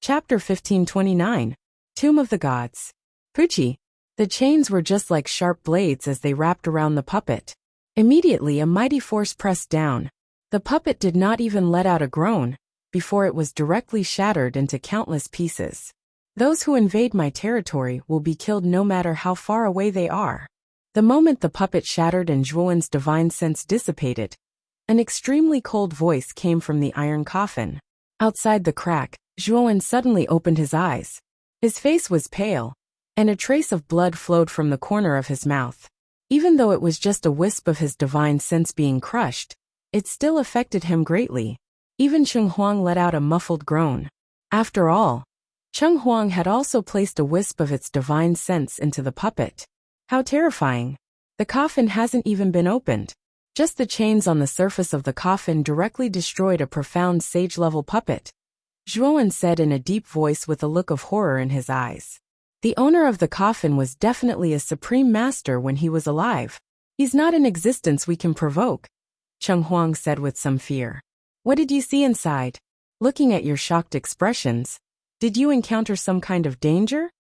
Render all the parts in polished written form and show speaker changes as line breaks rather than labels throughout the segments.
Chapter 1529. Tomb of the Gods. Pucci. The chains were just like sharp blades as they wrapped around the puppet. Immediately a mighty force pressed down. The puppet did not even let out a groan, before it was directly shattered into countless pieces. Those who invade my territory will be killed no matter how far away they are. The moment the puppet shattered and Zhuowen's divine sense dissipated, an extremely cold voice came from the iron coffin. Outside the crack, Zhuowen suddenly opened his eyes. His face was pale, and a trace of blood flowed from the corner of his mouth. Even though it was just a wisp of his divine sense being crushed, it still affected him greatly. Even Cheng Huang let out a muffled groan. After all, Cheng Huang had also placed a wisp of its divine sense into the puppet. How terrifying. The coffin hasn't even been opened. Just the chains on the surface of the coffin directly destroyed a profound sage-level puppet. Zhuowen said in a deep voice with a look of horror in his eyes. The owner of the coffin was definitely a supreme master when he was alive. He's not an existence we can provoke, Cheng Huang said with some fear. What did you see inside? Looking at your shocked expressions, did you encounter some kind of danger?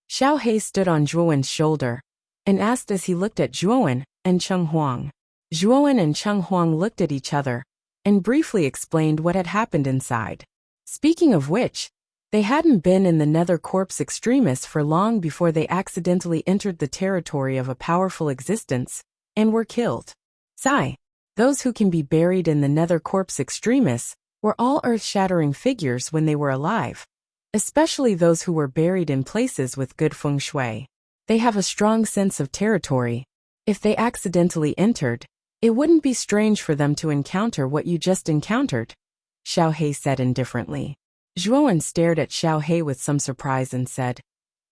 Xiao He stood on Zhuowen's shoulder and asked as he looked at Zhuowen and Cheng Huang. Zhuowen and Cheng Huang looked at each other and briefly explained what had happened inside. Speaking of which, they hadn't been in the Nether Corpse Extremis for long before they accidentally entered the territory of a powerful existence and were killed. Sigh. Those who can be buried in the Nether Corpse Extremis were all earth-shattering figures when they were alive, especially those who were buried in places with good feng shui. They have a strong sense of territory. If they accidentally entered, it wouldn't be strange for them to encounter what you just encountered, Xiao He said indifferently. Zhuowen stared at Xiao He with some surprise and said,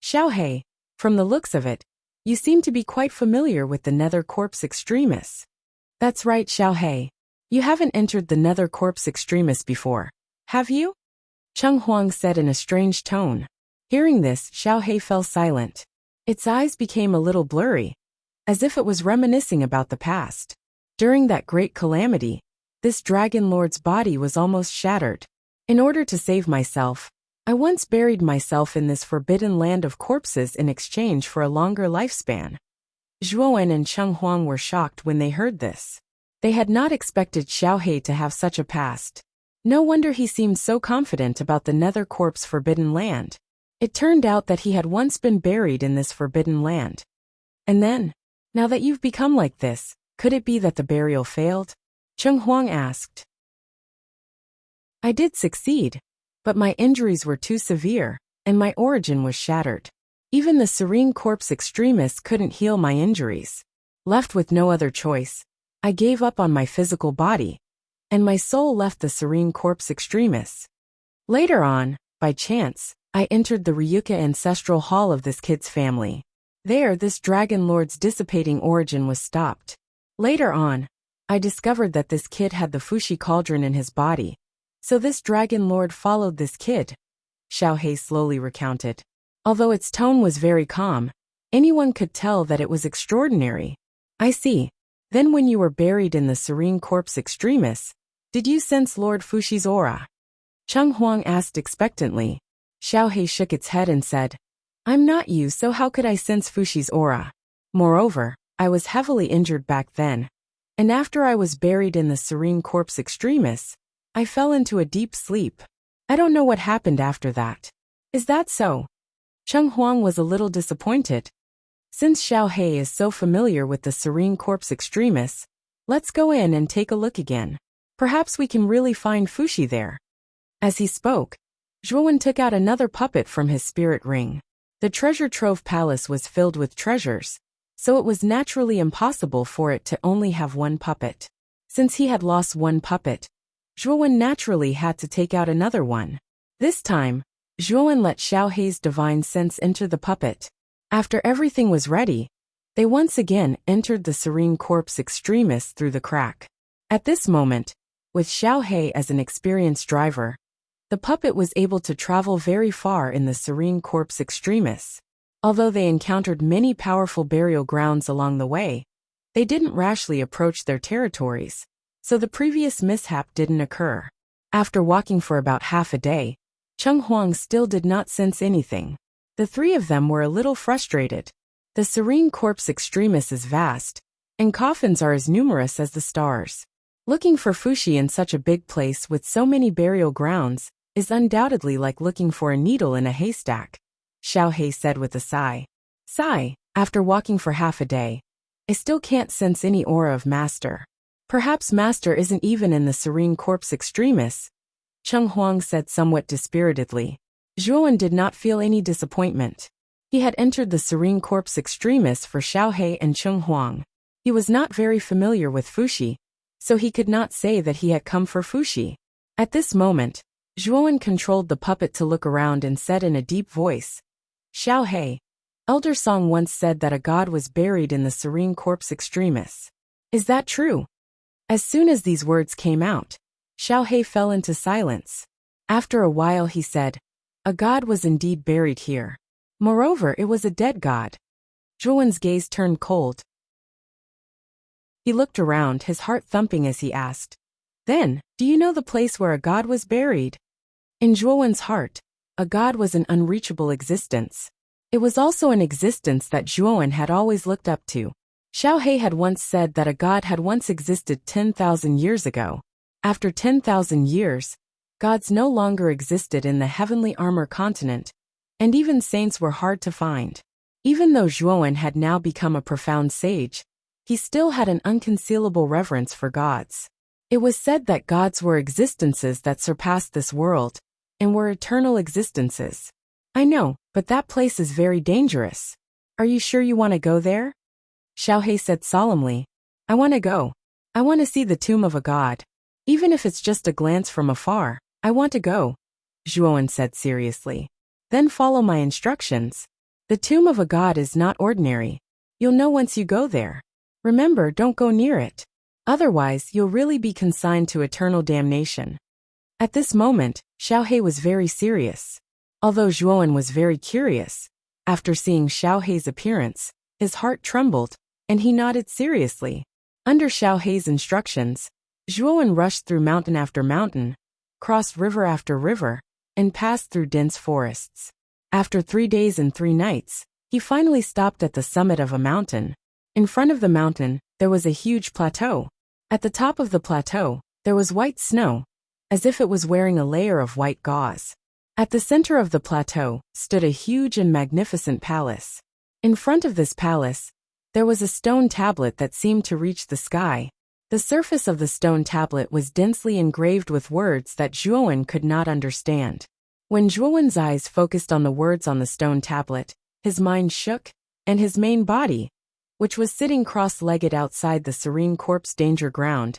Xiao He, from the looks of it, you seem to be quite familiar with the Nether Corpse Extremis. That's right, Xiao He. You haven't entered the Nether Corpse Extremis before, have you? Cheng Huang said in a strange tone. Hearing this, Xiao He fell silent. Its eyes became a little blurry, as if it was reminiscing about the past. During that great calamity, this dragon lord's body was almost shattered. In order to save myself, I once buried myself in this forbidden land of corpses in exchange for a longer lifespan. Zhuowen and Cheng Huang were shocked when they heard this. They had not expected Xiao He to have such a past. No wonder he seemed so confident about the Nether Corpse forbidden land. It turned out that he had once been buried in this forbidden land. And then, now that you've become like this, could it be that the burial failed? Cheng Huang asked. I did succeed, but my injuries were too severe, and my origin was shattered. Even the Serene Corpse Extremis couldn't heal my injuries. Left with no other choice, I gave up on my physical body, and my soul left the Serene Corpse Extremis. Later on, by chance, I entered the Ryuka ancestral hall of this kid's family. There, this dragon lord's dissipating origin was stopped. Later on, I discovered that this kid had the Fushi cauldron in his body. So this dragon lord followed this kid, Xiao He slowly recounted. Although its tone was very calm, anyone could tell that it was extraordinary. I see. Then when you were buried in the Serene Corpse Extremis, did you sense Lord Fushi's aura? Cheng Huang asked expectantly. Xiao He shook its head and said, I'm not you, so how could I sense Fushi's aura? Moreover, I was heavily injured back then. And after I was buried in the Serene Corpse Extremis, I fell into a deep sleep. I don't know what happened after that. Is that so? Cheng Huang was a little disappointed. Since Xiao He is so familiar with the Serene Corpse Extremis, let's go in and take a look again. Perhaps we can really find Fushi there. As he spoke, Zhuowen took out another puppet from his spirit ring. The treasure trove palace was filled with treasures, so it was naturally impossible for it to only have one puppet. Since he had lost one puppet, Zhuowen naturally had to take out another one. This time, Zhuowen let Xiao He's divine sense enter the puppet. After everything was ready, they once again entered the Serene Corpse Extremis through the crack. At this moment, with Xiao He as an experienced driver, the puppet was able to travel very far in the Serene Corpse Extremis. Although they encountered many powerful burial grounds along the way, they didn't rashly approach their territories, so the previous mishap didn't occur. After walking for about half a day, Cheng Huang still did not sense anything. The three of them were a little frustrated. The serene corpse extremis is vast, and coffins are as numerous as the stars. Looking for Fuxi in such a big place with so many burial grounds is undoubtedly like looking for a needle in a haystack, Xiao He said with a sigh. After walking for half a day, I still can't sense any aura of Master. Perhaps Master isn't even in the serene corpse extremis, Cheng Huang said somewhat dispiritedly. Zhuowen did not feel any disappointment. He had entered the serene corpse extremis for Xiao He and Cheng Huang. He was not very familiar with Fuxi, so he could not say that he had come for Fuxi. At this moment, Zhuowen controlled the puppet to look around and said in a deep voice, Xiao He, Elder Song once said that a god was buried in the serene corpse extremis. Is that true? As soon as these words came out, Xiao He fell into silence. After a while he said, a god was indeed buried here. Moreover, it was a dead god. Zhuowen's gaze turned cold. He looked around, his heart thumping as he asked, then, do you know the place where a god was buried? In Zhuowen's heart, a god was an unreachable existence. It was also an existence that Zhuowen had always looked up to. Xiao He had once said that a god had once existed 10,000 years ago. After 10,000 years, gods no longer existed in the heavenly armor continent, and even saints were hard to find. Even though Zhuowen had now become a profound sage, he still had an unconcealable reverence for gods. It was said that gods were existences that surpassed this world, and were eternal existences. I know, but that place is very dangerous. Are you sure you want to go there? Xiao He said solemnly. I want to go. I want to see the tomb of a god. Even if it's just a glance from afar, I want to go, Zhuowen said seriously. Then follow my instructions. The tomb of a god is not ordinary. You'll know once you go there. Remember, don't go near it. Otherwise, you'll really be consigned to eternal damnation. At this moment, Xiao He was very serious. Although Zhuowen was very curious, after seeing Xiao He's appearance, his heart trembled, and he nodded seriously. Under Xiao He's instructions, Zhuowen rushed through mountain after mountain, crossed river after river, and passed through dense forests. After 3 days and 3 nights, he finally stopped at the summit of a mountain. In front of the mountain, there was a huge plateau. At the top of the plateau, there was white snow, as if it was wearing a layer of white gauze. At the center of the plateau stood a huge and magnificent palace. In front of this palace, there was a stone tablet that seemed to reach the sky. The surface of the stone tablet was densely engraved with words that Zhuowen could not understand. When Zhuowen's eyes focused on the words on the stone tablet, his mind shook, and his main body, which was sitting cross-legged outside the serene corpse danger ground,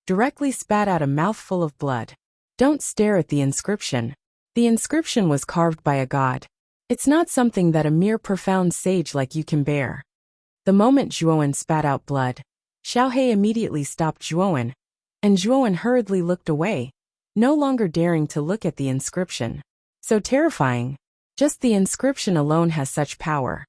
directly spat out a mouthful of blood. Don't stare at the inscription. The inscription was carved by a god. It's not something that a mere profound sage like you can bear. The moment Zhuowen spat out blood, Xiao He immediately stopped Zhuowen, and Zhuowen hurriedly looked away, no longer daring to look at the inscription. So terrifying. Just the inscription alone has such power.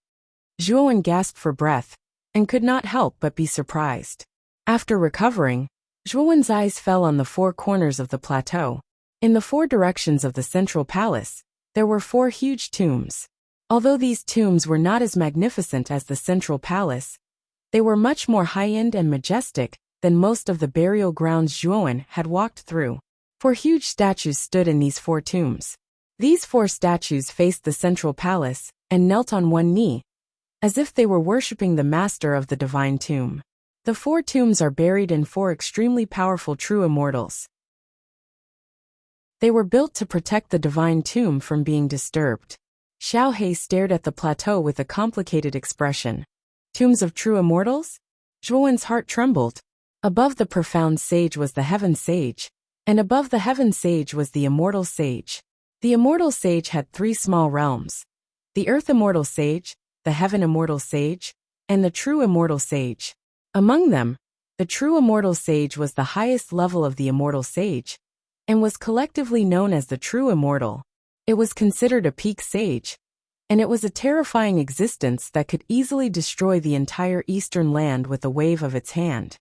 Zhuowen gasped for breath, and could not help but be surprised. After recovering, Zhuowen's eyes fell on the 4 corners of the plateau. In the 4 directions of the central palace, there were 4 huge tombs. Although these tombs were not as magnificent as the central palace, they were much more high-end and majestic than most of the burial grounds Zhuowen had walked through. 4 huge statues stood in these 4 tombs. These 4 statues faced the central palace and knelt on one knee, as if they were worshipping the master of the divine tomb. The 4 tombs are buried in 4 extremely powerful true immortals. They were built to protect the divine tomb from being disturbed. Xiao He stared at the plateau with a complicated expression. Tombs of true immortals? Zhuowen's heart trembled. Above the profound sage was the heaven sage, and above the heaven sage was the immortal sage. The immortal sage had 3 small realms: the earth immortal sage, the heaven immortal sage, and the true immortal sage. Among them, the true immortal sage was the highest level of the immortal sage, and was collectively known as the true immortal. It was considered a peak sage, and it was a terrifying existence that could easily destroy the entire eastern land with a wave of its hand.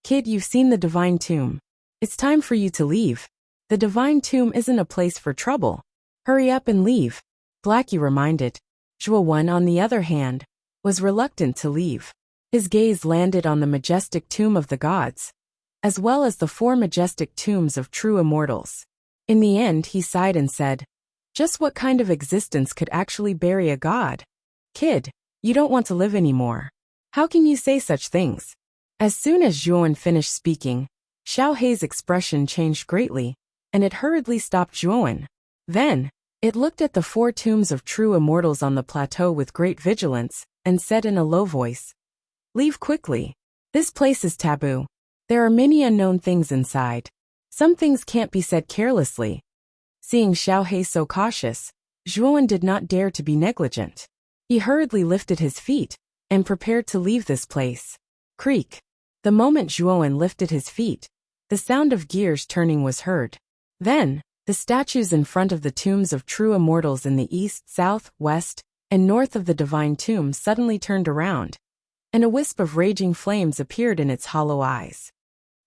Kid, you've seen the divine tomb. It's time for you to leave. The divine tomb isn't a place for trouble. Hurry up and leave, Blackie reminded. Zhuo, on the other hand, was reluctant to leave. His gaze landed on the majestic tomb of the gods, as well as the 4 majestic tombs of true immortals. In the end, he sighed and said, "Just what kind of existence could actually bury a god? Kid, you don't want to live anymore. How can you say such things?" As soon as Zhuo finished speaking, Xiao Hei's expression changed greatly, and it hurriedly stopped Zhuo. Then, it looked at the 4 tombs of true immortals on the plateau with great vigilance, and said in a low voice, "Leave quickly. This place is taboo. There are many unknown things inside. Some things can't be said carelessly." Seeing Xiao Hei so cautious, Zhuo did not dare to be negligent. He hurriedly lifted his feet, and prepared to leave this place. Creak. The moment Zhuo lifted his feet, the sound of gears turning was heard. Then, the statues in front of the tombs of true immortals in the east, south, west, and north of the divine tomb suddenly turned around, and a wisp of raging flames appeared in its hollow eyes.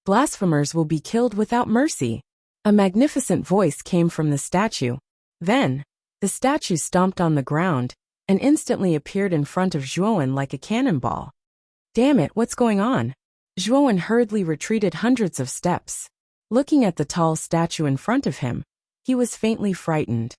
"Blasphemers will be killed without mercy," a magnificent voice came from the statue. Then, the statue stomped on the ground, and instantly appeared in front of Zhuo like a cannonball. "Damn it, what's going on?" Zhuo hurriedly retreated hundreds of steps. Looking at the tall statue in front of him, he was faintly frightened.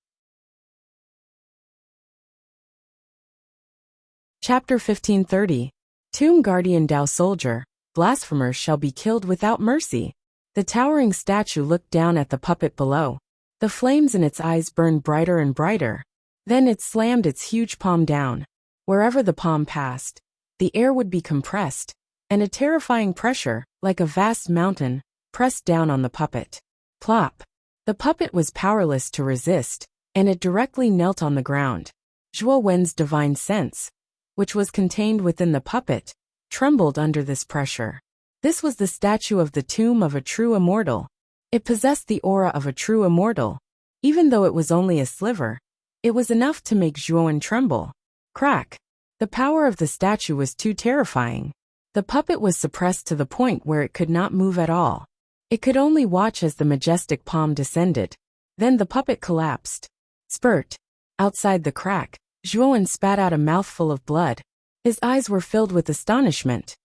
Chapter 1530. Tomb Guardian Dao Soldier, Blasphemers shall be killed without mercy. The towering statue looked down at the puppet below. The flames in its eyes burned brighter and brighter. Then it slammed its huge palm down. Wherever the palm passed, the air would be compressed, and a terrifying pressure, like a vast mountain, pressed down on the puppet. Plop. The puppet was powerless to resist, and it directly knelt on the ground. Zhuo Wen's divine sense, which was contained within the puppet, trembled under this pressure. This was the statue of the tomb of a true immortal. It possessed the aura of a true immortal. Even though it was only a sliver, it was enough to make Zhuo tremble. Crack. The power of the statue was too terrifying. The puppet was suppressed to the point where it could not move at all. It could only watch as the majestic palm descended. Then the puppet collapsed. Spurt. Outside the crack, Zhuo spat out a mouthful of blood. His eyes were filled with astonishment.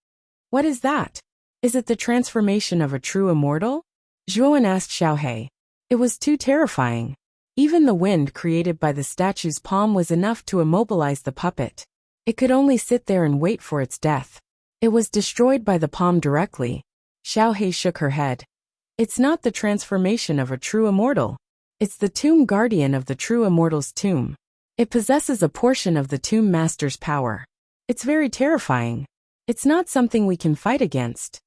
"What is that? Is it the transformation of a true immortal?" Zhuo asked Xiao Hei. It was too terrifying. Even the wind created by the statue's palm was enough to immobilize the puppet. It could only sit there and wait for its death. It was destroyed by the palm directly. Xiao Hei shook her head. "It's not the transformation of a true immortal. It's the tomb guardian of the true immortal's tomb. It possesses a portion of the tomb master's power. It's very terrifying. It's not something we can fight against."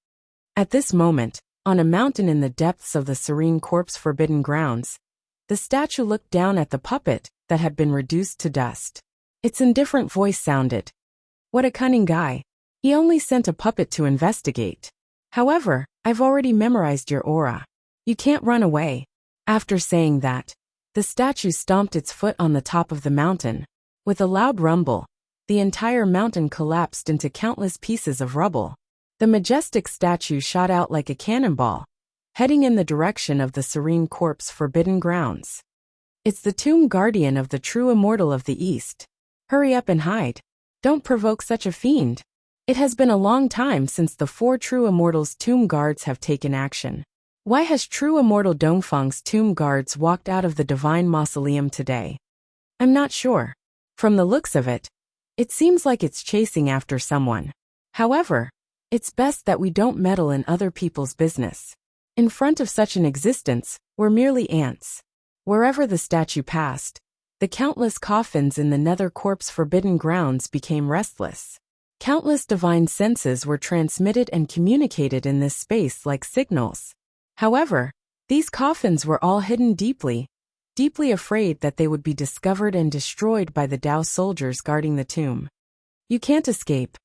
At this moment, on a mountain in the depths of the serene corpse forbidden grounds, the statue looked down at the puppet that had been reduced to dust. Its indifferent voice sounded, "What a cunning guy. He only sent a puppet to investigate. However, I've already memorized your aura. You can't run away." After saying that, the statue stomped its foot on the top of the mountain. With a loud rumble, the entire mountain collapsed into countless pieces of rubble. The majestic statue shot out like a cannonball, heading in the direction of the serene corpse forbidden grounds. "It's the tomb guardian of the true immortal of the East. Hurry up and hide. Don't provoke such a fiend. It has been a long time since the 4 true immortals' tomb guards have taken action. Why has true immortal Dongfang's tomb guards walked out of the divine mausoleum today? I'm not sure. From the looks of it, it seems like it's chasing after someone. However, it's best that we don't meddle in other people's business. In front of such an existence, we're merely ants." Wherever the statue passed, the countless coffins in the nether corpse forbidden grounds became restless. Countless divine senses were transmitted and communicated in this space like signals. However, these coffins were all hidden deeply, deeply afraid that they would be discovered and destroyed by the Dao soldiers guarding the tomb. "You can't escape."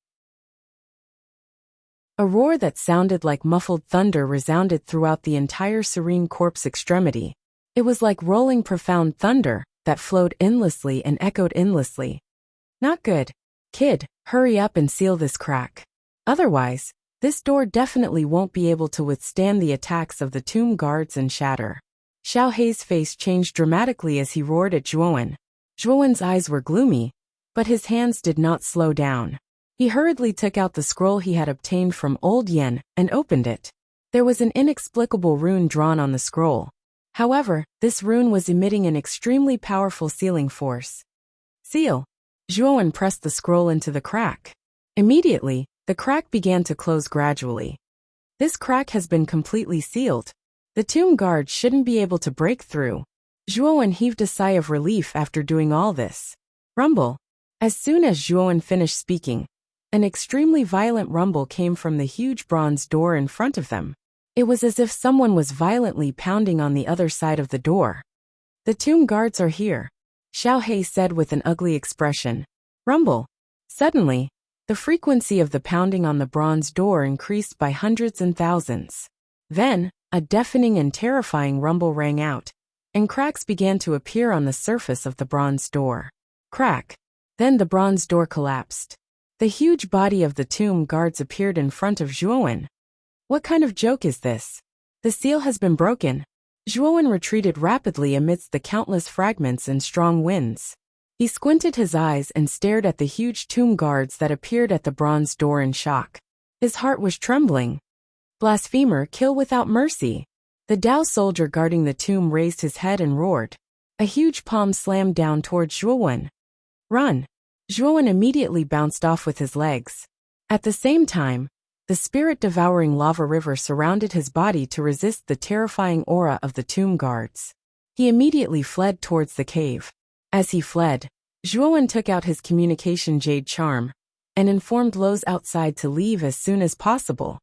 A roar that sounded like muffled thunder resounded throughout the entire serene corpse extremity. It was like rolling profound thunder that flowed endlessly and echoed endlessly. "Not good. Kid, hurry up and seal this crack. Otherwise, this door definitely won't be able to withstand the attacks of the tomb guards and shatter." Xiao Hei's face changed dramatically as he roared at Zhuowen. Zhuowen's eyes were gloomy, but his hands did not slow down. He hurriedly took out the scroll he had obtained from Old Yen and opened it. There was an inexplicable rune drawn on the scroll. However, this rune was emitting an extremely powerful sealing force. Seal. Zhuowen pressed the scroll into the crack. Immediately, the crack began to close gradually. This crack has been completely sealed. The tomb guards shouldn't be able to break through. Zhuowen heaved a sigh of relief after doing all this. Rumble. As soon as Zhuowen finished speaking, an extremely violent rumble came from the huge bronze door in front of them. It was as if someone was violently pounding on the other side of the door. The tomb guards are here, Xiao Hei said with an ugly expression. Rumble. Suddenly, the frequency of the pounding on the bronze door increased by hundreds and thousands. Then, a deafening and terrifying rumble rang out, and cracks began to appear on the surface of the bronze door. Crack. Then the bronze door collapsed. The huge body of the tomb guards appeared in front of Zhuowen. What kind of joke is this? The seal has been broken. Zhuowen retreated rapidly amidst the countless fragments and strong winds. He squinted his eyes and stared at the huge tomb guards that appeared at the bronze door in shock. His heart was trembling. Blasphemer, kill without mercy. The Dao soldier guarding the tomb raised his head and roared. A huge palm slammed down towards Zhuowen. Run! Zhuowen immediately bounced off with his legs. At the same time, the spirit-devouring lava river surrounded his body to resist the terrifying aura of the tomb guards. He immediately fled towards the cave. As he fled, Zhuowen took out his communication jade charm and informed Lo's outside to leave as soon as possible.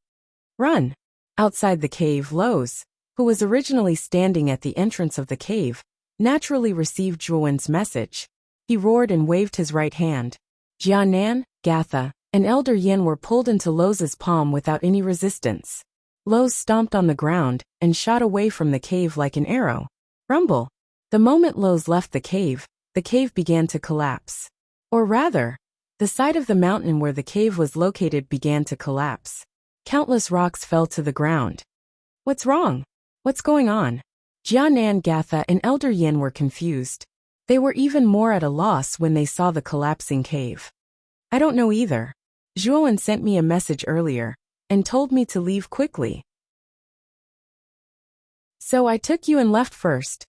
Run! Outside the cave, Lo's, who was originally standing at the entrance of the cave, naturally received Zhuowen's message. He roared and waved his right hand. Jianan, Gatha, and Elder Yin were pulled into Lo's palm without any resistance. Lo stomped on the ground and shot away from the cave like an arrow. Rumble. The moment Lo's left the cave began to collapse. Or rather, the side of the mountain where the cave was located began to collapse. Countless rocks fell to the ground. What's wrong? What's going on? Jianan, Gatha, and Elder Yin were confused. They were even more at a loss when they saw the collapsing cave. I don't know either. Zhuowen sent me a message earlier and told me to leave quickly. So I took you and left first,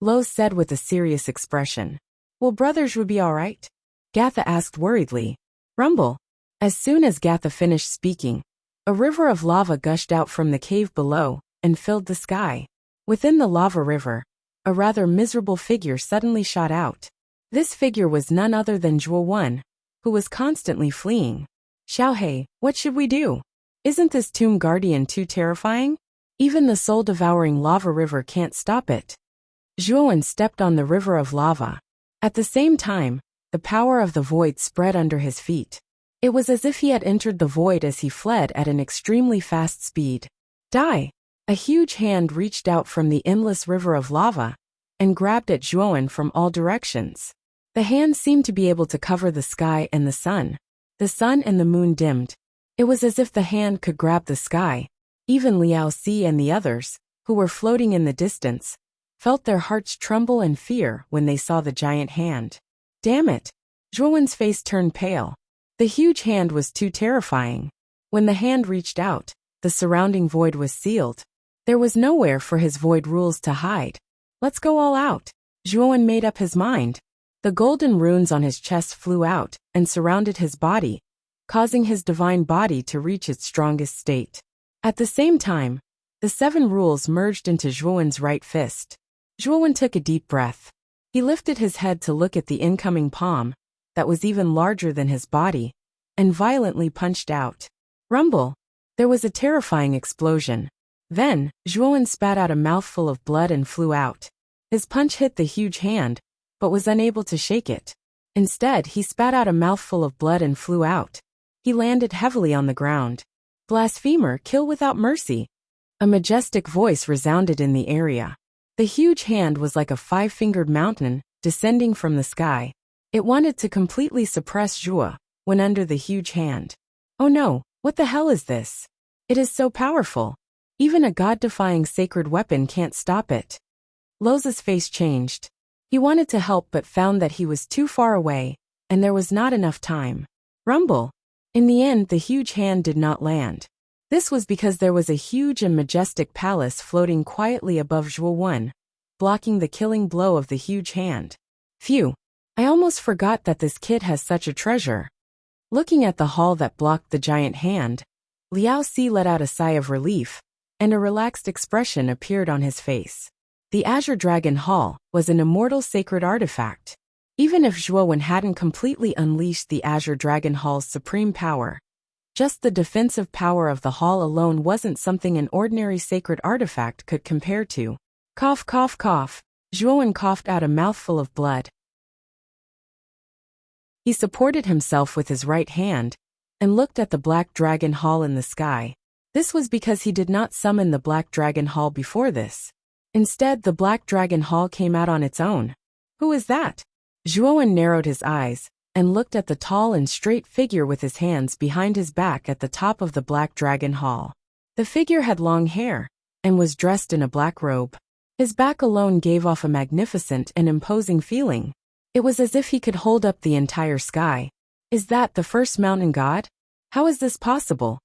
Lo said with a serious expression. Will brothers be all right? Gatha asked worriedly. Rumble. As soon as Gatha finished speaking, a river of lava gushed out from the cave below and filled the sky. Within the lava river, a rather miserable figure suddenly shot out. This figure was none other than Zhuowen, who was constantly fleeing. Xiao Hei, what should we do? Isn't this tomb guardian too terrifying? Even the soul-devouring lava river can't stop it. Zhuowen stepped on the river of lava. At the same time, the power of the void spread under his feet. It was as if he had entered the void as he fled at an extremely fast speed. Die! A huge hand reached out from the endless river of lava and grabbed at Zhuowen from all directions. The hand seemed to be able to cover the sky and the sun. The sun and the moon dimmed. It was as if the hand could grab the sky. Even Liao Si and the others, who were floating in the distance, felt their hearts tremble in fear when they saw the giant hand. Damn it! Zhuowen's face turned pale. The huge hand was too terrifying. When the hand reached out, the surrounding void was sealed. There was nowhere for his void rules to hide. Let's go all out. Zhuowen made up his mind. The golden runes on his chest flew out and surrounded his body, causing his divine body to reach its strongest state. At the same time, the 7 rules merged into Zhuowen's right fist. Zhuowen took a deep breath. He lifted his head to look at the incoming palm, that was even larger than his body, and violently punched out. Rumble! There was a terrifying explosion. Then, Zhuowen spat out a mouthful of blood and flew out. His punch hit the huge hand, but was unable to shake it. Instead, he spat out a mouthful of blood and flew out. He landed heavily on the ground. Blasphemer, kill without mercy. A majestic voice resounded in the area. The huge hand was like a 5-fingered mountain, descending from the sky. It wanted to completely suppress Zhuo when under the huge hand. Oh no, what the hell is this? It is so powerful. Even a god-defying sacred weapon can't stop it. Lo's face changed. He wanted to help but found that he was too far away, and there was not enough time. Rumble. In the end, the huge hand did not land. This was because there was a huge and majestic palace floating quietly above Zhuo, blocking the killing blow of the huge hand. Phew. I almost forgot that this kid has such a treasure. Looking at the hall that blocked the giant hand, Liao Si let out a sigh of relief, and a relaxed expression appeared on his face. The Azure Dragon Hall was an immortal sacred artifact. Even if Zhuo hadn't completely unleashed the Azure Dragon Hall's supreme power, just the defensive power of the hall alone wasn't something an ordinary sacred artifact could compare to. Cough, cough, cough. Zhuo coughed out a mouthful of blood. He supported himself with his right hand and looked at the Black Dragon Hall in the sky. This was because he did not summon the Black Dragon Hall before this. Instead, the Black Dragon Hall came out on its own. Who is that? Zhuo narrowed his eyes and looked at the tall and straight figure with his hands behind his back at the top of the Black Dragon Hall. The figure had long hair and was dressed in a black robe. His back alone gave off a magnificent and imposing feeling. It was as if he could hold up the entire sky. Is that the first mountain god? How is this possible?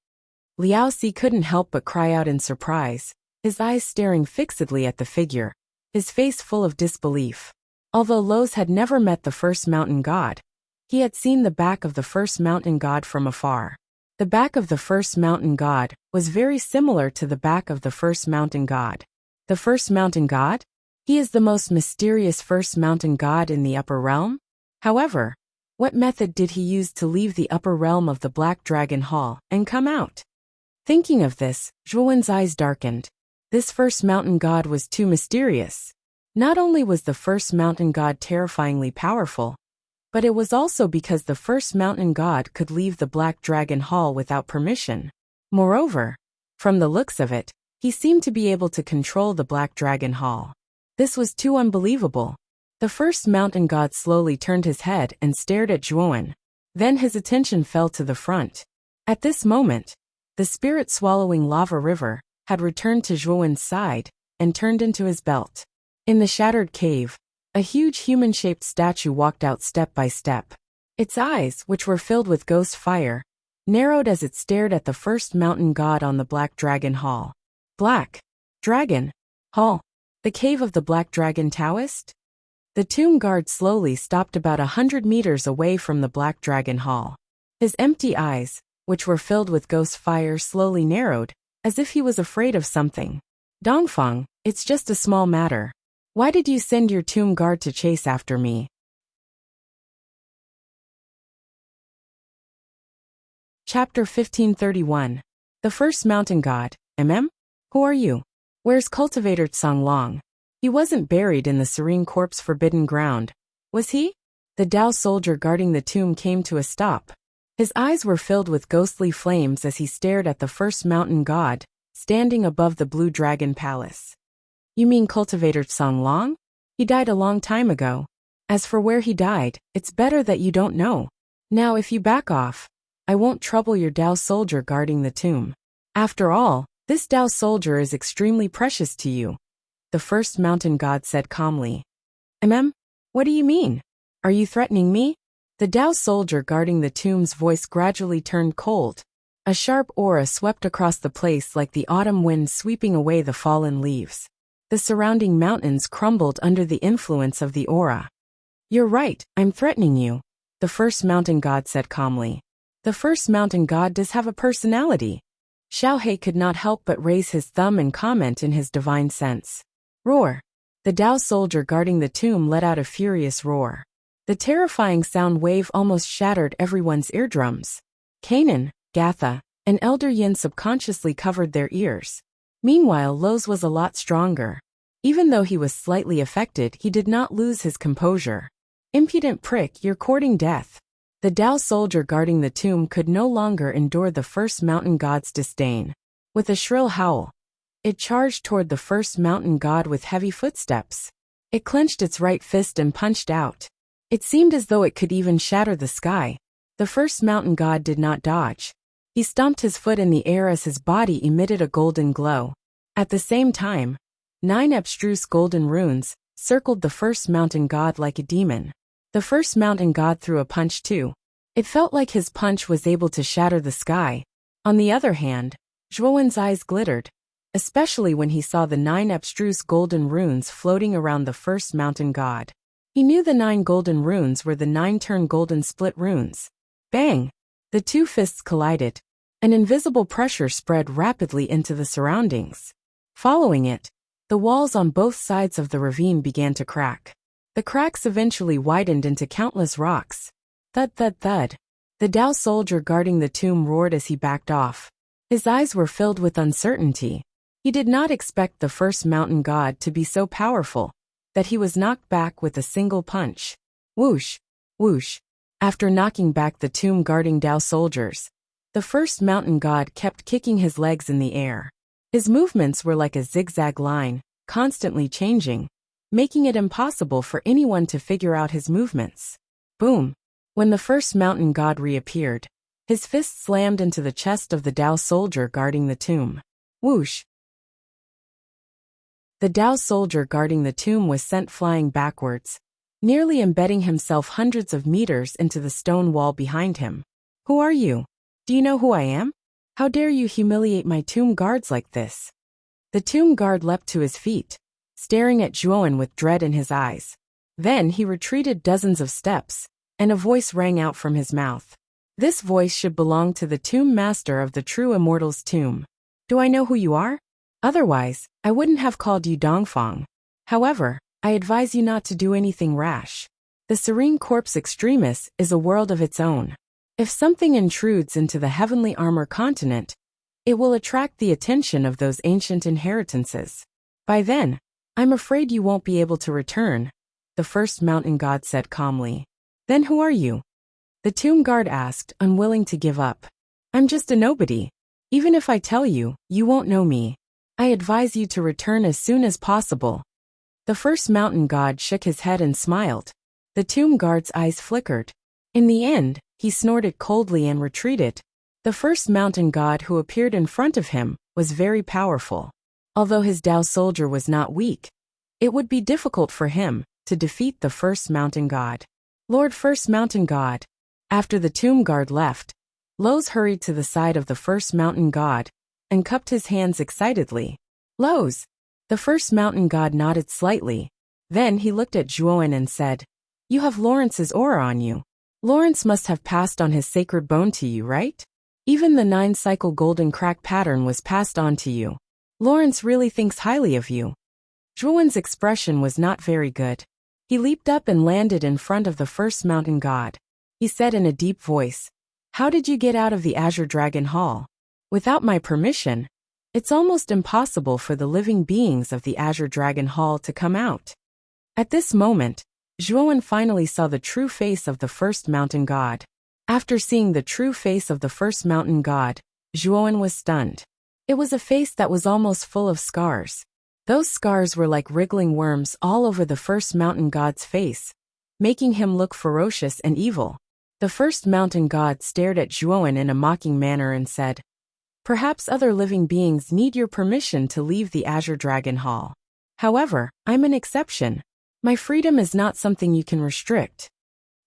Liao Si couldn't help but cry out in surprise, his eyes staring fixedly at the figure, his face full of disbelief. Although Lo's had never met the first mountain god, he had seen the back of the first mountain god from afar. The back of the first mountain god was very similar to the back of the first mountain god. The first mountain god? He is the most mysterious first mountain god in the upper realm? However, what method did he use to leave the upper realm of the Black Dragon Hall and come out? Thinking of this, Zhuowen's eyes darkened. This first mountain god was too mysterious. Not only was the first mountain god terrifyingly powerful, but it was also because the first mountain god could leave the Black Dragon Hall without permission. Moreover, from the looks of it, he seemed to be able to control the Black Dragon Hall. This was too unbelievable. The first mountain god slowly turned his head and stared at Zhuo. Then his attention fell to the front. At this moment, the spirit-swallowing lava river had returned to Zhuowen's side and turned into his belt. In the shattered cave, a huge human-shaped statue walked out step by step. Its eyes, which were filled with ghost fire, narrowed as it stared at the first mountain god on the Black Dragon Hall. Black Dragon Hall. The cave of the Black Dragon Taoist? The tomb guard slowly stopped about 100 meters away from the Black Dragon Hall. His empty eyes, which were filled with ghost fire, slowly narrowed, as if he was afraid of something. Dongfang, it's just a small matter. Why did you send your tomb guard to chase after me? Chapter 1531. The First Mountain God, Who are you? Where's Cultivator Tsonglong? He wasn't buried in the serene corpse forbidden ground, was he? The Dao soldier guarding the tomb came to a stop. His eyes were filled with ghostly flames as he stared at the first mountain god, standing above the Blue Dragon Palace. You mean Cultivator Tsonglong? He died a long time ago. As for where he died, it's better that you don't know. Now if you back off, I won't trouble your Dao soldier guarding the tomb. After all, this Dao soldier is extremely precious to you. The first mountain god said calmly. What do you mean? Are you threatening me? The Dao soldier guarding the tomb's voice gradually turned cold. A sharp aura swept across the place like the autumn wind sweeping away the fallen leaves. The surrounding mountains crumbled under the influence of the aura. You're right, I'm threatening you, the first mountain god said calmly. The first mountain god does have a personality. Xiao He could not help but raise his thumb and comment in his divine sense. Roar. The Dao soldier guarding the tomb let out a furious roar. The terrifying sound wave almost shattered everyone's eardrums. Kanan, Gatha, and Elder Yin subconsciously covered their ears. Meanwhile, Lo's was a lot stronger. Even though he was slightly affected, he did not lose his composure. Impudent prick, you're courting death. The Dao soldier guarding the tomb could no longer endure the first mountain god's disdain. With a shrill howl, it charged toward the first mountain god with heavy footsteps. It clenched its right fist and punched out. It seemed as though it could even shatter the sky. The first mountain god did not dodge. He stomped his foot in the air as his body emitted a golden glow. At the same time, 9 abstruse golden runes circled the first mountain god like a demon. The first mountain god threw a punch too. It felt like his punch was able to shatter the sky. On the other hand, Zhuowen's eyes glittered, especially when he saw the 9 abstruse golden runes floating around the first mountain god. He knew the 9 golden runes were the 9-turn golden split runes. Bang! The two fists collided. An invisible pressure spread rapidly into the surroundings. Following it, the walls on both sides of the ravine began to crack. The cracks eventually widened into countless rocks. Thud, thud, thud. The Dao soldier guarding the tomb roared as he backed off. His eyes were filled with uncertainty. He did not expect the first mountain god to be so powerful that he was knocked back with a single punch. Whoosh! Whoosh! After knocking back the tomb guarding Dao soldiers, the first mountain god kept kicking his legs in the air. His movements were like a zigzag line, constantly changing, making it impossible for anyone to figure out his movements. Boom! When the first mountain god reappeared, his fist slammed into the chest of the Dao soldier guarding the tomb. Whoosh! The Dao soldier guarding the tomb was sent flying backwards, nearly embedding himself hundreds of meters into the stone wall behind him. Who are you? Do you know who I am? How dare you humiliate my tomb guards like this? The tomb guard leapt to his feet, staring at Zhuowen with dread in his eyes. Then he retreated dozens of steps, and a voice rang out from his mouth. This voice should belong to the tomb master of the true immortal's tomb. Do I know who you are? Otherwise, I wouldn't have called you Dongfang. However, I advise you not to do anything rash. The Serene Corpse Extremis is a world of its own. If something intrudes into the heavenly armor continent, it will attract the attention of those ancient inheritances. By then, I'm afraid you won't be able to return, the first mountain god said calmly. Then who are you? The tomb guard asked, unwilling to give up. I'm just a nobody. Even if I tell you, you won't know me. I advise you to return as soon as possible. The first mountain god shook his head and smiled. The tomb guard's eyes flickered. In the end, he snorted coldly and retreated. The first mountain god who appeared in front of him was very powerful. Although his Dao soldier was not weak, it would be difficult for him to defeat the first mountain god. Lord First Mountain God. After the tomb guard left, Lowe's hurried to the side of the first mountain god and cupped his hands excitedly. Lowe's! The first mountain god nodded slightly. Then he looked at Zhuowen and said, You have Lawrence's aura on you. Lawrence must have passed on his sacred bone to you, right? Even the 9-cycle golden crack pattern was passed on to you. Lawrence really thinks highly of you. Zhuowen's expression was not very good. He leaped up and landed in front of the first mountain god. He said in a deep voice, How did you get out of the Azure Dragon Hall? Without my permission, it's almost impossible for the living beings of the Azure Dragon Hall to come out. At this moment, Zhuowen finally saw the true face of the first mountain god. After seeing the true face of the first mountain god, Zhuowen was stunned. It was a face that was almost full of scars. Those scars were like wriggling worms all over the first mountain god's face, making him look ferocious and evil. The first mountain god stared at Zhuowen in a mocking manner and said, Perhaps other living beings need your permission to leave the Azure Dragon Hall. However, I'm an exception. My freedom is not something you can restrict.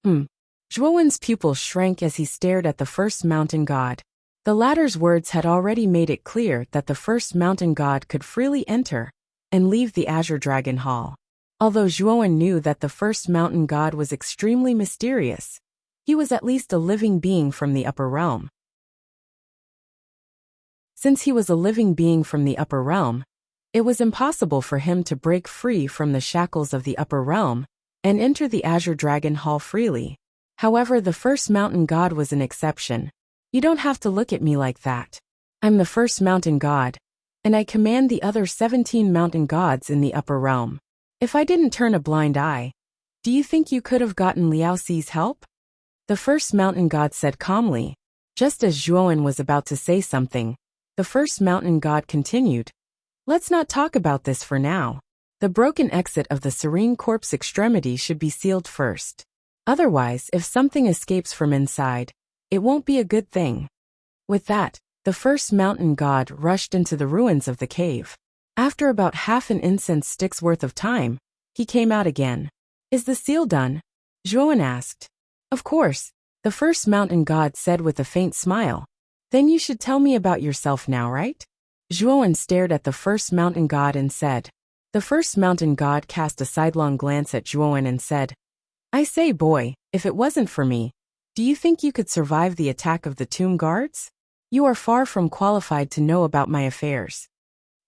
Zhuowen's pupils shrank as he stared at the first mountain god. The latter's words had already made it clear that the first mountain god could freely enter and leave the Azure Dragon Hall. Although Zhuowen knew that the first mountain god was extremely mysterious, he was at least a living being from the upper realm. Since he was a living being from the upper realm, it was impossible for him to break free from the shackles of the upper realm and enter the Azure Dragon Hall freely. However, the first mountain god was an exception. You don't have to look at me like that. I'm the first mountain god, and I command the other 17 mountain gods in the upper realm. If I didn't turn a blind eye, do you think you could have gotten Liao Xi's help? The first mountain god said calmly. Just as Zhuowen was about to say something, the first mountain god continued. Let's not talk about this for now. The broken exit of the Serene Corpse Extremity should be sealed first. Otherwise, if something escapes from inside, it won't be a good thing. With that, the first mountain god rushed into the ruins of the cave. After about half an incense stick's worth of time, he came out again. Is the seal done? Zhuowen asked. Of course, the first mountain god said with a faint smile. Then you should tell me about yourself now, right? Zhuowen stared at the first mountain god and said. The first mountain god cast a sidelong glance at Zhuowen and said, I say, boy, if it wasn't for me, do you think you could survive the attack of the tomb guards? You are far from qualified to know about my affairs.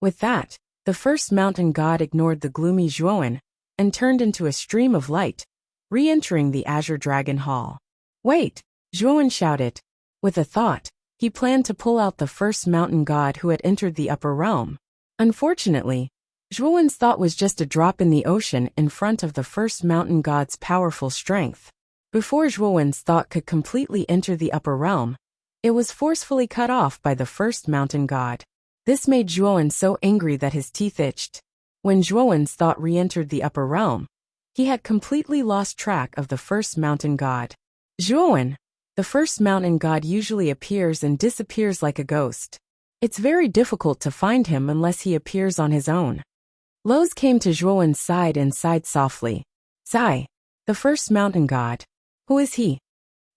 With that, the first mountain god ignored the gloomy Zhuowen and turned into a stream of light, re-entering the Azure Dragon Hall. Wait, Zhuowen shouted. With a thought, he planned to pull out the first mountain god who had entered the upper realm. Unfortunately, Zhuowen's thought was just a drop in the ocean in front of the first mountain god's powerful strength. Before Zhuowen's thought could completely enter the upper realm, it was forcefully cut off by the first mountain god. This made Zhuowen so angry that his teeth itched. When Zhuowen's thought re-entered the upper realm, he had completely lost track of the first mountain god. Zhuowen, the first mountain god, usually appears and disappears like a ghost. It's very difficult to find him unless he appears on his own. Loz came to Zhuowen's side and sighed softly. Sigh. The first mountain god. Who is he?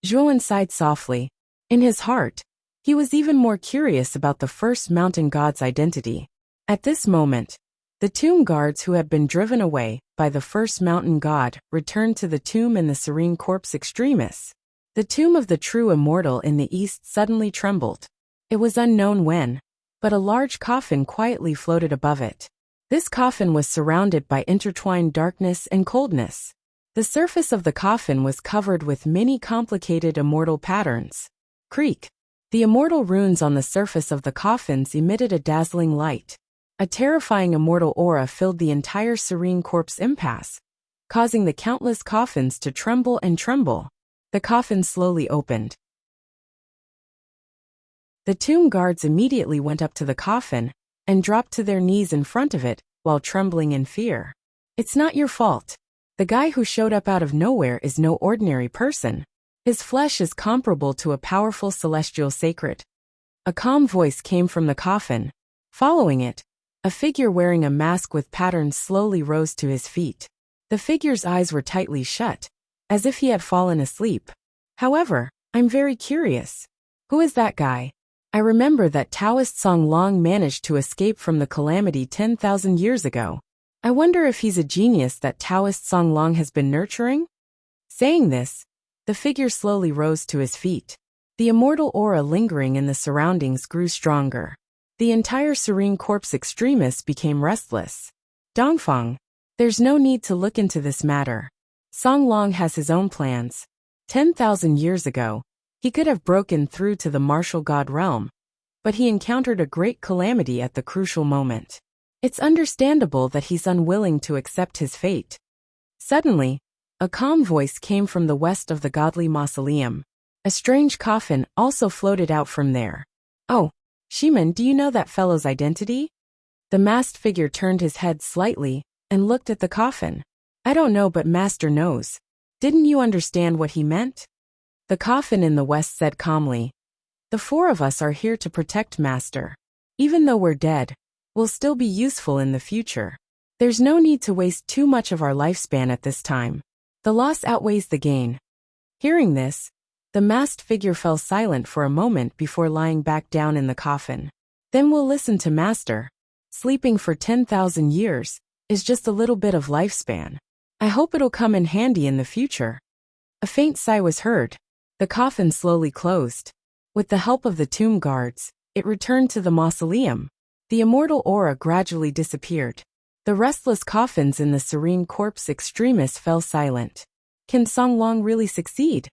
Zhuowen sighed softly. In his heart, he was even more curious about the first mountain god's identity. At this moment, the tomb guards who had been driven away by the first mountain god returned to the tomb in the serene corpse extremis. The tomb of the true immortal in the east suddenly trembled. It was unknown when, but a large coffin quietly floated above it. This coffin was surrounded by intertwined darkness and coldness. The surface of the coffin was covered with many complicated immortal patterns. Creak. The immortal runes on the surface of the coffins emitted a dazzling light. A terrifying immortal aura filled the entire serene corpse impasse, causing the countless coffins to tremble and tremble. The coffin slowly opened. The tomb guards immediately went up to the coffin and dropped to their knees in front of it while trembling in fear. It's not your fault. The guy who showed up out of nowhere is no ordinary person. His flesh is comparable to a powerful celestial sacred. A calm voice came from the coffin. Following it, a figure wearing a mask with patterns slowly rose to his feet. The figure's eyes were tightly shut, as if he had fallen asleep. However, I'm very curious. Who is that guy? I remember that Taoist Song Long managed to escape from the calamity 10,000 years ago. I wonder if he's a genius that Taoist Song Long has been nurturing? Saying this, the figure slowly rose to his feet. The immortal aura lingering in the surroundings grew stronger. The entire serene corpse extremis became restless. Dongfang, there's no need to look into this matter. Song Long has his own plans. 10,000 years ago, he could have broken through to the martial god realm, but he encountered a great calamity at the crucial moment. It's understandable that he's unwilling to accept his fate. Suddenly, a calm voice came from the west of the godly mausoleum. A strange coffin also floated out from there. Oh, Shiman, do you know that fellow's identity? The masked figure turned his head slightly and looked at the coffin. I don't know, but Master knows. Didn't you understand what he meant? The coffin in the west said calmly. The four of us are here to protect Master. Even though we're dead, we'll still be useful in the future. There's no need to waste too much of our lifespan at this time. The loss outweighs the gain. Hearing this, the masked figure fell silent for a moment before lying back down in the coffin. Then we'll listen to Master. Sleeping for 10,000 years is just a little bit of lifespan. I hope it'll come in handy in the future. A faint sigh was heard. The coffin slowly closed. With the help of the tomb guards, it returned to the mausoleum. The immortal aura gradually disappeared. The restless coffins in the serene corpse extremis fell silent. Can Song Long really succeed?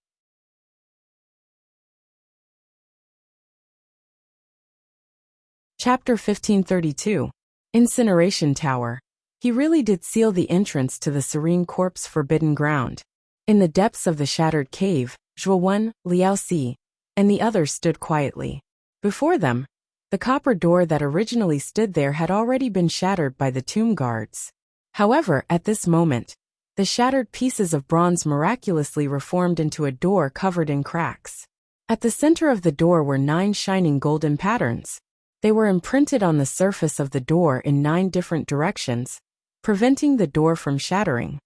Chapter 1532. Incineration Tower. He really did seal the entrance to the serene corpse forbidden ground. In the depths of the shattered cave, Zhuowen, Liao Si, and the others stood quietly. Before them, the copper door that originally stood there had already been shattered by the tomb guards. However, at this moment, the shattered pieces of bronze miraculously reformed into a door covered in cracks. At the center of the door were 9 shining golden patterns. They were imprinted on the surface of the door in 9 different directions, preventing the door from shattering.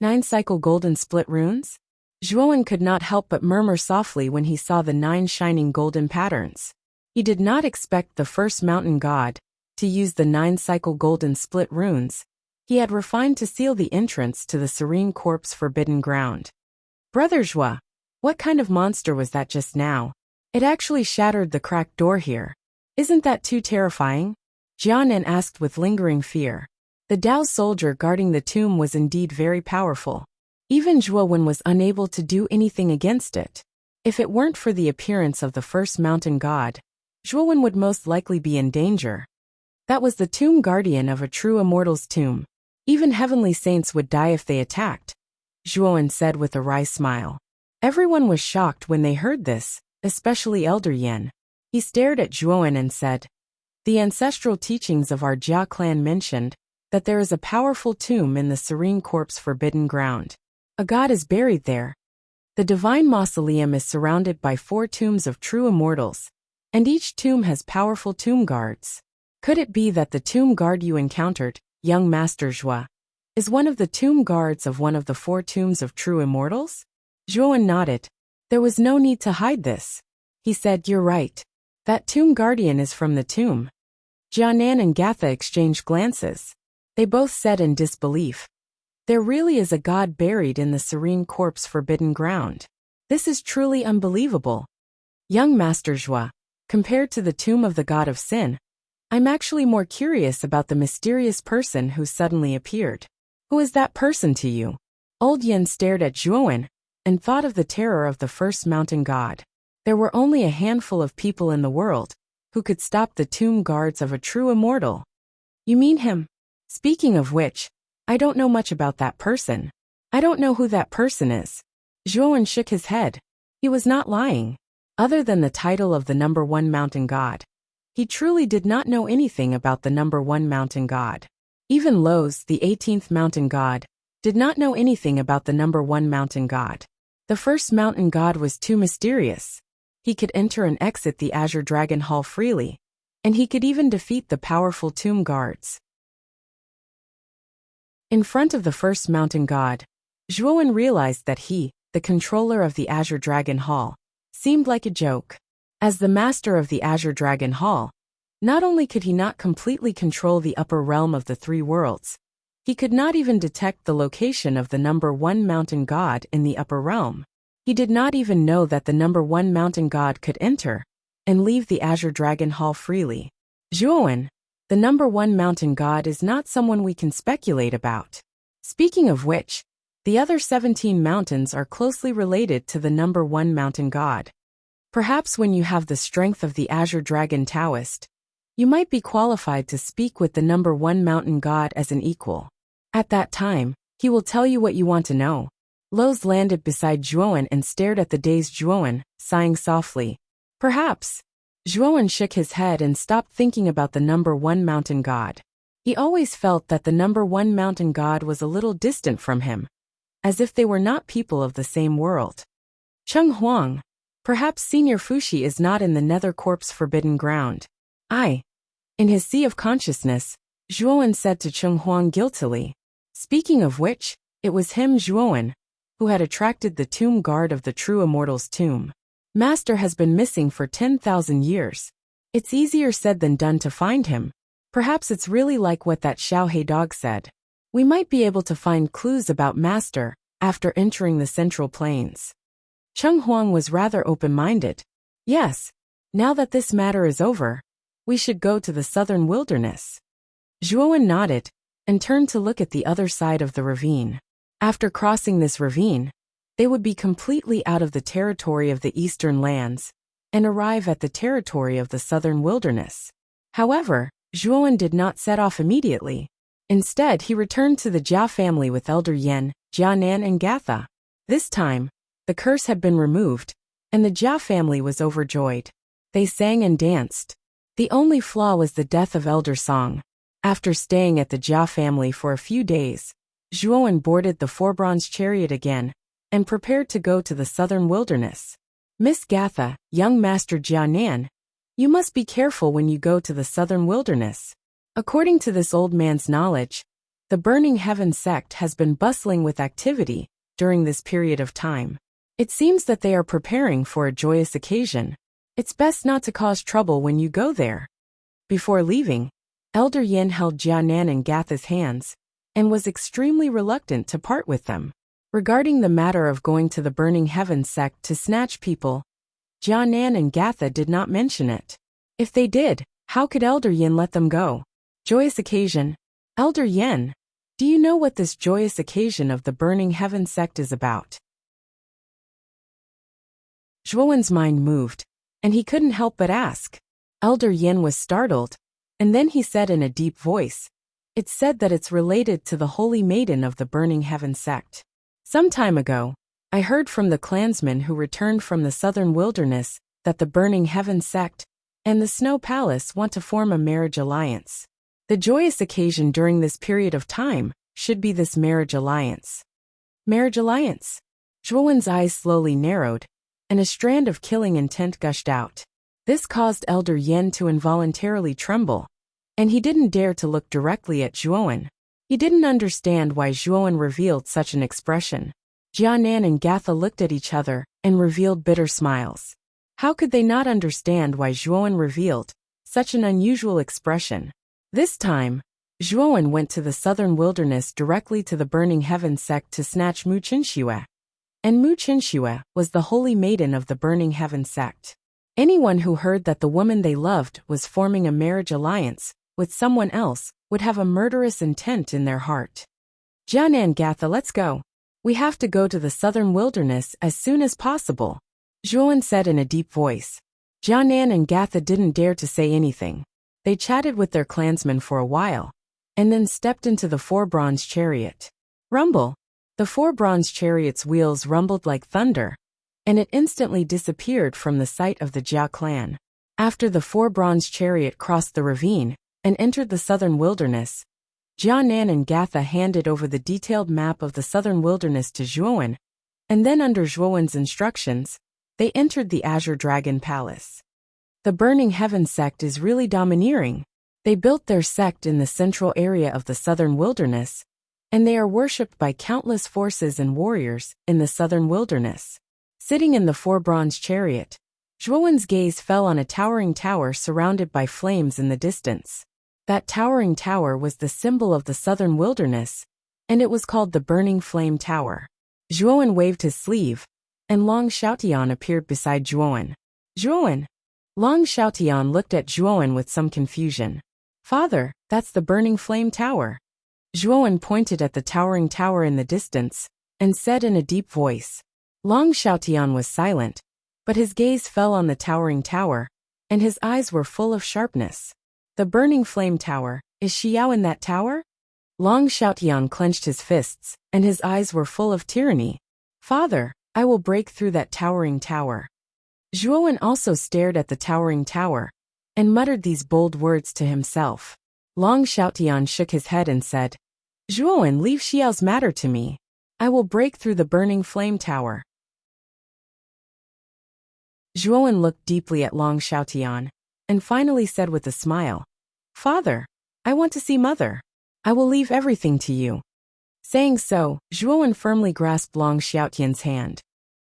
9 cycle golden split runes? Zhuowen could not help but murmur softly when he saw the 9 shining golden patterns. He did not expect the first mountain god to use the 9 cycle golden split runes he had refined to seal the entrance to the serene corpse forbidden ground. Brother Zhua, what kind of monster was that just now? It actually shattered the cracked door here. Isn't that too terrifying? Jianan asked with lingering fear. The Dao soldier guarding the tomb was indeed very powerful. Even Zhuowen was unable to do anything against it. If it weren't for the appearance of the first mountain god, Zhuowen would most likely be in danger. That was the tomb guardian of a true immortal's tomb. Even heavenly saints would die if they attacked, Zhuowen said with a wry smile. Everyone was shocked when they heard this, especially Elder Yan. He stared at Zhuowen and said, "The ancestral teachings of our Jia clan mentioned that there is a powerful tomb in the serene corpse forbidden ground. A god is buried there. The divine mausoleum is surrounded by 4 tombs of true immortals, and each tomb has powerful tomb guards. Could it be that the tomb guard you encountered, young Master Zhua, is one of the tomb guards of one of the 4 tombs of true immortals?" Zhuowen nodded. There was no need to hide this. He said, "You're right. That tomb guardian is from the tomb." Jianan and Gatha exchanged glances. They both said in disbelief, "There really is a god buried in the serene corpse forbidden ground. This is truly unbelievable. Young Master Zhua, compared to the tomb of the god of sin, I'm actually more curious about the mysterious person who suddenly appeared. Who is that person to you?" Old Yin stared at Zhuowen and thought of the terror of the first mountain god. There were only a handful of people in the world who could stop the tomb guards of a true immortal. "You mean him? Speaking of which, I don't know much about that person. I don't know who that person is." Zhuowen shook his head. He was not lying. Other than the title of the number 1 mountain god, he truly did not know anything about the number 1 mountain god. Even Loz, the 18th mountain god, did not know anything about the number 1 mountain god. The first mountain god was too mysterious. He could enter and exit the Azure Dragon Hall freely, and he could even defeat the powerful tomb guards. In front of the first mountain god, Zhuowen realized that he, the controller of the Azure Dragon Hall, seemed like a joke. As the master of the Azure Dragon Hall, not only could he not completely control the upper realm of the 3 worlds, he could not even detect the location of the number 1 mountain god in the upper realm. He did not even know that the number 1 mountain god could enter and leave the Azure Dragon Hall freely. Zhuowen, the number 1 mountain god is not someone we can speculate about. Speaking of which, the other 17 mountains are closely related to the number 1 mountain god. Perhaps when you have the strength of the Azure Dragon Taoist, you might be qualified to speak with the number 1 mountain god as an equal. At that time, he will tell you what you want to know. Loz landed beside Zhuowen and stared at the dazed Zhuowen, sighing softly. Perhaps. Zhuowen shook his head and stopped thinking about the number 1 mountain god. He always felt that the number 1 mountain god was a little distant from him, as if they were not people of the same world. Cheng Huang. Perhaps Senior Fushi is not in the Nether Corpse forbidden ground. In his sea of consciousness, Zhuowen said to Cheng Huang guiltily. Speaking of which, it was him, Zhuowen, who had attracted the tomb guard of the true immortal's tomb. Master has been missing for 10,000 years. It's easier said than done to find him. Perhaps it's really like what that Xiaohei dog said. We might be able to find clues about Master after entering the Central Plains. Cheng Huang was rather open-minded. Yes, now that this matter is over, we should go to the southern wilderness. Zhuowen nodded and turned to look at the other side of the ravine. After crossing this ravine, they would be completely out of the territory of the eastern lands and arrive at the territory of the southern wilderness. However, Zhuowen did not set off immediately. Instead, he returned to the Jia family with Elder Yan, Jianan and Gatha. This time, the curse had been removed, and the Jia family was overjoyed. They sang and danced. The only flaw was the death of Elder Song. After staying at the Jia family for a few days, Zhuowen boarded the 4-bronze chariot again and prepared to go to the southern wilderness. Miss Gatha, young Master Jianan, You must be careful when you go to the southern wilderness. According to this old man's knowledge, the Burning Heaven sect has been bustling with activity during this period of time. It seems that they are preparing for a joyous occasion. It's best not to cause trouble when you go there. Before leaving, Elder Yin held Jianan and Gatha's hands and was extremely reluctant to part with them. Regarding the matter of going to the Burning Heaven sect to snatch people, Jianan and Gatha did not mention it. If they did, how could Elder Yin let them go? Joyous occasion. Elder Yin, do you know what this joyous occasion of the Burning Heaven sect is about? Zhuowen's mind moved, and he couldn't help but ask. Elder Yin was startled, and then he said in a deep voice, "It's said that it's related to the Holy Maiden of the Burning Heaven sect. Some time ago, I heard from the clansmen who returned from the southern wilderness that the Burning Heaven sect and the Snow Palace want to form a marriage alliance. The joyous occasion during this period of time should be this marriage alliance." Marriage alliance? Zhuowen's eyes slowly narrowed, and a strand of killing intent gushed out. This caused Elder Yin to involuntarily tremble, and he didn't dare to look directly at Zhuowen. He didn't understand why Zhuowen revealed such an expression. Jianan and Gatha looked at each other and revealed bitter smiles. How could they not understand why Zhuowen revealed such an unusual expression? This time, Zhuowen went to the southern wilderness directly to the Burning Heaven sect to snatch Mu Qinxue. And Mu Qinxue was the holy maiden of the Burning Heaven sect. Anyone who heard that the woman they loved was forming a marriage alliance with someone else would have a murderous intent in their heart. Jianan, Gatha, let's go. We have to go to the southern wilderness as soon as possible, Zhuowen said in a deep voice. Jianan and Gatha didn't dare to say anything. They chatted with their clansmen for a while, and then stepped into the 4-bronze chariot. Rumble! The 4-bronze chariot's wheels rumbled like thunder, and it instantly disappeared from the sight of the Jia clan. After the 4-bronze chariot crossed the ravine and entered the southern wilderness, Jianan and Gatha handed over the detailed map of the southern wilderness to Zhuowen, and then under Zhuowen's instructions, they entered the Azure Dragon Palace. The Burning Heaven sect is really domineering. They built their sect in the central area of the southern wilderness, and they are worshipped by countless forces and warriors in the southern wilderness. Sitting in the 4-bronze chariot, Zhuowen's gaze fell on a towering tower surrounded by flames in the distance. That towering tower was the symbol of the southern wilderness, and it was called the Burning Flame Tower. Zhuowen waved his sleeve, and Long Xiaotian appeared beside Zhuowen. Zhuowen! Long Xiaotian looked at Zhuowen with some confusion. Father, that's the Burning Flame Tower. Zhuowen pointed at the towering tower in the distance, and said in a deep voice. Long Xiaotian was silent, but his gaze fell on the towering tower, and his eyes were full of sharpness. The Burning Flame Tower, is Xiao in that tower? Long Xiaotian clenched his fists, and his eyes were full of tyranny. Father, I will break through that towering tower. Zhuowen also stared at the towering tower, and muttered these bold words to himself. Long Xiaotian shook his head and said, Zhuowen, leave Xiao's matter to me. I will break through the Burning Flame Tower. Zhuowen looked deeply at Long Xiaotian, and finally said with a smile, Father, I want to see Mother. I will leave everything to you. Saying so, Zhuowen firmly grasped Long Xiaotian's hand.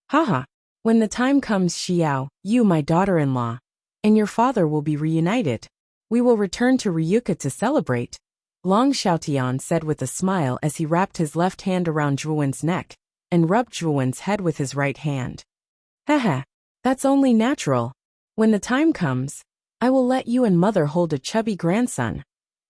Haha, when the time comes, Xiao, you, my daughter-in-law, and your father will be reunited. We will return to Ryuka to celebrate, Long Xiaotian said with a smile as he wrapped his left hand around Zhuowen's neck and rubbed Zhuowen's head with his right hand. Haha, that's only natural. When the time comes, I will let you and Mother hold a chubby grandson,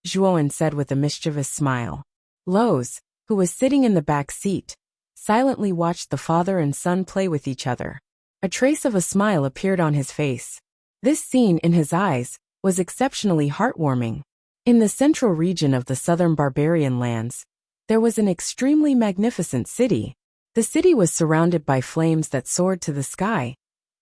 Zhuowen said with a mischievous smile. Loz, who was sitting in the back seat, silently watched the father and son play with each other. A trace of a smile appeared on his face. This scene in his eyes was exceptionally heartwarming. In the central region of the southern barbarian lands, there was an extremely magnificent city. The city was surrounded by flames that soared to the sky,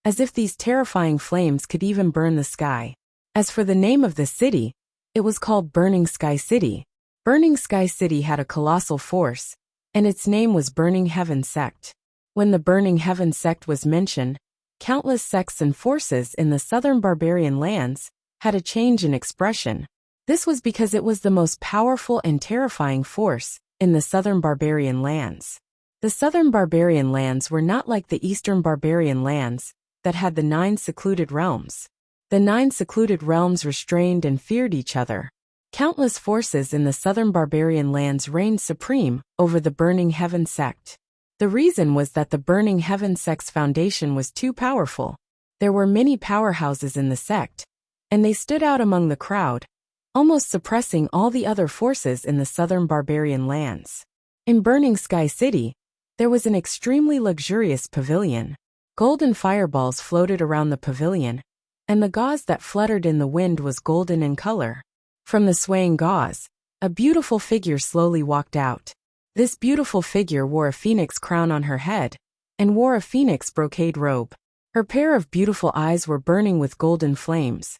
as if these terrifying flames could even burn the sky. As for the name of the city, it was called Burning Sky City. Burning Sky City had a colossal force, and its name was Burning Heaven Sect. When the Burning Heaven Sect was mentioned, countless sects and forces in the southern barbarian lands had a change in expression. This was because it was the most powerful and terrifying force in the southern barbarian lands. The southern barbarian lands were not like the eastern barbarian lands that had the 9 secluded realms. The 9 secluded realms restrained and feared each other. Countless forces in the southern barbarian lands reigned supreme over the Burning Heaven sect. The reason was that the Burning Heaven sect's foundation was too powerful. There were many powerhouses in the sect, and they stood out among the crowd, almost suppressing all the other forces in the southern barbarian lands. In Burning Sky City, there was an extremely luxurious pavilion. Golden fireballs floated around the pavilion, and the gauze that fluttered in the wind was golden in color. From the swaying gauze, a beautiful figure slowly walked out. This beautiful figure wore a phoenix crown on her head and wore a phoenix brocade robe. Her pair of beautiful eyes were burning with golden flames,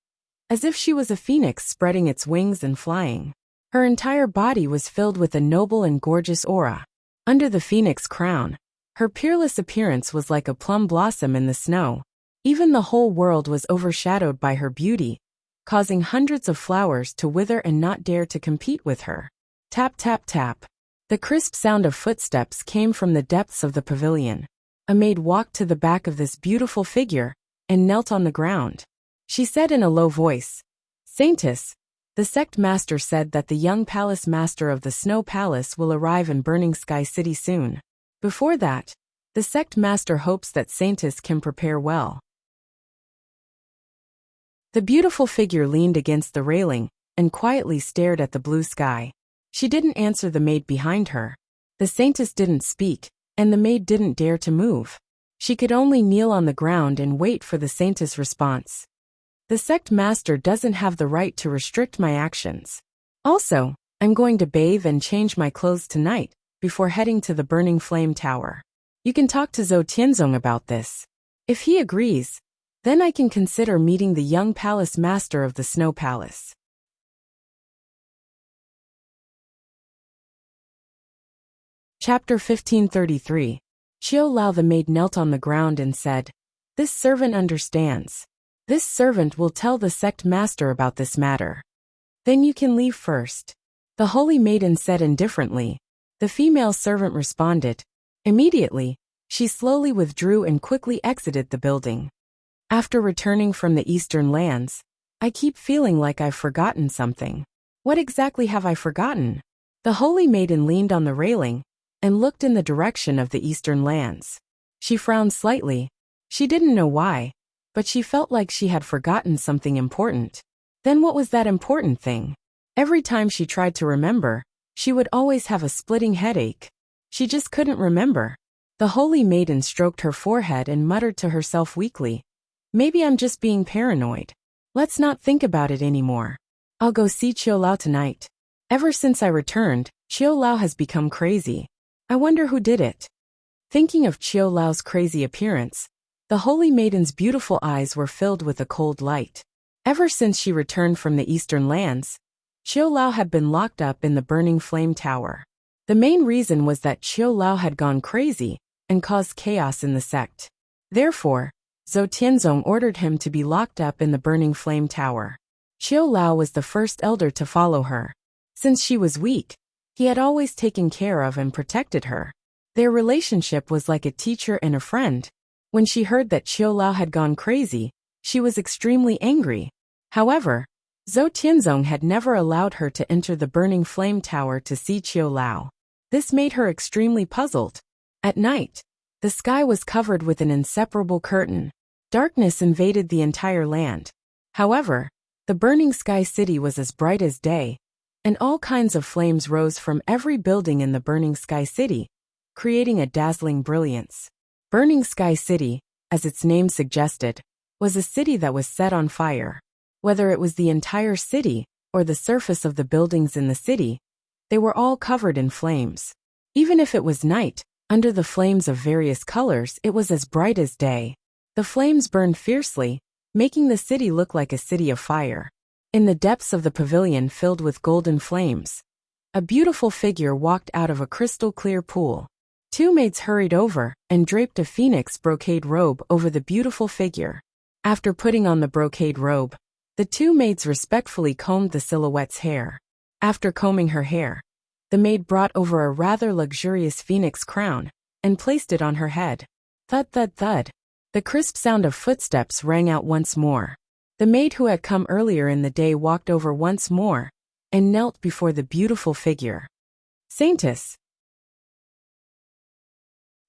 as if she was a phoenix spreading its wings and flying. Her entire body was filled with a noble and gorgeous aura. Under the phoenix crown, her peerless appearance was like a plum blossom in the snow. Even the whole world was overshadowed by her beauty, causing hundreds of flowers to wither and not dare to compete with her. Tap, tap, tap. The crisp sound of footsteps came from the depths of the pavilion. A maid walked to the back of this beautiful figure and knelt on the ground. She said in a low voice, "Saintess, the sect master said that the young palace master of the Snow Palace will arrive in Burning Sky City soon. Before that, the sect master hopes that Saintess can prepare well." The beautiful figure leaned against the railing and quietly stared at the blue sky. She didn't answer the maid behind her. The Saintess didn't speak, and the maid didn't dare to move. She could only kneel on the ground and wait for the Saintess' response. The sect master doesn't have the right to restrict my actions. Also, I'm going to bathe and change my clothes tonight before heading to the Burning Flame Tower. You can talk to Zhou Tianzong about this. If he agrees, then I can consider meeting the young palace master of the Snow Palace. Chapter 1533. Qiu Lao the maid knelt on the ground and said, "This servant understands. This servant will tell the sect master about this matter. Then you can leave first." The holy maiden said indifferently. The female servant responded. Immediately, she slowly withdrew and quickly exited the building. After returning from the eastern lands, I keep feeling like I've forgotten something. What exactly have I forgotten? The holy maiden leaned on the railing and looked in the direction of the eastern lands. She frowned slightly. She didn't know why, but she felt like she had forgotten something important. Then what was that important thing? Every time she tried to remember, she would always have a splitting headache. She just couldn't remember. The holy maiden stroked her forehead and muttered to herself weakly, "Maybe I'm just being paranoid. Let's not think about it anymore. I'll go see Qiu Lao tonight. Ever since I returned, Qiu Lao has become crazy. I wonder who did it." Thinking of Qiu Lao's crazy appearance, the holy maiden's beautiful eyes were filled with a cold light. Ever since she returned from the eastern lands, Qiu Lao had been locked up in the Burning Flame Tower. The main reason was that Qiu Lao had gone crazy and caused chaos in the sect. Therefore, Zhou Tianzong ordered him to be locked up in the Burning Flame Tower. Qiu Lao was the first elder to follow her. Since she was weak, he had always taken care of and protected her. Their relationship was like a teacher and a friend. When she heard that Qiu Lao had gone crazy, she was extremely angry. However, Zhou Tianzong had never allowed her to enter the Burning Flame Tower to see Qiu Lao. This made her extremely puzzled. At night, the sky was covered with an inseparable curtain. Darkness invaded the entire land. However, the Burning Sky City was as bright as day, and all kinds of flames rose from every building in the Burning Sky City, creating a dazzling brilliance. Burning Sky City, as its name suggested, was a city that was set on fire. Whether it was the entire city or the surface of the buildings in the city, they were all covered in flames. Even if it was night, under the flames of various colors, it was as bright as day. The flames burned fiercely, making the city look like a city of fire. In the depths of the pavilion filled with golden flames, a beautiful figure walked out of a crystal-clear pool. Two maids hurried over and draped a phoenix brocade robe over the beautiful figure. After putting on the brocade robe, the two maids respectfully combed the silhouette's hair. After combing her hair, the maid brought over a rather luxurious phoenix crown and placed it on her head. Thud, thud, thud. The crisp sound of footsteps rang out once more. The maid who had come earlier in the day walked over once more and knelt before the beautiful figure. Saintess.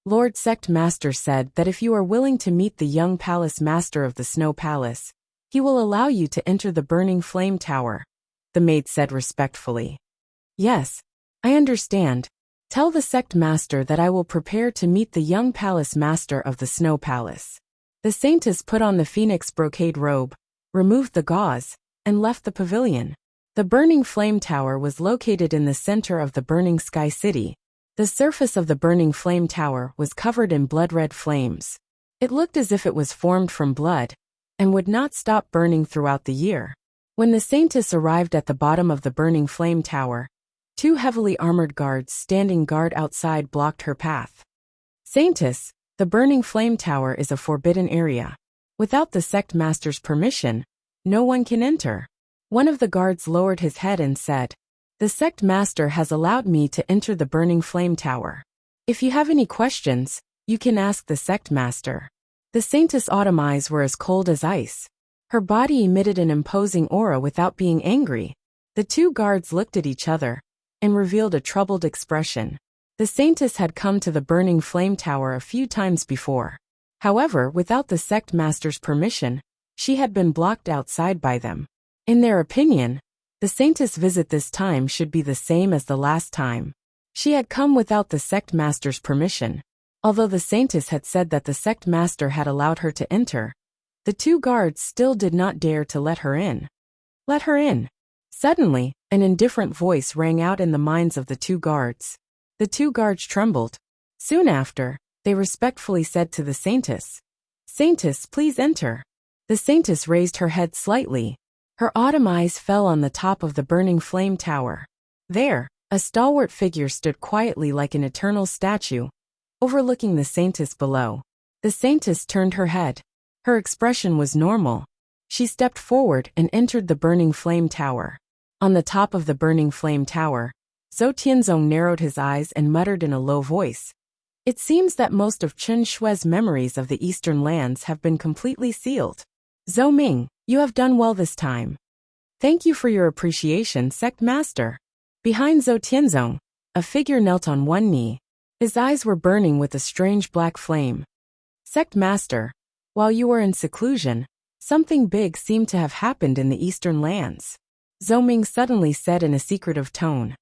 Lord Sect Master said that if you are willing to meet the young palace master of the Snow Palace, he will allow you to enter the burning flame tower, the maid said respectfully. Yes, I understand. Tell the sect master that I will prepare to meet the young palace master of the Snow Palace. The saintess put on the phoenix brocade robe, removed the gauze, and left the pavilion. The burning flame tower was located in the center of the burning sky city. The surface of the burning flame tower was covered in blood-red flames. It looked as if it was formed from blood and would not stop burning throughout the year. When the saintess arrived at the bottom of the burning flame tower, two heavily armored guards standing guard outside blocked her path. Saintess, the burning flame tower is a forbidden area. Without the sect master's permission, no one can enter. One of the guards lowered his head and said, "The sect master has allowed me to enter the burning flame tower. If you have any questions, you can ask the sect master." The saintess' autumn eyes were as cold as ice. Her body emitted an imposing aura without being angry. The two guards looked at each other and revealed a troubled expression. The saintess had come to the burning flame tower a few times before. However, without the sect master's permission, she had been blocked outside by them. In their opinion, the saintess' visit this time should be the same as the last time. She had come without the sect master's permission. Although the saintess had said that the sect master had allowed her to enter, the two guards still did not dare to let her in. Let her in. Suddenly, an indifferent voice rang out in the minds of the two guards. The two guards trembled. Soon after, they respectfully said to the saintess, "Saintess, please enter." The saintess raised her head slightly. Her autumn eyes fell on the top of the burning flame tower. There, a stalwart figure stood quietly like an eternal statue, overlooking the saintess below. The saintess turned her head. Her expression was normal. She stepped forward and entered the burning flame tower. On the top of the burning flame tower, Zhou Tianzong narrowed his eyes and muttered in a low voice, "It seems that most of Chen Shui's memories of the eastern lands have been completely sealed. Zhou Ming, you have done well this time. Thank you for your appreciation, sect master." Behind Zhou Tianzong, a figure knelt on one knee. His eyes were burning with a strange black flame. "Sect master, while you were in seclusion, something big seemed to have happened in the eastern lands," Zhou Ming suddenly said in a secretive tone.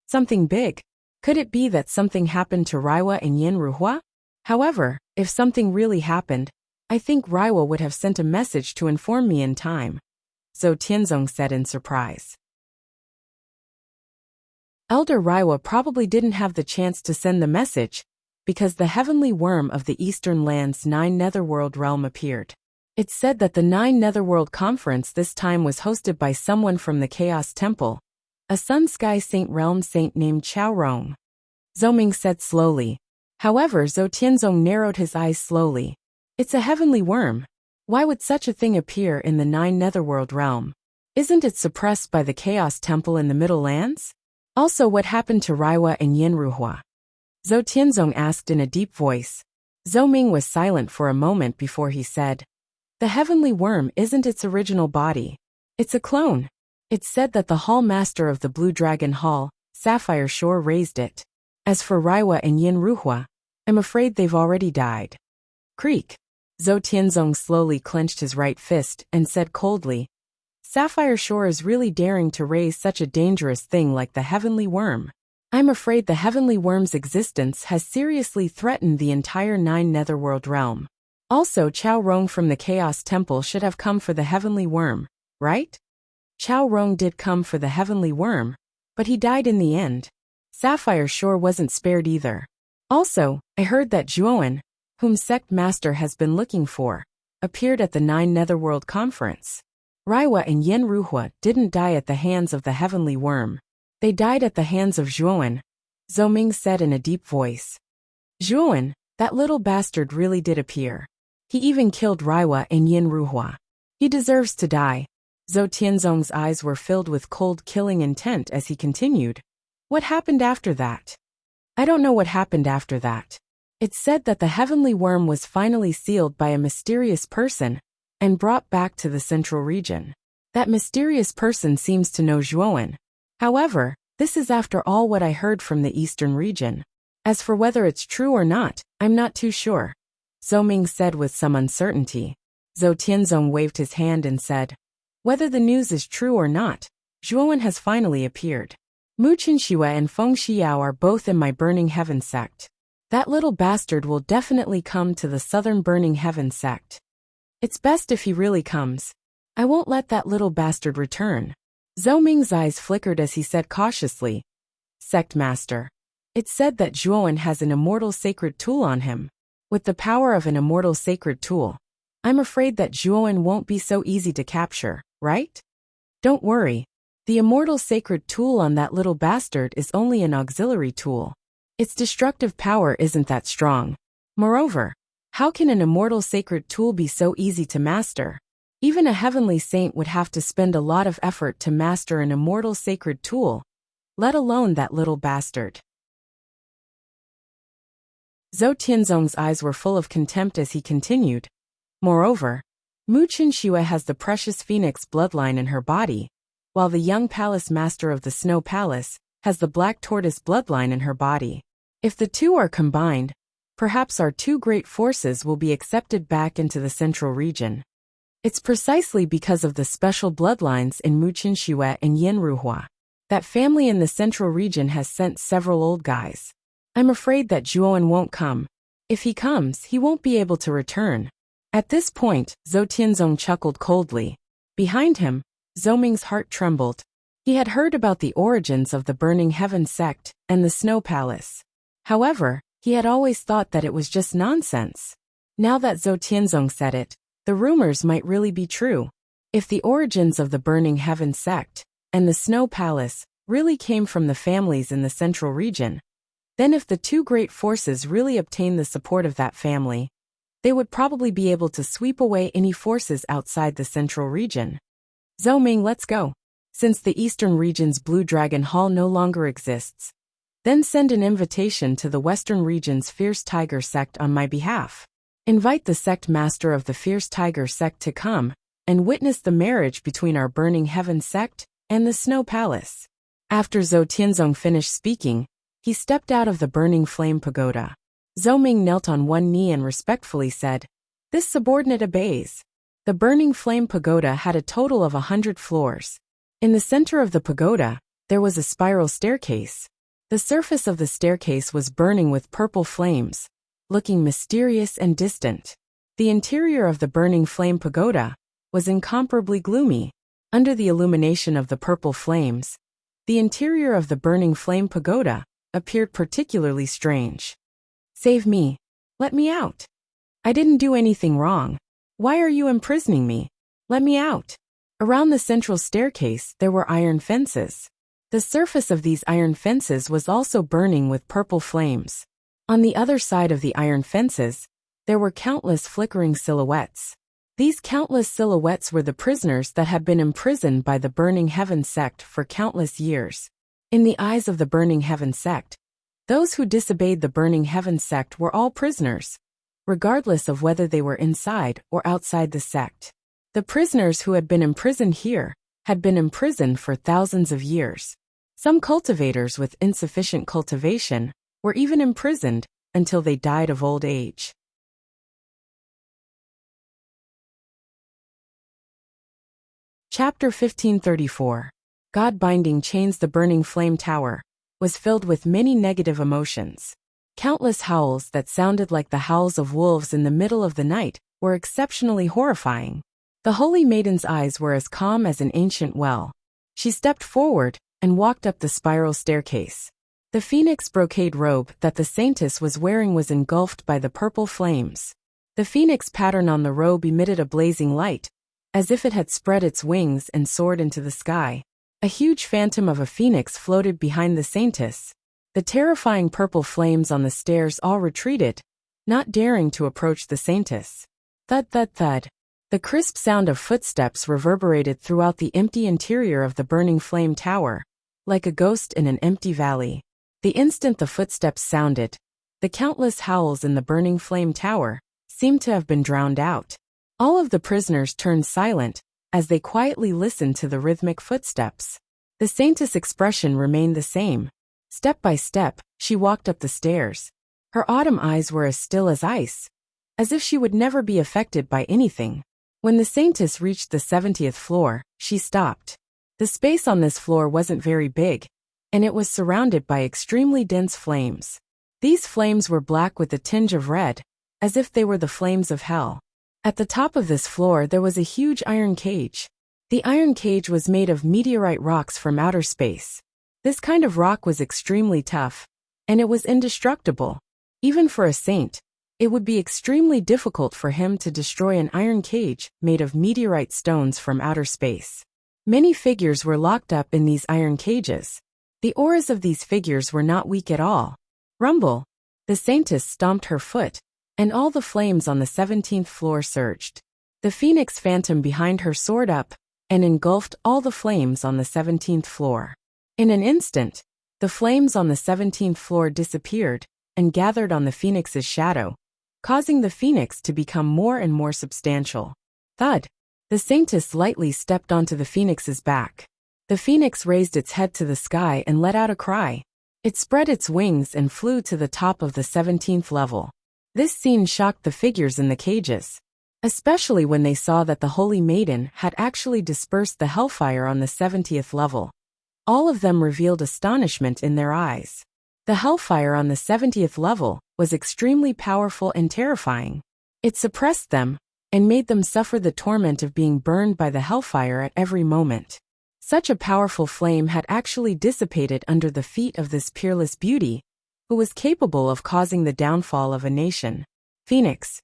Something big? Could it be that something happened to Raiwa and Yin Ruhua? However, if something really happened, I think Raiwa would have sent a message to inform me in time, Zhou Tianzong said in surprise. Elder Raiwa probably didn't have the chance to send the message, because the heavenly worm of the Eastern Land's 9 Netherworld realm appeared. It's said that the 9 Netherworld conference this time was hosted by someone from the Chaos Temple, a Sun Sky Saint realm saint named Chao Rong. Zhou Ming said slowly. However, Zhou Tianzong narrowed his eyes slowly. It's a heavenly worm. Why would such a thing appear in the 9 Netherworld realm? Isn't it suppressed by the Chaos Temple in the Middle Lands? Also, what happened to Raiwa and Yin Ruhua? Zhou Tianzong asked in a deep voice. Zhou Ming was silent for a moment before he said, "The heavenly worm isn't its original body. It's a clone. It's said that the Hall Master of the Blue Dragon Hall, Sapphire Shore, raised it. As for Raiwa and Yin Ruhua, I'm afraid they've already died." Creak. Zhou Tianzong slowly clenched his right fist and said coldly, "Sapphire Shore is really daring to raise such a dangerous thing like the heavenly worm. I'm afraid the heavenly worm's existence has seriously threatened the entire 9 Netherworld realm. Also, Chao Rong from the Chaos Temple should have come for the heavenly worm, right? Chao Rong did come for the heavenly worm, but he died in the end. Sapphire Shore wasn't spared either. Also, I heard that Zhuoan, whom Sect Master has been looking for, appeared at the 9 Netherworld conference. Raiwa and Yin Ruhua didn't die at the hands of the heavenly worm. They died at the hands of Zhuoan," Zhou Ming said in a deep voice. Zhuan, that little bastard really did appear. He even killed Raiwa and Yin Ruhua. He deserves to die. Zhou Tianzong's eyes were filled with cold killing intent as he continued. What happened after that? I don't know what happened after that. It's said that the heavenly worm was finally sealed by a mysterious person and brought back to the central region. That mysterious person seems to know Zhuan. However, this is after all what I heard from the eastern region. As for whether it's true or not, I'm not too sure. Zhou Ming said with some uncertainty. Zhou Tianzong waved his hand and said, whether the news is true or not, Zhuan has finally appeared. Mu Qinxue and Feng Xiao are both in my Burning Heaven sect. That little bastard will definitely come to the Southern Burning Heaven sect. It's best if he really comes. I won't let that little bastard return. Zhou Ming's eyes flickered as he said cautiously, Sect Master. It's said that Zhuan has an immortal sacred tool on him. With the power of an immortal sacred tool, I'm afraid that Zhuan won't be so easy to capture, right? Don't worry. The immortal sacred tool on that little bastard is only an auxiliary tool. Its destructive power isn't that strong. Moreover, how can an immortal sacred tool be so easy to master? Even a heavenly saint would have to spend a lot of effort to master an immortal sacred tool, let alone that little bastard. Zhou Tianzong's eyes were full of contempt as he continued. Moreover, Mu Qinxue has the precious phoenix bloodline in her body, while the young palace master of the Snow Palace has the black tortoise bloodline in her body. If the two are combined, perhaps our two great forces will be accepted back into the central region. It's precisely because of the special bloodlines in Mu Qinxue and Yin Ruhua. That family in the central region has sent several old guys. I'm afraid that Zhuan won't come. If he comes, he won't be able to return. At this point, Zhou Tianzong chuckled coldly. Behind him, Zhou Ming's heart trembled. He had heard about the origins of the Burning Heaven sect and the Snow Palace. However, he had always thought that it was just nonsense. Now that Zhou Tianzong said it, the rumors might really be true. If the origins of the Burning Heaven sect and the Snow Palace really came from the families in the central region, then if the two great forces really obtain the support of that family, they would probably be able to sweep away any forces outside the central region. Zhou Ming, let's go. Since the eastern region's Blue Dragon Hall no longer exists, then send an invitation to the western region's Fierce Tiger sect on my behalf. Invite the sect master of the Fierce Tiger sect to come and witness the marriage between our Burning Heaven sect and the Snow Palace. After Zhou Tianzong finished speaking, he stepped out of the Burning Flame Pagoda. Zhou Ming knelt on one knee and respectfully said, This subordinate obeys. The Burning Flame Pagoda had a total of 100 floors. In the center of the pagoda, there was a spiral staircase. The surface of the staircase was burning with purple flames, looking mysterious and distant. The interior of the Burning Flame Pagoda was incomparably gloomy. Under the illumination of the purple flames, the interior of the Burning Flame Pagoda appeared particularly strange. Save me. Let me out. I didn't do anything wrong. Why are you imprisoning me? Let me out. Around the central staircase there were iron fences. The surface of these iron fences was also burning with purple flames. On the other side of the iron fences, there were countless flickering silhouettes. These countless silhouettes were the prisoners that had been imprisoned by the Burning Heaven sect for countless years. In the eyes of the Burning Heaven sect, those who disobeyed the Burning Heaven sect were all prisoners, regardless of whether they were inside or outside the sect. The prisoners who had been imprisoned here had been imprisoned for thousands of years. Some cultivators with insufficient cultivation were even imprisoned until they died of old age. Chapter 1534. God Binding Chains. The Burning Flame Tower was filled with many negative emotions. Countless howls that sounded like the howls of wolves in the middle of the night were exceptionally horrifying. The holy maiden's eyes were as calm as an ancient well. She stepped forward and walked up the spiral staircase. The phoenix brocade robe that the saintess was wearing was engulfed by the purple flames. The phoenix pattern on the robe emitted a blazing light, as if it had spread its wings and soared into the sky. A huge phantom of a phoenix floated behind the saintess, The terrifying purple flames on the stairs all retreated, not daring to approach the saintess. Thud, thud, thud. The crisp sound of footsteps reverberated throughout the empty interior of the burning flame tower, like a ghost in an empty valley. The instant the footsteps sounded, the countless howls in the burning flame tower seemed to have been drowned out. All of the prisoners turned silent as they quietly listened to the rhythmic footsteps. The saintess' expression remained the same. Step by step, she walked up the stairs. Her autumn eyes were as still as ice, as if she would never be affected by anything. When the saintess reached the 70th floor, she stopped. The space on this floor wasn't very big, and it was surrounded by extremely dense flames. These flames were black with a tinge of red, as if they were the flames of hell. At the top of this floor there was a huge iron cage. The iron cage was made of meteorite rocks from outer space. This kind of rock was extremely tough, and it was indestructible. Even for a saint, it would be extremely difficult for him to destroy an iron cage made of meteorite stones from outer space. Many figures were locked up in these iron cages. The auras of these figures were not weak at all. Rumble! The saintess stomped her foot, and all the flames on the 17th floor surged. The phoenix phantom behind her soared up and engulfed all the flames on the 17th floor. In an instant, the flames on the 17th floor disappeared and gathered on the phoenix's shadow, causing the phoenix to become more and more substantial. Thud! The saintess lightly stepped onto the phoenix's back. The phoenix raised its head to the sky and let out a cry. It spread its wings and flew to the top of the 17th level. This scene shocked the figures in the cages, especially when they saw that the Holy Maiden had actually dispersed the hellfire on the 70th level. All of them revealed astonishment in their eyes. The hellfire on the 70th level was extremely powerful and terrifying. It suppressed them and made them suffer the torment of being burned by the hellfire at every moment. Such a powerful flame had actually dissipated under the feet of this peerless beauty, who was capable of causing the downfall of a nation. Phoenix.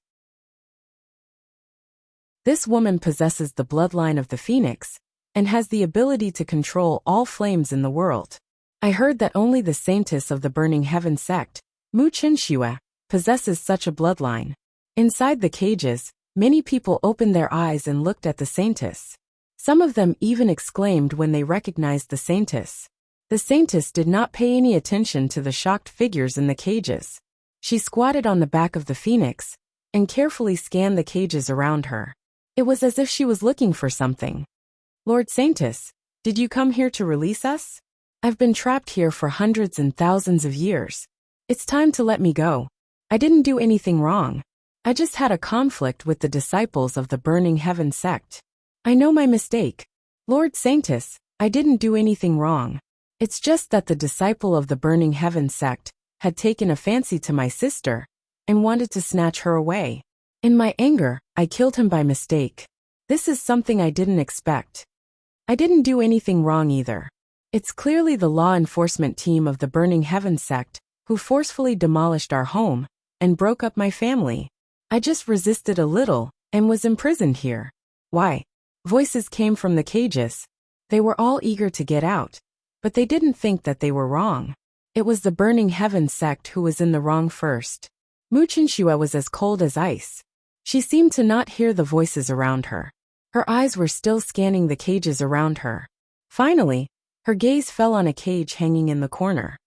This woman possesses the bloodline of the phoenix and has the ability to control all flames in the world. I heard that only the saintess of the Burning Heaven sect, Wuxia, possesses such a bloodline. Inside the cages, many people opened their eyes and looked at the saintess. Some of them even exclaimed when they recognized the saintess. The saintess did not pay any attention to the shocked figures in the cages. She squatted on the back of the phoenix and carefully scanned the cages around her. It was as if she was looking for something. Lord Saintess, did you come here to release us? I've been trapped here for hundreds and thousands of years. It's time to let me go. I didn't do anything wrong. I just had a conflict with the disciples of the Burning Heaven sect. I know my mistake. Lord Saintess, I didn't do anything wrong. It's just that the disciple of the Burning Heaven sect had taken a fancy to my sister and wanted to snatch her away. In my anger, I killed him by mistake. This is something I didn't expect. I didn't do anything wrong either. It's clearly the law enforcement team of the Burning Heaven sect who forcefully demolished our home and broke up my family. I just resisted a little and was imprisoned here. Why? Voices came from the cages. They were all eager to get out, but they didn't think that they were wrong. It was the Burning Heaven sect who was in the wrong first. Wuxia was as cold as ice. She seemed to not hear the voices around her. Her eyes were still scanning the cages around her. Finally, her gaze fell on a cage hanging in the corner.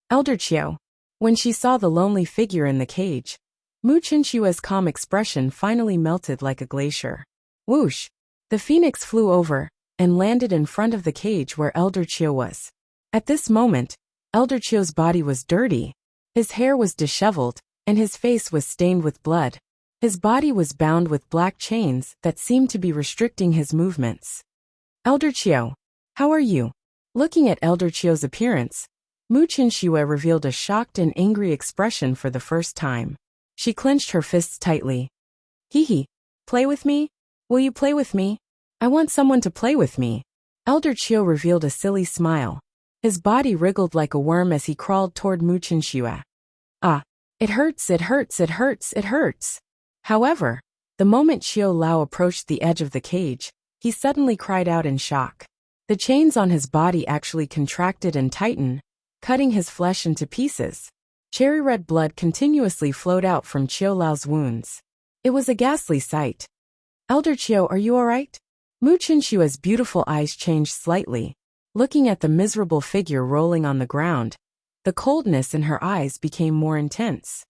Elder Chiu. When she saw the lonely figure in the cage, Wuxia's calm expression finally melted like a glacier. Whoosh! The phoenix flew over and landed in front of the cage where Elder Chiu was. At this moment, Elder Chiu's body was dirty. His hair was disheveled, and his face was stained with blood. His body was bound with black chains that seemed to be restricting his movements. Elder Chiu, how are you? Looking at Elder Chiu's appearance, Wuxia revealed a shocked and angry expression for the first time. She clenched her fists tightly. Hee, play with me? Will you play with me? I want someone to play with me. Elder Chiu revealed a silly smile. His body wriggled like a worm as he crawled toward Wuxia. Ah, it hurts, it hurts, it hurts, it hurts. However, the moment Xiao Lao approached the edge of the cage, he suddenly cried out in shock. The chains on his body actually contracted and tightened, cutting his flesh into pieces. Cherry red blood continuously flowed out from Qiu Lao's wounds. It was a ghastly sight. "Elder Qiu, are you all right?" Mu Qinshua's beautiful eyes changed slightly. Looking at the miserable figure rolling on the ground, the coldness in her eyes became more intense.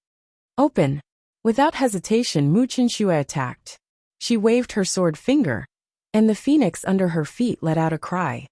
"Open." Without hesitation, Mu Qinshu attacked. She waved her sword finger, and the phoenix under her feet let out a cry.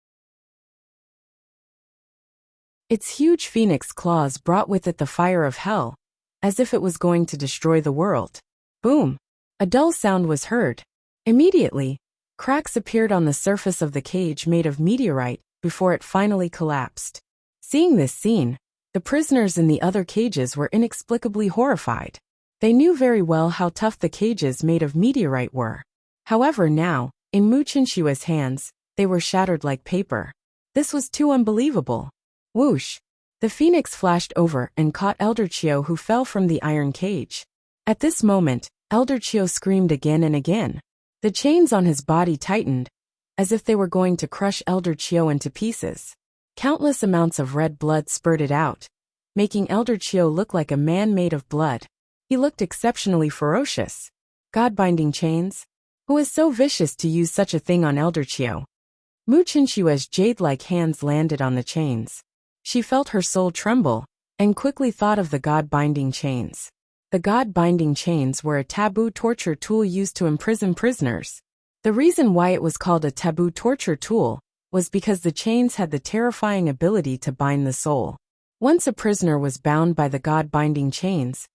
Its huge phoenix claws brought with it the fire of hell, as if it was going to destroy the world. Boom! A dull sound was heard. Immediately, cracks appeared on the surface of the cage made of meteorite before it finally collapsed. Seeing this scene, the prisoners in the other cages were inexplicably horrified. They knew very well how tough the cages made of meteorite were. However, now, in Mu Qinshua's hands, they were shattered like paper. This was too unbelievable. Whoosh! The phoenix flashed over and caught Elder Qiu, who fell from the iron cage. At this moment, Elder Qiu screamed again and again. The chains on his body tightened, as if they were going to crush Elder Qiu into pieces. Countless amounts of red blood spurted out, making Elder Qiu look like a man made of blood. He looked exceptionally ferocious. God-binding chains? Who is so vicious to use such a thing on Elder Qiu? Mu Qinshua's jade-like hands landed on the chains. She felt her soul tremble, and quickly thought of the God-binding chains. The God-binding chains were a taboo torture tool used to imprison prisoners. The reason why it was called a taboo torture tool was because the chains had the terrifying ability to bind the soul. Once a prisoner was bound by the God-binding chains,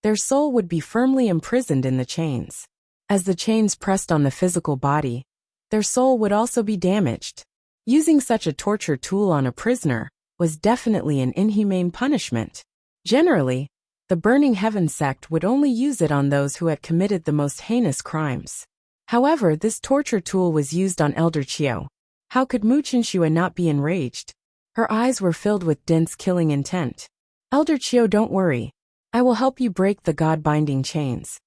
their soul would be firmly imprisoned in the chains. As the chains pressed on the physical body, their soul would also be damaged. Using such a torture tool on a prisoner was definitely an inhumane punishment. Generally, the Burning Heaven sect would only use it on those who had committed the most heinous crimes. However, this torture tool was used on Elder Qiu. How could Mu Qinshu not be enraged? Her eyes were filled with dense killing intent. "Elder Qiu, don't worry. I will help you break the God-binding chains,"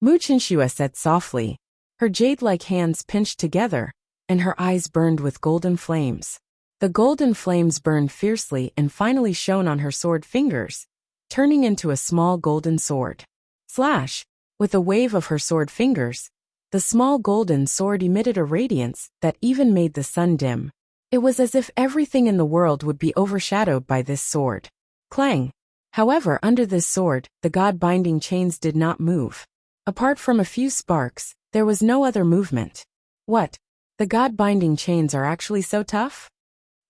Mu Qinshu said softly. Her jade-like hands pinched together, and her eyes burned with golden flames. The golden flames burned fiercely and finally shone on her sword fingers, turning into a small golden sword. Slash! With a wave of her sword fingers, the small golden sword emitted a radiance that even made the sun dim. It was as if everything in the world would be overshadowed by this sword. Clang! However, under this sword, the God-binding chains did not move. Apart from a few sparks, there was no other movement. What? The God-binding chains are actually so tough?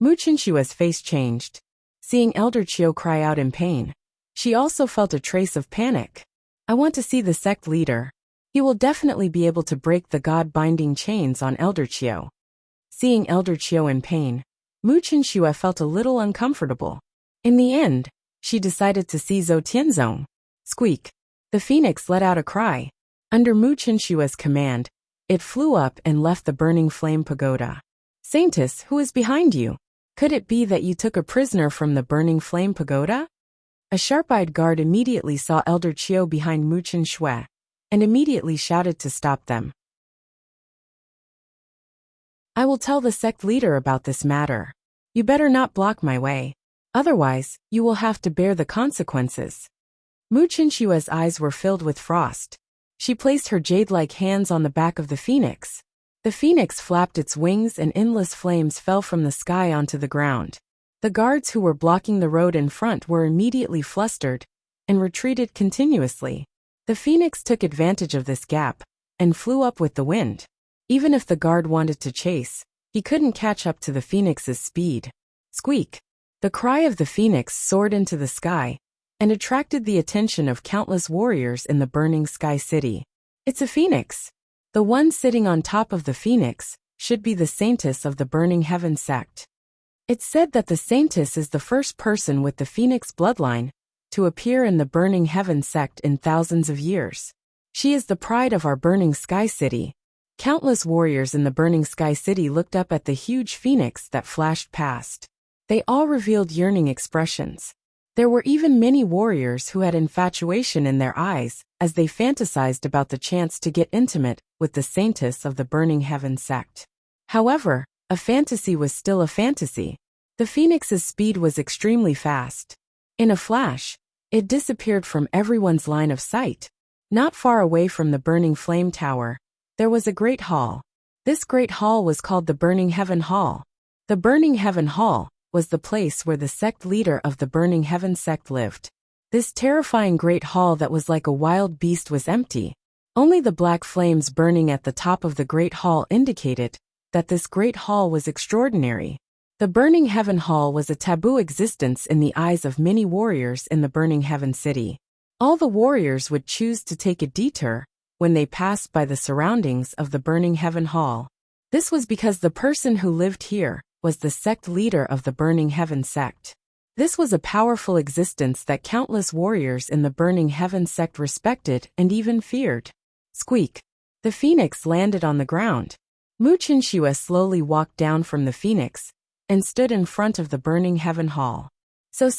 Mu Qinshua's face changed. Seeing Elder Qiu cry out in pain, she also felt a trace of panic. "I want to see the sect leader. He will definitely be able to break the God-binding chains on Elder Qiu." Seeing Elder Qiu in pain, Mu Qinshu felt a little uncomfortable. In the end, she decided to see Zhou Tianzong. Squeak! The phoenix let out a cry. Under Mu Qinshua's command, it flew up and left the burning flame pagoda. "Saintess, who is behind you? Could it be that you took a prisoner from the burning flame pagoda?" A sharp-eyed guard immediately saw Elder Qiu behind Mu Qinshu, and immediately shouted to stop them. "I will tell the sect leader about this matter. You better not block my way. Otherwise, you will have to bear the consequences." Mu Qinshua's eyes were filled with frost. She placed her jade-like hands on the back of the phoenix. The phoenix flapped its wings and endless flames fell from the sky onto the ground. The guards who were blocking the road in front were immediately flustered and retreated continuously. The phoenix took advantage of this gap and flew up with the wind. Even if the guard wanted to chase, he couldn't catch up to the phoenix's speed. Squeak! The cry of the phoenix soared into the sky and attracted the attention of countless warriors in the burning sky city. "It's a phoenix. The one sitting on top of the phoenix should be the saintess of the Burning Heaven sect." It's said that the saintess is the first person with the phoenix bloodline to appear in the Burning Heaven sect in thousands of years. She is the pride of our Burning Sky City. Countless warriors in the Burning Sky City looked up at the huge phoenix that flashed past. They all revealed yearning expressions. There were even many warriors who had infatuation in their eyes as they fantasized about the chance to get intimate with the saintess of the Burning Heaven sect. However, a fantasy was still a fantasy. The phoenix's speed was extremely fast. In a flash, it disappeared from everyone's line of sight. Not far away from the burning flame tower, there was a great hall. This great hall was called the Burning Heaven Hall. The Burning Heaven Hall was the place where the sect leader of the Burning Heaven sect lived. This terrifying great hall that was like a wild beast was empty. Only the black flames burning at the top of the great hall indicated that this great hall was extraordinary. The Burning Heaven Hall was a taboo existence in the eyes of many warriors in the Burning Heaven City. All the warriors would choose to take a detour when they passed by the surroundings of the Burning Heaven Hall. This was because the person who lived here was the sect leader of the Burning Heaven sect. This was a powerful existence that countless warriors in the Burning Heaven sect respected and even feared. Squeak! The phoenix landed on the ground. Mu Chinshua slowly walked down from the phoenix and stood in front of the Burning Heaven Hall. So.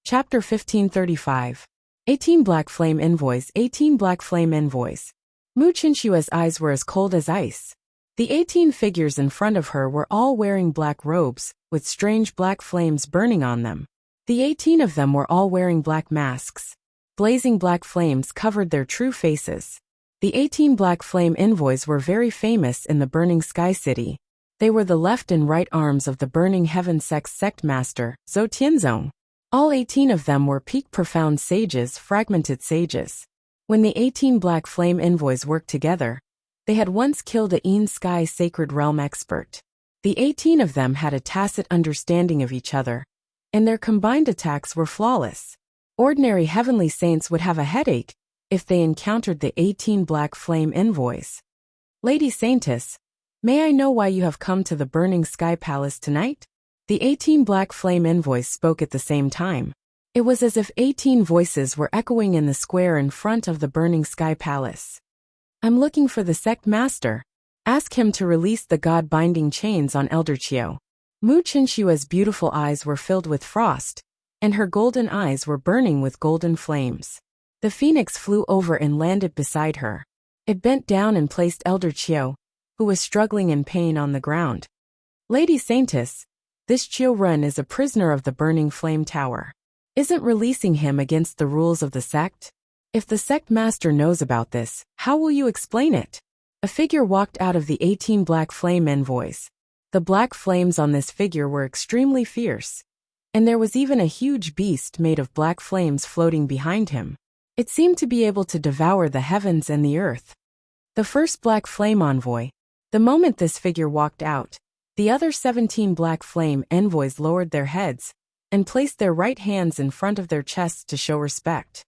Chapter 1535. 18 Black Flame Envoys. 18 Black Flame Envoys. Mu Chinshua's eyes were as cold as ice. The 18 figures in front of her were all wearing black robes, with strange black flames burning on them. The 18 of them were all wearing black masks. Blazing black flames covered their true faces. The 18 Black Flame Envoys were very famous in the Burning Sky City. They were the left and right arms of the Burning Heaven Sect's sect master, Zhou Tianzong. All 18 of them were peak profound sages, fragmented sages. When the 18 Black Flame Envoys worked together, they had once killed a Een Sky Sacred Realm expert. The 18 of them had a tacit understanding of each other, and their combined attacks were flawless. Ordinary heavenly saints would have a headache if they encountered the 18 Black Flame Envoys. Lady Saintess, may I know why you have come to the Burning Sky Palace tonight? The 18 Black Flame Envoys spoke at the same time. It was as if 18 voices were echoing in the square in front of the Burning Sky Palace. I'm looking for the sect master. Ask him to release the god-binding chains on Elder Qiu. Mu Chinshua's beautiful eyes were filled with frost, and her golden eyes were burning with golden flames. The phoenix flew over and landed beside her. It bent down and placed Elder Qiu, who was struggling in pain, on the ground. Lady Saintess, this Qiu Run is a prisoner of the Burning Flame Tower. Isn't releasing him against the rules of the sect? If the sect master knows about this, how will you explain it? A figure walked out of the 18 Black Flame Envoys. The black flames on this figure were extremely fierce, and there was even a huge beast made of black flames floating behind him. It seemed to be able to devour the heavens and the earth. The first Black Flame Envoy. The moment this figure walked out, the other 17 Black Flame Envoys lowered their heads and placed their right hands in front of their chests to show respect.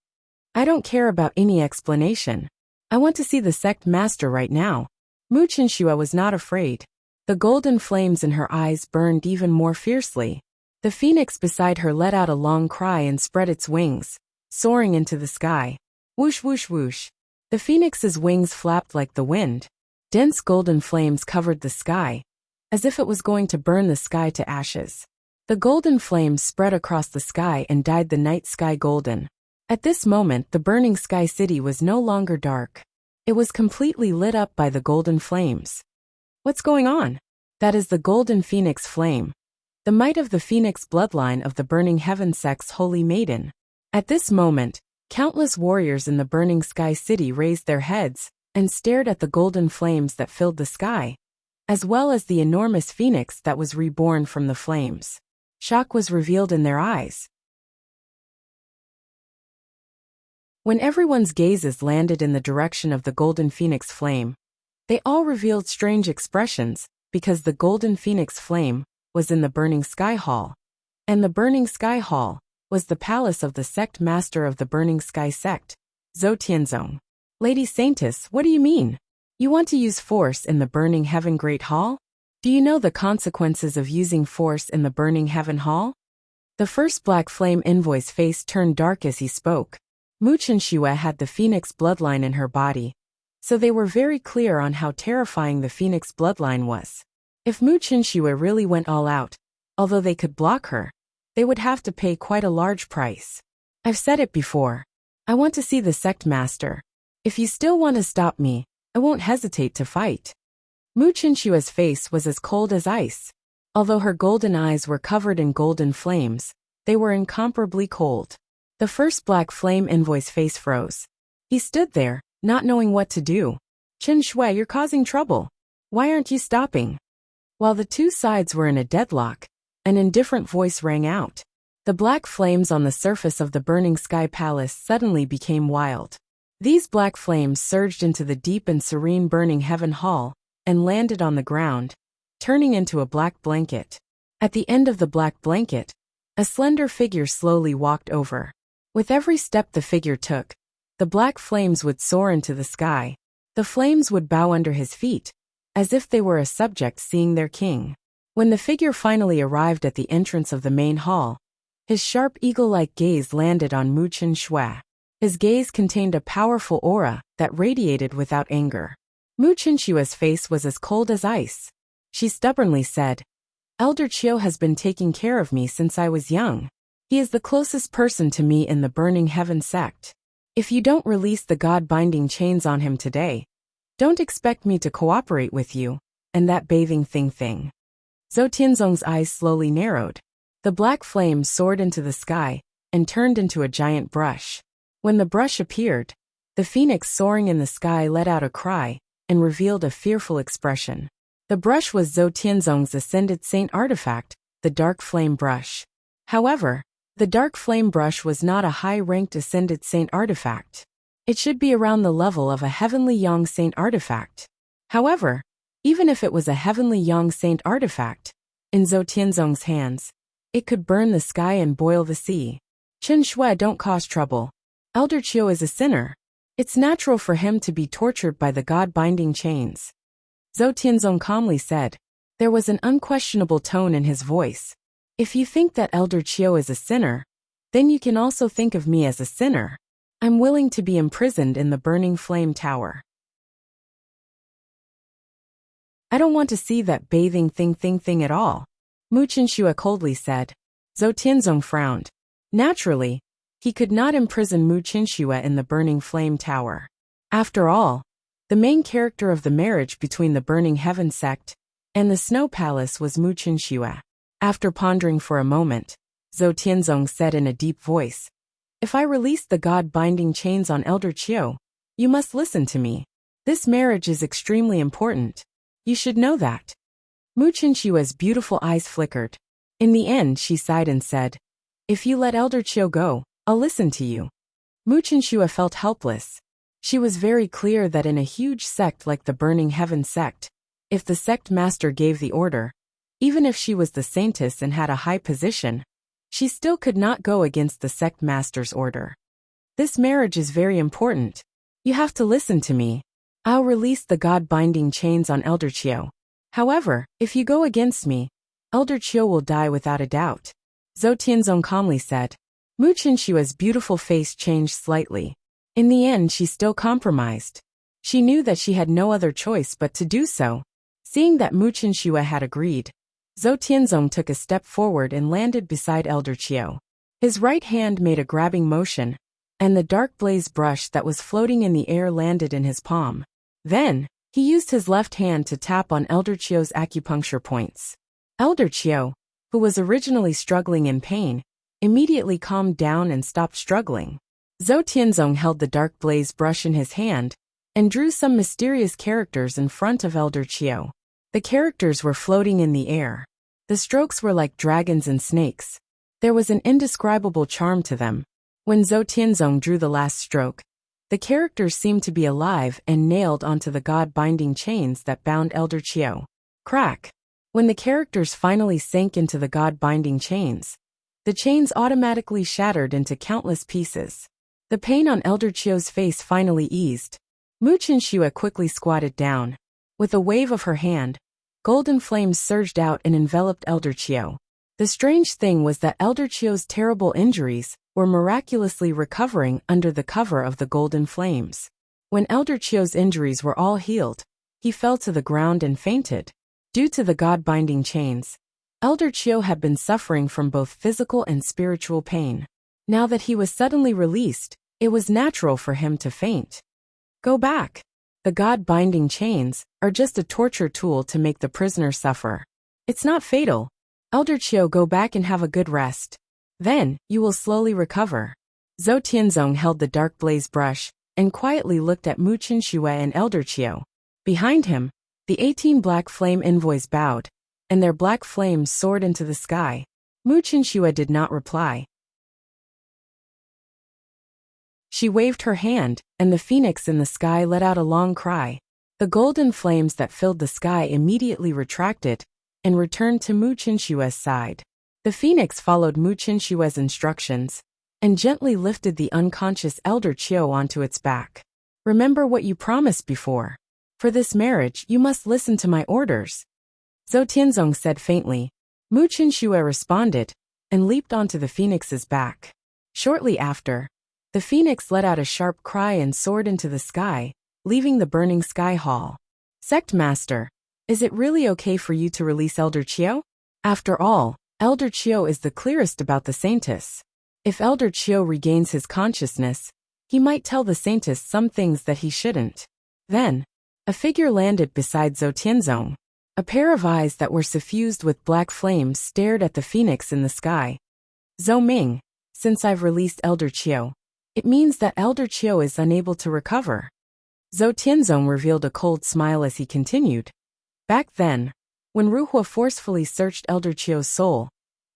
I don't care about any explanation. I want to see the sect master right now. Mu Chinshua was not afraid. The golden flames in her eyes burned even more fiercely. The phoenix beside her let out a long cry and spread its wings, soaring into the sky. Whoosh whoosh whoosh. The phoenix's wings flapped like the wind. Dense golden flames covered the sky, as if it was going to burn the sky to ashes. The golden flames spread across the sky and dyed the night sky golden. At this moment, the Burning Sky City was no longer dark. It was completely lit up by the golden flames. What's going on? That is the Golden Phoenix Flame, the might of the Phoenix bloodline of the Burning Heaven Sect's Holy Maiden. At this moment, countless warriors in the Burning Sky City raised their heads and stared at the golden flames that filled the sky, as well as the enormous phoenix that was reborn from the flames. Shock was revealed in their eyes. When everyone's gazes landed in the direction of the Golden Phoenix Flame, they all revealed strange expressions, because the Golden Phoenix Flame was in the Burning Sky Hall, and the Burning Sky Hall was the palace of the sect master of the Burning Sky Sect, Zhou Tianzong. Lady Saintess, what do you mean? You want to use force in the Burning Heaven Great Hall? Do you know the consequences of using force in the Burning Heaven Hall? The first Black Flame Envoy's face turned dark as he spoke. Mu Chinshua had the Phoenix bloodline in her body, so they were very clear on how terrifying the Phoenix bloodline was. If Mu Chinshua really went all out, although they could block her, they would have to pay quite a large price. I've said it before. I want to see the sect master. If you still want to stop me, I won't hesitate to fight. Mu Qinshua's face was as cold as ice. Although her golden eyes were covered in golden flames, they were incomparably cold. The first black flame envoy's face froze. He stood there, not knowing what to do. Qin Shui, you're causing trouble. Why aren't you stopping? While the two sides were in a deadlock, an indifferent voice rang out. The black flames on the surface of the burning sky palace suddenly became wild. These black flames surged into the deep and serene burning heaven hall and landed on the ground, turning into a black blanket. At the end of the black blanket, a slender figure slowly walked over. With every step the figure took, the black flames would soar into the sky. The flames would bow under his feet, as if they were a subject seeing their king. When the figure finally arrived at the entrance of the main hall, his sharp eagle-like gaze landed on Mu Qinshui. His gaze contained a powerful aura that radiated without anger. Mu Qinshua's face was as cold as ice. She stubbornly said, Elder Qiu has been taking care of me since I was young. He is the closest person to me in the Burning Heaven sect. If you don't release the God-binding chains on him today, don't expect me to cooperate with you, and that bathing thing. Zhou Tianzong's eyes slowly narrowed. The black flame soared into the sky and turned into a giant brush. When the brush appeared, the phoenix soaring in the sky let out a cry and revealed a fearful expression. The brush was Zhou Tianzong's ascended saint artifact, the dark flame brush. However, the dark flame brush was not a high-ranked ascended saint artifact. It should be around the level of a heavenly young saint artifact. However, even if it was a heavenly young saint artifact, in Zhou Tianzong's hands, it could burn the sky and boil the sea. Qin Shui, don't cause trouble. Elder Qiu is a sinner. It's natural for him to be tortured by the God-binding chains. Zhou Tianzong calmly said. There was an unquestionable tone in his voice. If you think that Elder Qiu is a sinner, then you can also think of me as a sinner. I'm willing to be imprisoned in the burning flame tower. I don't want to see that bathing thing at all. Mu Qinshui coldly said. Zhou Tianzong frowned. Naturally, he could not imprison Mu Qinshui in the burning flame tower. After all, the main character of the marriage between the Burning Heaven sect and the Snow Palace was Mu Qinshui. After pondering for a moment, Zhou Tianzong said in a deep voice, If I release the God-binding chains on Elder Qiu, you must listen to me. This marriage is extremely important. You should know that. Mu Qinshui's beautiful eyes flickered. In the end, she sighed and said, If you let Elder Qiu go, I'll listen to you. Mu Qinshui felt helpless. She was very clear that in a huge sect like the Burning Heaven sect, if the sect master gave the order, even if she was the saintess and had a high position, she still could not go against the sect master's order. This marriage is very important. You have to listen to me. I'll release the God-binding chains on Elder Qiu. However, if you go against me, Elder Qiu will die without a doubt. Zhou Tianzong calmly said. Mu Qinshui's beautiful face changed slightly. In the end, she still compromised. She knew that she had no other choice but to do so. Seeing that Mu Qinshui had agreed, Zhou Tianzong took a step forward and landed beside Elder Qiu. His right hand made a grabbing motion, and the dark blaze brush that was floating in the air landed in his palm. Then, he used his left hand to tap on Elder Qiu's acupuncture points. Elder Qiu, who was originally struggling in pain, immediately calmed down and stopped struggling. Zhou Tianzong held the dark blaze brush in his hand and drew some mysterious characters in front of Elder Qiu. The characters were floating in the air. The strokes were like dragons and snakes. There was an indescribable charm to them. When Zhou Tianzong drew the last stroke, the characters seemed to be alive and nailed onto the God-binding chains that bound Elder Qiu. Crack! When the characters finally sank into the God-binding chains, the chains automatically shattered into countless pieces. The pain on Elder Qiu's face finally eased. Mu Qinshui quickly squatted down. With a wave of her hand, golden flames surged out and enveloped Elder Qiu. The strange thing was that Elder Qiu's terrible injuries were miraculously recovering under the cover of the golden flames. When Elder Qiu's injuries were all healed, he fell to the ground and fainted. Due to the God-binding chains, Elder Qiu had been suffering from both physical and spiritual pain. Now that he was suddenly released, it was natural for him to faint. Go back. The god-binding chains are just a torture tool to make the prisoner suffer. It's not fatal. Elder Chiu, go back and have a good rest. Then, you will slowly recover. Zhou Tianzong held the dark blaze brush and quietly looked at Mu Qinxue and Elder Chiu. Behind him, the 18 black flame envoys bowed, and their black flames soared into the sky. Mu Qinxue did not reply. She waved her hand, and the phoenix in the sky let out a long cry. The golden flames that filled the sky immediately retracted and returned to Mu Qinshue's side. The phoenix followed Mu Qinshue's instructions and gently lifted the unconscious Elder Chiu onto its back. Remember what you promised before. For this marriage, you must listen to my orders. Zhou Tianzong said faintly. Mu Qinxue responded and leaped onto the phoenix's back. Shortly after, the phoenix let out a sharp cry and soared into the sky, leaving the burning sky hall. Sect Master, is it really okay for you to release Elder Chiu? After all, Elder Chiu is the clearest about the Saintess. If Elder Chiu regains his consciousness, he might tell the Saintess some things that he shouldn't. Then, a figure landed beside Zhou Tianzong. A pair of eyes that were suffused with black flames stared at the phoenix in the sky. Zhou Ming, since I've released Elder Chiu, it means that Elder Chiu is unable to recover. Zhou Tianzong revealed a cold smile as he continued. Back then, when Ruhua forcefully searched Elder Chiu's soul,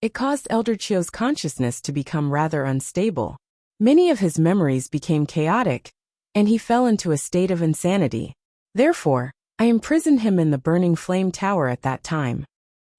it caused Elder Chiu's consciousness to become rather unstable. Many of his memories became chaotic, and he fell into a state of insanity. Therefore, I imprisoned him in the burning flame tower at that time.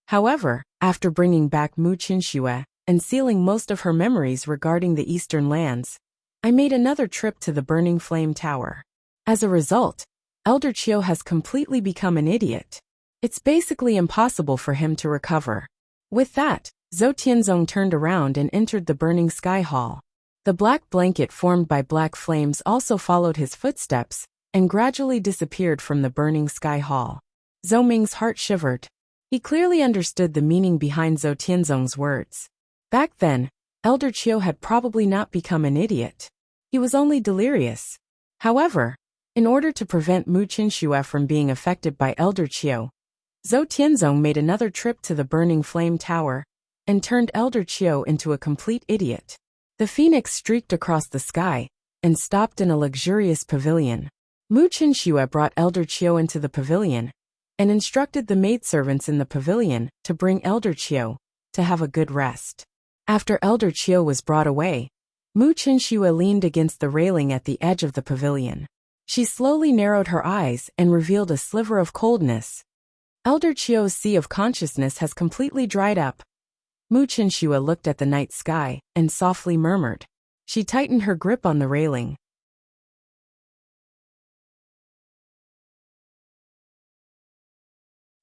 However, after bringing back Mu Qinxue and sealing most of her memories regarding the eastern lands, I made another trip to the burning flame tower. As a result, Elder Chiu has completely become an idiot. It's basically impossible for him to recover. With that, Zhou Tianzong turned around and entered the burning sky hall. The black blanket formed by black flames also followed his footsteps and gradually disappeared from the burning sky hall. Zhou Ming's heart shivered. He clearly understood the meaning behind Zhou Tianzong's words. Back then, Elder Chiu had probably not become an idiot. He was only delirious. However, in order to prevent Mu Qinxue from being affected by Elder Chiu, Zhou Tianzong made another trip to the burning flame tower and turned Elder Chiu into a complete idiot. The phoenix streaked across the sky and stopped in a luxurious pavilion. Mu Qinxue brought Elder Chiu into the pavilion and instructed the maidservants in the pavilion to bring Elder Chiu to have a good rest. After Elder Chiu was brought away, Mu Qinxue leaned against the railing at the edge of the pavilion. She slowly narrowed her eyes and revealed a sliver of coldness. Elder Chiu's sea of consciousness has completely dried up. Mu Qinxue looked at the night sky and softly murmured. She tightened her grip on the railing.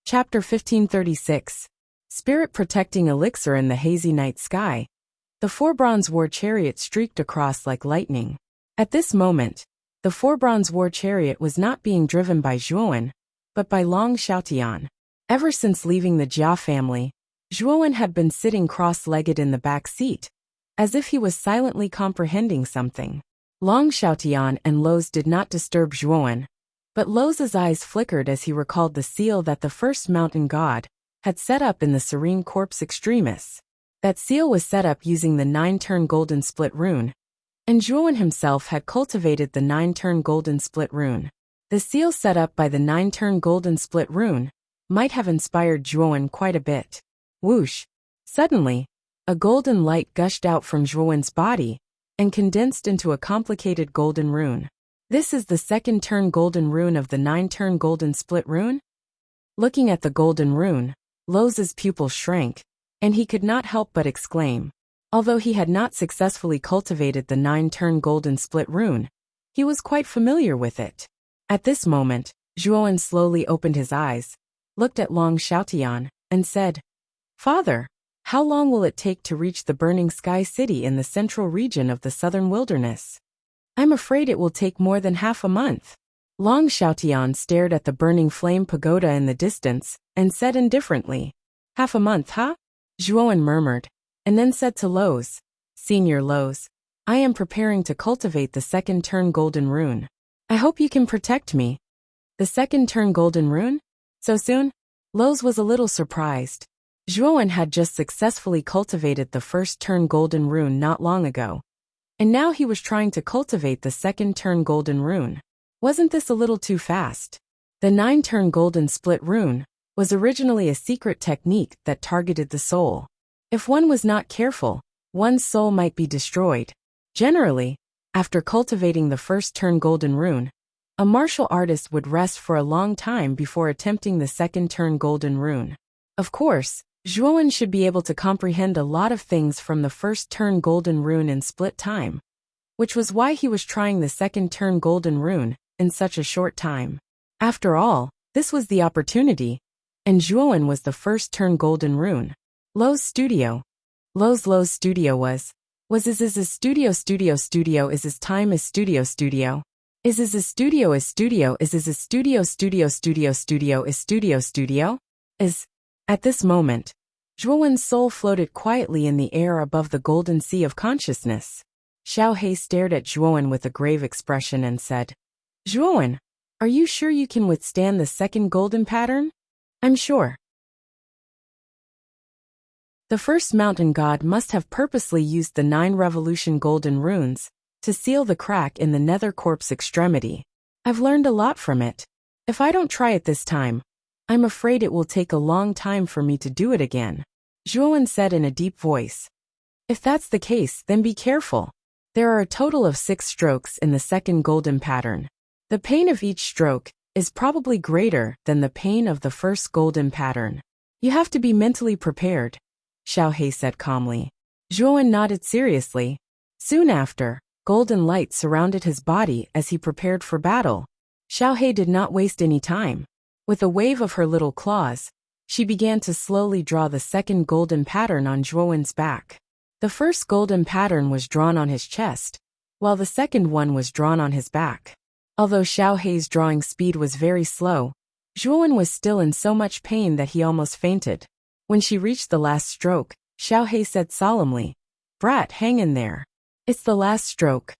Chapter 1536. Spirit Protecting Elixir in the Hazy Night Sky. The four bronze war chariot streaked across like lightning. At this moment, the four bronze war chariot was not being driven by Zhuowen, but by Long Xiaotian. Ever since leaving the Jia family, Zhuowen had been sitting cross-legged in the back seat, as if he was silently comprehending something. Long Xiaotian and Lo's did not disturb Zhuowen, but Lo's eyes flickered as he recalled the seal that the first mountain god had set up in the Serene Corpse Extremis. That seal was set up using the 9-turn golden split rune, and Zhuowen himself had cultivated the 9-turn golden split rune. The seal set up by the 9-turn golden split rune might have inspired Zhuowen quite a bit. Whoosh! Suddenly, a golden light gushed out from Zhuowen's body and condensed into a complicated golden rune. This is the 2nd-turn golden rune of the 9-turn golden split rune? Looking at the golden rune, Lo's pupil shrank, and he could not help but exclaim. Although he had not successfully cultivated the 9-turn golden split rune, he was quite familiar with it. At this moment, Zhuowen slowly opened his eyes, looked at Long Xiaotian, and said, "Father, how long will it take to reach the burning sky city in the central region of the southern wilderness?" "I'm afraid it will take more than half a month." Long Xiaotian stared at the burning flame pagoda in the distance and said indifferently, "Half a month, huh?" Zhuowen murmured, and then said to Lo's, "Senior Lo's, I am preparing to cultivate the 2nd-turn golden rune. I hope you can protect me. The second turn golden rune? So soon? Lowe's was a little surprised. Zhuowen had just successfully cultivated the first turn golden rune not long ago. And now he was trying to cultivate the second turn golden rune. Wasn't this a little too fast? The 9-turn golden split rune was originally a secret technique that targeted the soul. If one was not careful, one's soul might be destroyed. Generally, after cultivating the first turn golden rune, a martial artist would rest for a long time before attempting the second turn golden rune. Of course, Zhuowen should be able to comprehend a lot of things from the first turn golden rune in split time, which was why he was trying the second turn golden rune in such a short time. After all, this was the opportunity, and Zhuowen was the first turn golden rune. Lowe's studio. Lowe's studio was is his studio is his time is studio is his studio is studio is his studio is. At this moment, Zhuowen's soul floated quietly in the air above the golden sea of consciousness. Xiao He stared at Zhuowen with a grave expression and said, "Zhuowen, are you sure you can withstand the second golden pattern?" "I'm sure." The first mountain god must have purposely used the 9 revolution golden runes to seal the crack in the nether corpse extremity. I've learned a lot from it. If I don't try it this time, I'm afraid it will take a long time for me to do it again, Zhuowen said in a deep voice. If that's the case, then be careful. There are a total of 6 strokes in the second golden pattern. The pain of each stroke is probably greater than the pain of the first golden pattern. You have to be mentally prepared, Xiao He said calmly. Zhuowen nodded seriously. Soon after, golden light surrounded his body as he prepared for battle. Xiao He did not waste any time. With a wave of her little claws, she began to slowly draw the second golden pattern on Zhuowen's back. The first golden pattern was drawn on his chest, while the second one was drawn on his back. Although Xiao He's drawing speed was very slow, Zhuowen was still in so much pain that he almost fainted. When she reached the last stroke, Xiao He said solemnly, "Brat, hang in there. It's the last stroke."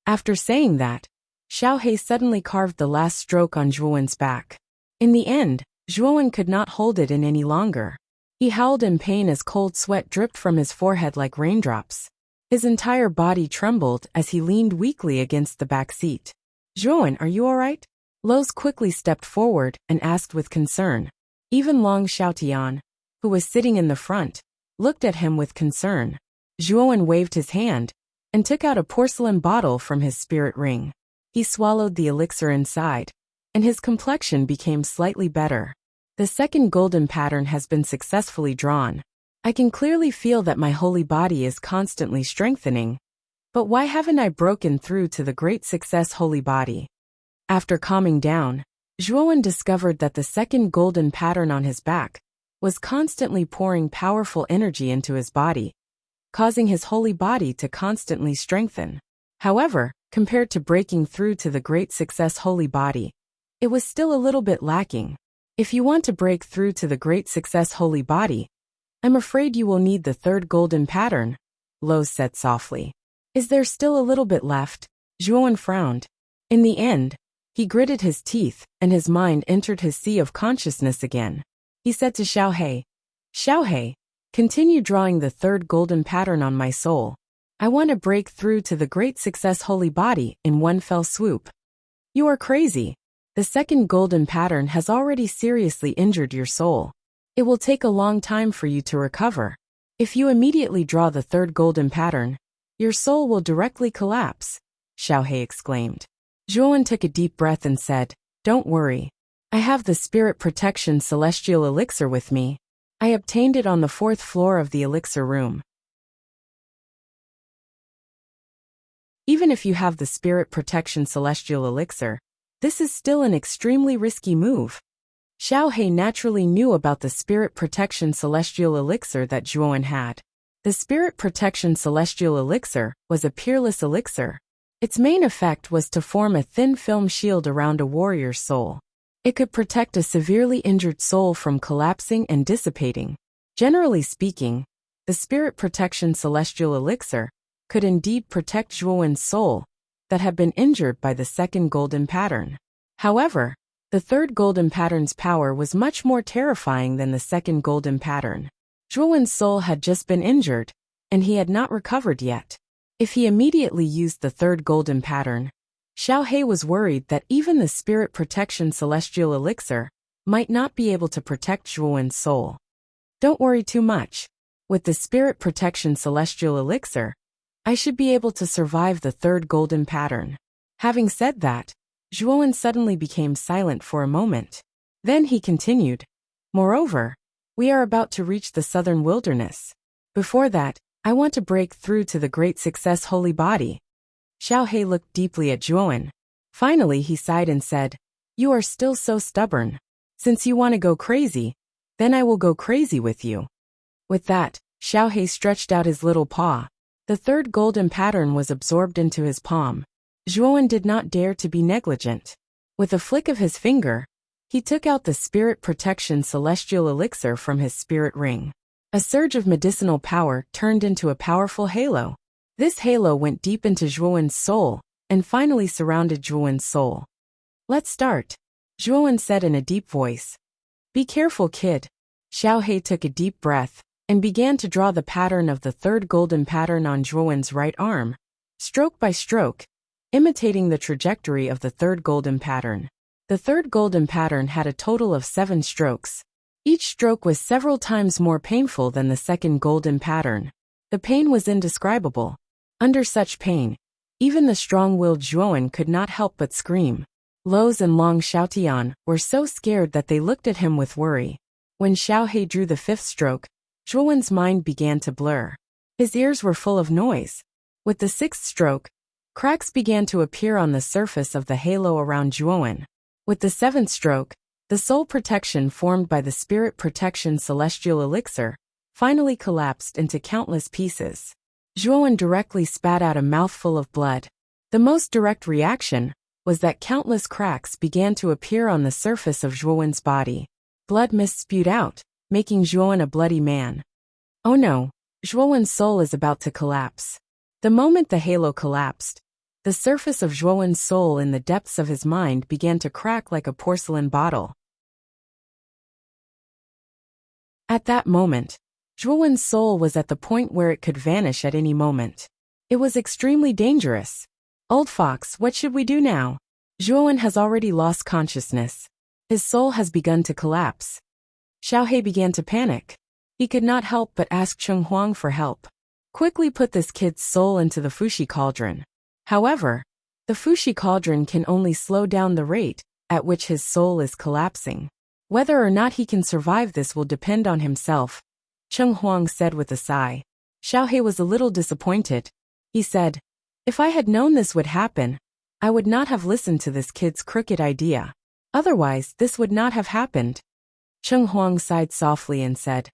After saying that, Xiao He suddenly carved the last stroke on Zhuowen's back. In the end, Zhuowen could not hold it in any longer. He howled in pain as cold sweat dripped from his forehead like raindrops. His entire body trembled as he leaned weakly against the back seat. "Zhuowen, are you all right?" Lowe's quickly stepped forward and asked with concern. Even Long Xiaotian, who was sitting in the front, looked at him with concern. Zhuowen waved his hand and took out a porcelain bottle from his spirit ring. He swallowed the elixir inside, and his complexion became slightly better. The second golden pattern has been successfully drawn. I can clearly feel that my holy body is constantly strengthening. But why haven't I broken through to the great success holy body? After calming down, Zhuowen discovered that the second golden pattern on his back was constantly pouring powerful energy into his body, causing his holy body to constantly strengthen. However, compared to breaking through to the great success holy body, it was still a little bit lacking. If you want to break through to the great success holy body, I'm afraid you will need the third golden pattern, Lowe said softly. Is there still a little bit left? Zhuowen frowned. In the end, he gritted his teeth and his mind entered his sea of consciousness again. He said to Xiao He, continue drawing the third golden pattern on my soul. I want to break through to the great success holy body in one fell swoop. You are crazy. The second golden pattern has already seriously injured your soul. It will take a long time for you to recover. If you immediately draw the third golden pattern, your soul will directly collapse, Xiao He exclaimed. Zhuowen took a deep breath and said, Don't worry. I have the Spirit Protection Celestial Elixir with me. I obtained it on the 4th floor of the elixir room. Even if you have the Spirit Protection Celestial Elixir, this is still an extremely risky move. Xiao He naturally knew about the Spirit Protection Celestial Elixir that Zhuowen had. The Spirit Protection Celestial Elixir was a peerless elixir. Its main effect was to form a thin film shield around a warrior's soul. It could protect a severely injured soul from collapsing and dissipating. Generally speaking, the Spirit Protection Celestial Elixir could indeed protect Zhuowen's soul that had been injured by the second golden pattern. However, The third golden pattern's power was much more terrifying than the second golden pattern. Zhuowen's soul had just been injured, and he had not recovered yet. If he immediately used the third golden pattern, Xiao He was worried that even the spirit protection celestial elixir might not be able to protect Zhuowen's soul. Don't worry too much. With the spirit protection celestial elixir, I should be able to survive the third golden pattern. Having said that, Zhuowen suddenly became silent for a moment. Then he continued, moreover, we are about to reach the southern wilderness. Before that, I want to break through to the great success holy body. Xiao He looked deeply at Zhuowen. Finally he sighed and said, you are still so stubborn. Since you want to go crazy, then I will go crazy with you. With that, Xiao He stretched out his little paw. The third golden pattern was absorbed into his palm. Zhuowen did not dare to be negligent. With a flick of his finger, he took out the spirit protection celestial elixir from his spirit ring. A surge of medicinal power turned into a powerful halo. This halo went deep into Zhuowen's soul, and finally surrounded Zhuowen's soul. Let's start, Zhuowen said in a deep voice. Be careful, kid. Xiao He took a deep breath, and began to draw the pattern of the third golden pattern on Zhuowen's right arm, stroke by stroke, imitating the trajectory of the third golden pattern. The third golden pattern had a total of 7 strokes. Each stroke was several times more painful than the second golden pattern. The pain was indescribable. Under such pain, even the strong-willed Zhuowen could not help but scream. Loz and Long Xiaotian were so scared that they looked at him with worry. When Xiao He drew the 5th stroke, Zhuowen's mind began to blur. His ears were full of noise. With the 6th stroke, cracks began to appear on the surface of the halo around Zhuowen. With the 7th stroke, the soul protection formed by the spirit protection celestial elixir finally collapsed into countless pieces. Zhuowen directly spat out a mouthful of blood. The most direct reaction was that countless cracks began to appear on the surface of Zhuowen's body. Blood mist spewed out, making Zhuowen a bloody man. Oh no, Zhuowen's soul is about to collapse. The moment the halo collapsed, the surface of Zhuowen's soul in the depths of his mind began to crack like a porcelain bottle. At that moment, Zhuowen's soul was at the point where it could vanish at any moment. It was extremely dangerous. Old fox, what should we do now? Zhuowen has already lost consciousness. His soul has begun to collapse. Xiao He began to panic. He could not help but ask Cheng Huang for help. Quickly put this kid's soul into the Fushi cauldron. However, the Fushi cauldron can only slow down the rate at which his soul is collapsing. Whether or not he can survive this will depend on himself, Cheng Huang said with a sigh. Xiao He was a little disappointed. He said, if I had known this would happen, I would not have listened to this kid's crooked idea. Otherwise, this would not have happened. Cheng Huang sighed softly and said,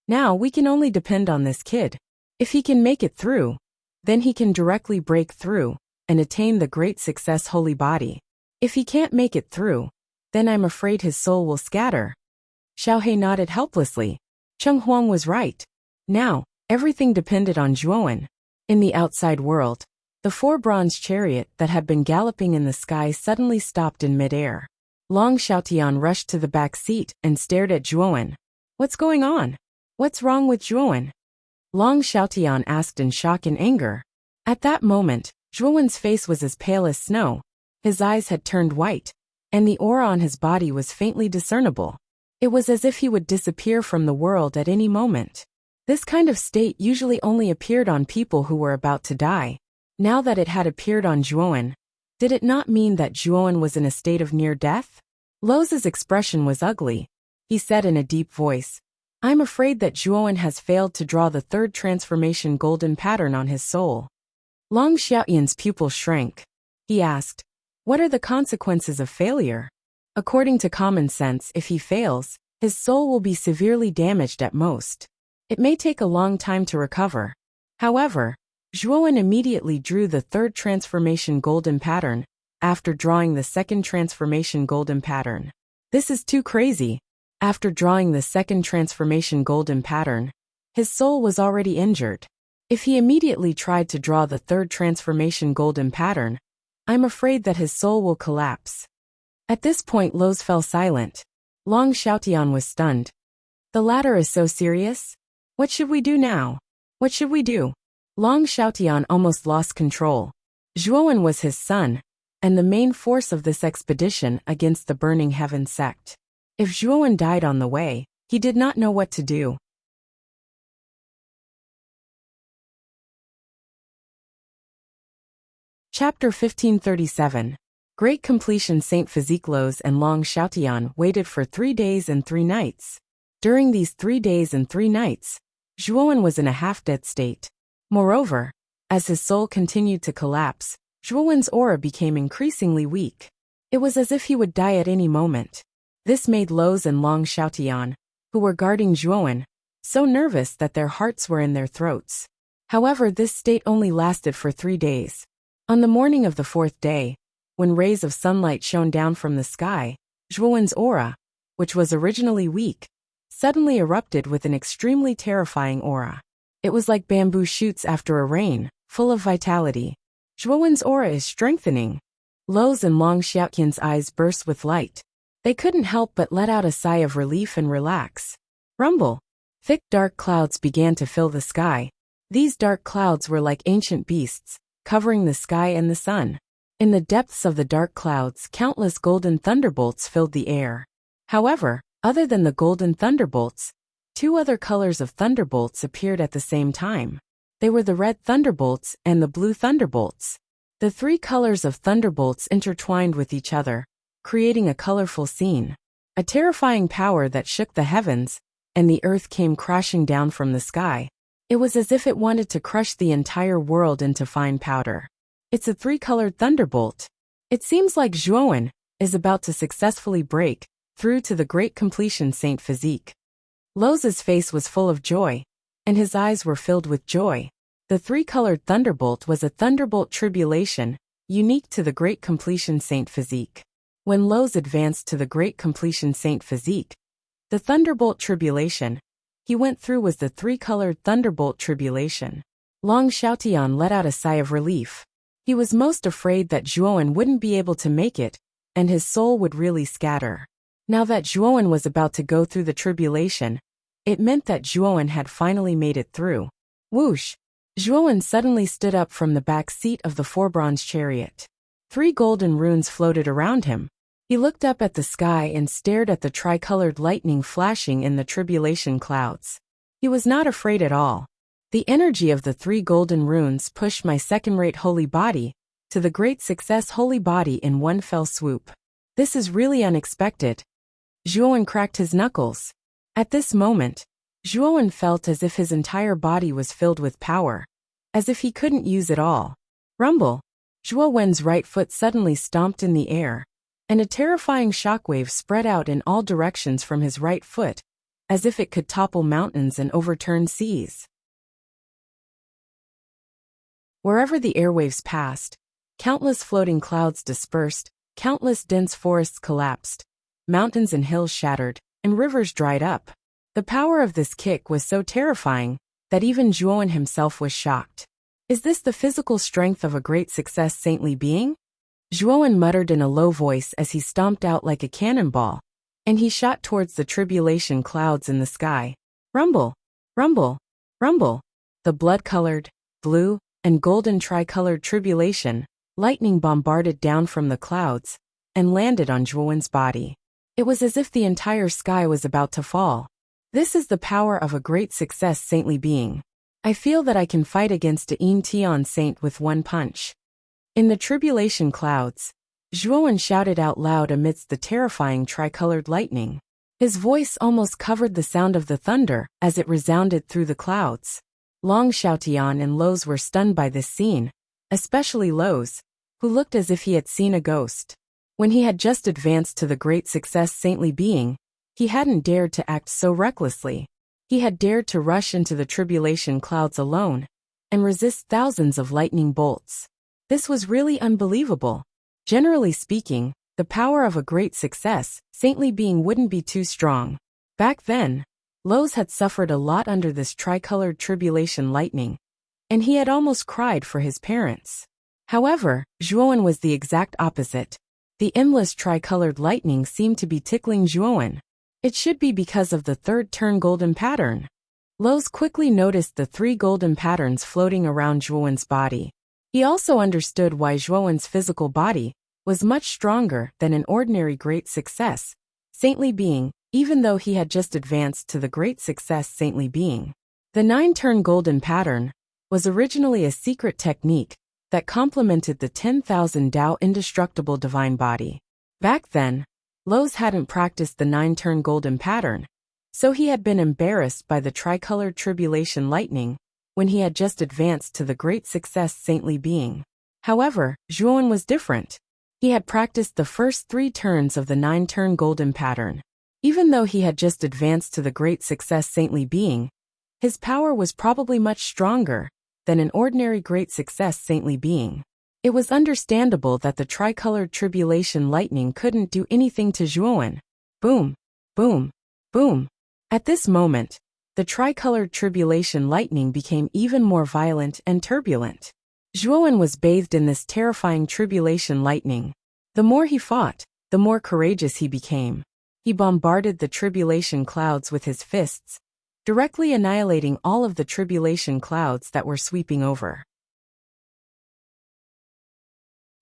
now we can only depend on this kid. If he can make it through, then he can directly break through and attain the great success holy body. If he can't make it through, then I'm afraid his soul will scatter. Xiao He nodded helplessly. Cheng Huang was right. Now, everything depended on Zhuowen. In the outside world, the 4 bronze chariot that had been galloping in the sky suddenly stopped in midair. Long Xiaotian rushed to the back seat and stared at Zhuowen. What's going on? What's wrong with Zhuowen? Long Xiaotian asked in shock and anger. At that moment, Zhuowen's face was as pale as snow. His eyes had turned white, and the aura on his body was faintly discernible. It was as if he would disappear from the world at any moment. This kind of state usually only appeared on people who were about to die. Now that it had appeared on Zhuowen, did it not mean that Zhuowen was in a state of near death? Loz's expression was ugly. He said in a deep voice, I'm afraid that Zhuowen has failed to draw the third transformation golden pattern on his soul. Long Xiaoyan's pupil shrank. He asked, what are the consequences of failure? According to common sense, if he fails, his soul will be severely damaged at most. It may take a long time to recover. However, Zhuowen immediately drew the third transformation golden pattern after drawing the second transformation golden pattern. This is too crazy. After drawing the second transformation golden pattern, his soul was already injured. If he immediately tried to draw the third transformation golden pattern, I'm afraid that his soul will collapse. At this point Lo's fell silent. Long Xiaotian was stunned. The latter is so serious? What should we do now? What should we do? Long Xiaotian almost lost control. Zhuowen was his son, and the main force of this expedition against the Burning Heaven sect. If Zhuowen died on the way, he did not know what to do. Chapter 1537. Great Completion. Saint Physique and Long Xiaotian waited for 3 days and 3 nights. During these 3 days and 3 nights, Zhuowen was in a half-dead state. Moreover, as his soul continued to collapse, Zhuowen's aura became increasingly weak. It was as if he would die at any moment. This made Lo's and Long Xiaotian, who were guarding Zhuowen, so nervous that their hearts were in their throats. However, this state only lasted for 3 days. On the morning of the 4th day, when rays of sunlight shone down from the sky, Zhuowen's aura, which was originally weak, suddenly erupted with an extremely terrifying aura. It was like bamboo shoots after a rain, full of vitality. Zhuowen's aura is strengthening. Lo's and Long Xiaotian's eyes burst with light. They couldn't help but let out a sigh of relief and relax. Rumble. Thick dark clouds began to fill the sky. These dark clouds were like ancient beasts, covering the sky and the sun. In the depths of the dark clouds, countless golden thunderbolts filled the air. However, other than the golden thunderbolts, 2 other colors of thunderbolts appeared at the same time. They were the red thunderbolts and the blue thunderbolts. The 3 colors of thunderbolts intertwined with each other, creating a colorful scene. A terrifying power that shook the heavens, and the earth came crashing down from the sky. It was as if it wanted to crush the entire world into fine powder. It's a 3-colored thunderbolt. It seems like Zhuowen is about to successfully break through to the Great Completion. Saint Physique. Lo's face was full of joy, and his eyes were filled with joy. The 3-colored thunderbolt was a thunderbolt tribulation, unique to the Great Completion. Saint Physique. When Lo's advanced to the Great Completion. Saint Physique, the thunderbolt tribulation he went through was the 3-colored thunderbolt tribulation. Long Xiaotian let out a sigh of relief. He was most afraid that Zhuowen wouldn't be able to make it, and his soul would really scatter. Now that Zhuowen was about to go through the tribulation, it meant that Zhuowen had finally made it through. Whoosh! Zhuowen suddenly stood up from the back seat of the 4-bronze chariot. 3 golden runes floated around him. He looked up at the sky and stared at the tricolored lightning flashing in the tribulation clouds. He was not afraid at all. The energy of the 3 golden runes pushed my second-rate holy body to the great success holy body in one fell swoop. This is really unexpected. Zhuowen cracked his knuckles. At this moment, Zhuowen felt as if his entire body was filled with power, as if he couldn't use it all. Rumble. Zhuowen's right foot suddenly stomped in the air, and a terrifying shockwave spread out in all directions from his right foot, as if it could topple mountains and overturn seas. Wherever the airwaves passed, countless floating clouds dispersed, countless dense forests collapsed, mountains and hills shattered, and rivers dried up. The power of this kick was so terrifying that even Zhuowen himself was shocked. Is this the physical strength of a great success saintly being? Zhuowen muttered in a low voice as he stomped out like a cannonball, and he shot towards the tribulation clouds in the sky. Rumble! Rumble! Rumble! The blood-colored, blue, and golden tricolored tribulation lightning bombarded down from the clouds and landed on Zhuowen's body. It was as if the entire sky was about to fall. This is the power of a great success saintly being. I feel that I can fight against a Yin Tian saint with one punch. In the tribulation clouds, Zhuowen shouted out loud amidst the terrifying tricolored lightning. His voice almost covered the sound of the thunder as it resounded through the clouds. Long Xiaotian and Lo's were stunned by this scene, especially Lo's, who looked as if he had seen a ghost. When he had just advanced to the great success saintly being, he hadn't dared to act so recklessly. He had dared to rush into the tribulation clouds alone and resist thousands of lightning bolts. This was really unbelievable. Generally speaking, the power of a great success saintly being wouldn't be too strong. Back then, Lo's had suffered a lot under this tricolored tribulation lightning, and he had almost cried for his parents. However, Zhuowen was the exact opposite. The endless tricolored lightning seemed to be tickling Zhuowen. It should be because of the third turn golden pattern. Lowe's quickly noticed the 3 golden patterns floating around Zhuowen's body. He also understood why Zhuowen's physical body was much stronger than an ordinary great success, saintly being, even though he had just advanced to the great success saintly being. The 9-turn golden pattern was originally a secret technique that complemented the 10,000 Tao indestructible divine body. Back then, Lowe's hadn't practiced the 9-turn golden pattern, so he had been embarrassed by the tricolored tribulation lightning when he had just advanced to the great success saintly being. However, Zhuowen was different. He had practiced the first 3 turns of the 9-turn golden pattern. Even though he had just advanced to the great success saintly being, his power was probably much stronger than an ordinary great success saintly being. It was understandable that the tricolored tribulation lightning couldn't do anything to Zhuowen. Boom, boom, boom. At this moment, the tricolored tribulation lightning became even more violent and turbulent. Zhuowen was bathed in this terrifying tribulation lightning. The more he fought, the more courageous he became. He bombarded the tribulation clouds with his fists, directly annihilating all of the tribulation clouds that were sweeping over.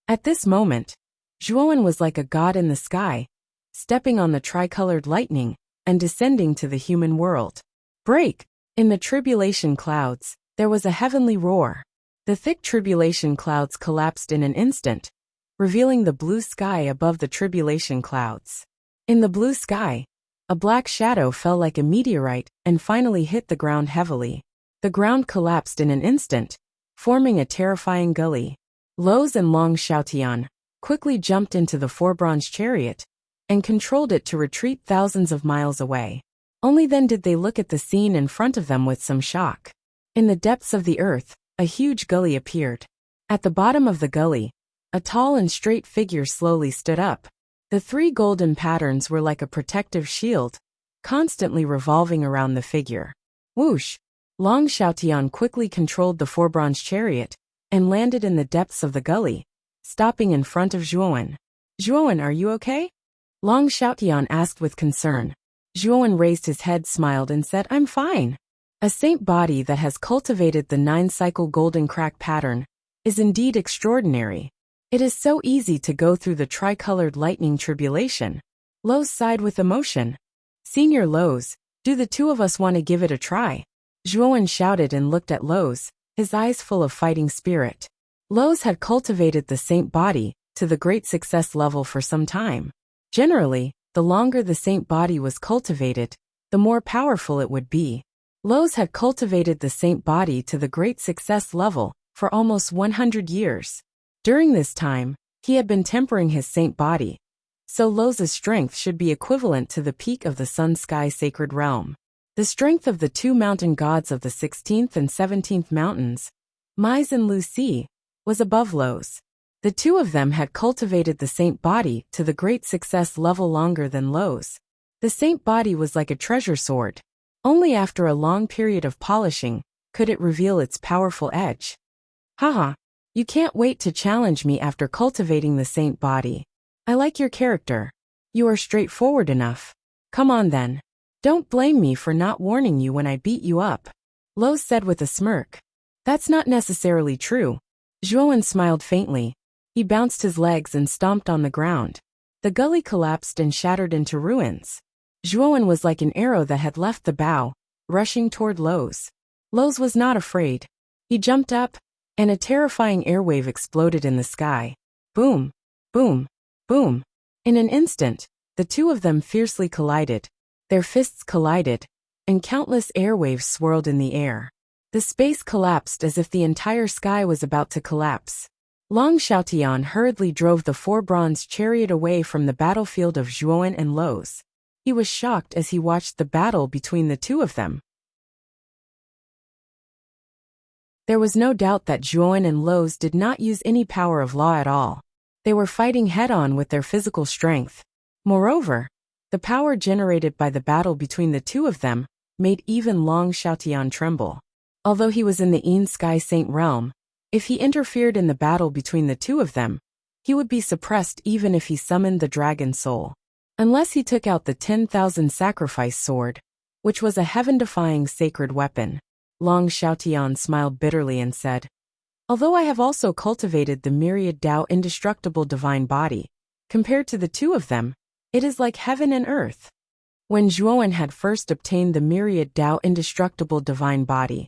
At this moment, Zhuowen was like a god in the sky, stepping on the tricolored lightning and descending to the human world. Break! In the tribulation clouds, there was a heavenly roar. The thick tribulation clouds collapsed in an instant, revealing the blue sky above the tribulation clouds. In the blue sky, a black shadow fell like a meteorite and finally hit the ground heavily. The ground collapsed in an instant, forming a terrifying gully. Lowe's and Long Xiaotian quickly jumped into the 4-bronze chariot and controlled it to retreat thousands of miles away. Only then did they look at the scene in front of them with some shock. In the depths of the earth, a huge gully appeared. At the bottom of the gully, a tall and straight figure slowly stood up. The 3 golden patterns were like a protective shield, constantly revolving around the figure. Whoosh! Long Xiaotian quickly controlled the 4-bronze chariot and landed in the depths of the gully, stopping in front of Zhuowen. Zhuowen, are you okay? Long Xiaotian asked with concern. Zhuowen raised his head, smiled, and said, I'm fine. A saint body that has cultivated the 9-cycle golden crack pattern is indeed extraordinary. It is so easy to go through the tricolored lightning tribulation. Lowe's sighed with emotion. Senior Lowe's, do the 2 of us want to give it a try? Zhuowen shouted and looked at Lowe's, his eyes full of fighting spirit. Lowe's had cultivated the saint body to the great success level for some time. Generally, the longer the saint body was cultivated, the more powerful it would be. Lowe's had cultivated the saint body to the great success level for almost 100 years. During this time, he had been tempering his saint body, so Lowe's strength should be equivalent to the peak of the sun-sky sacred realm. The strength of the 2 mountain gods of the 16th and 17th mountains, Mais and Lucy, was above Lowe's. The 2 of them had cultivated the saint body to the great success level longer than Lowe's. The saint body was like a treasure sword. Only after a long period of polishing could it reveal its powerful edge. Haha, you can't wait to challenge me after cultivating the saint body. I like your character. You are straightforward enough. Come on then. Don't blame me for not warning you when I beat you up. Lo said with a smirk. That's not necessarily true. Zhuowen smiled faintly. He bounced his legs and stomped on the ground. The gully collapsed and shattered into ruins. Zhuowen was like an arrow that had left the bow, rushing toward Lowe's. Lowe's was not afraid. He jumped up, and a terrifying airwave exploded in the sky. Boom, boom, boom. In an instant, the 2 of them fiercely collided. Their fists collided, and countless airwaves swirled in the air. The space collapsed as if the entire sky was about to collapse. Long Xiaotian hurriedly drove the 4-bronze chariot away from the battlefield of Zhuowen and Lowe's. He was shocked as he watched the battle between the 2 of them. There was no doubt that Zhuowen and Lowe's did not use any power of law at all. They were fighting head-on with their physical strength. Moreover, the power generated by the battle between the 2 of them made even Long Xiaotian tremble. Although he was in the Yin Sky Saint realm, if he interfered in the battle between the 2 of them, he would be suppressed even if he summoned the dragon soul. Unless he took out the 10,000 sacrifice sword, which was a heaven-defying sacred weapon. Long Xiaotian smiled bitterly and said, "Although I have also cultivated the myriad Tao indestructible divine body, compared to the two of them, it is like heaven and earth." When Zhuowen had first obtained the myriad Tao indestructible divine body,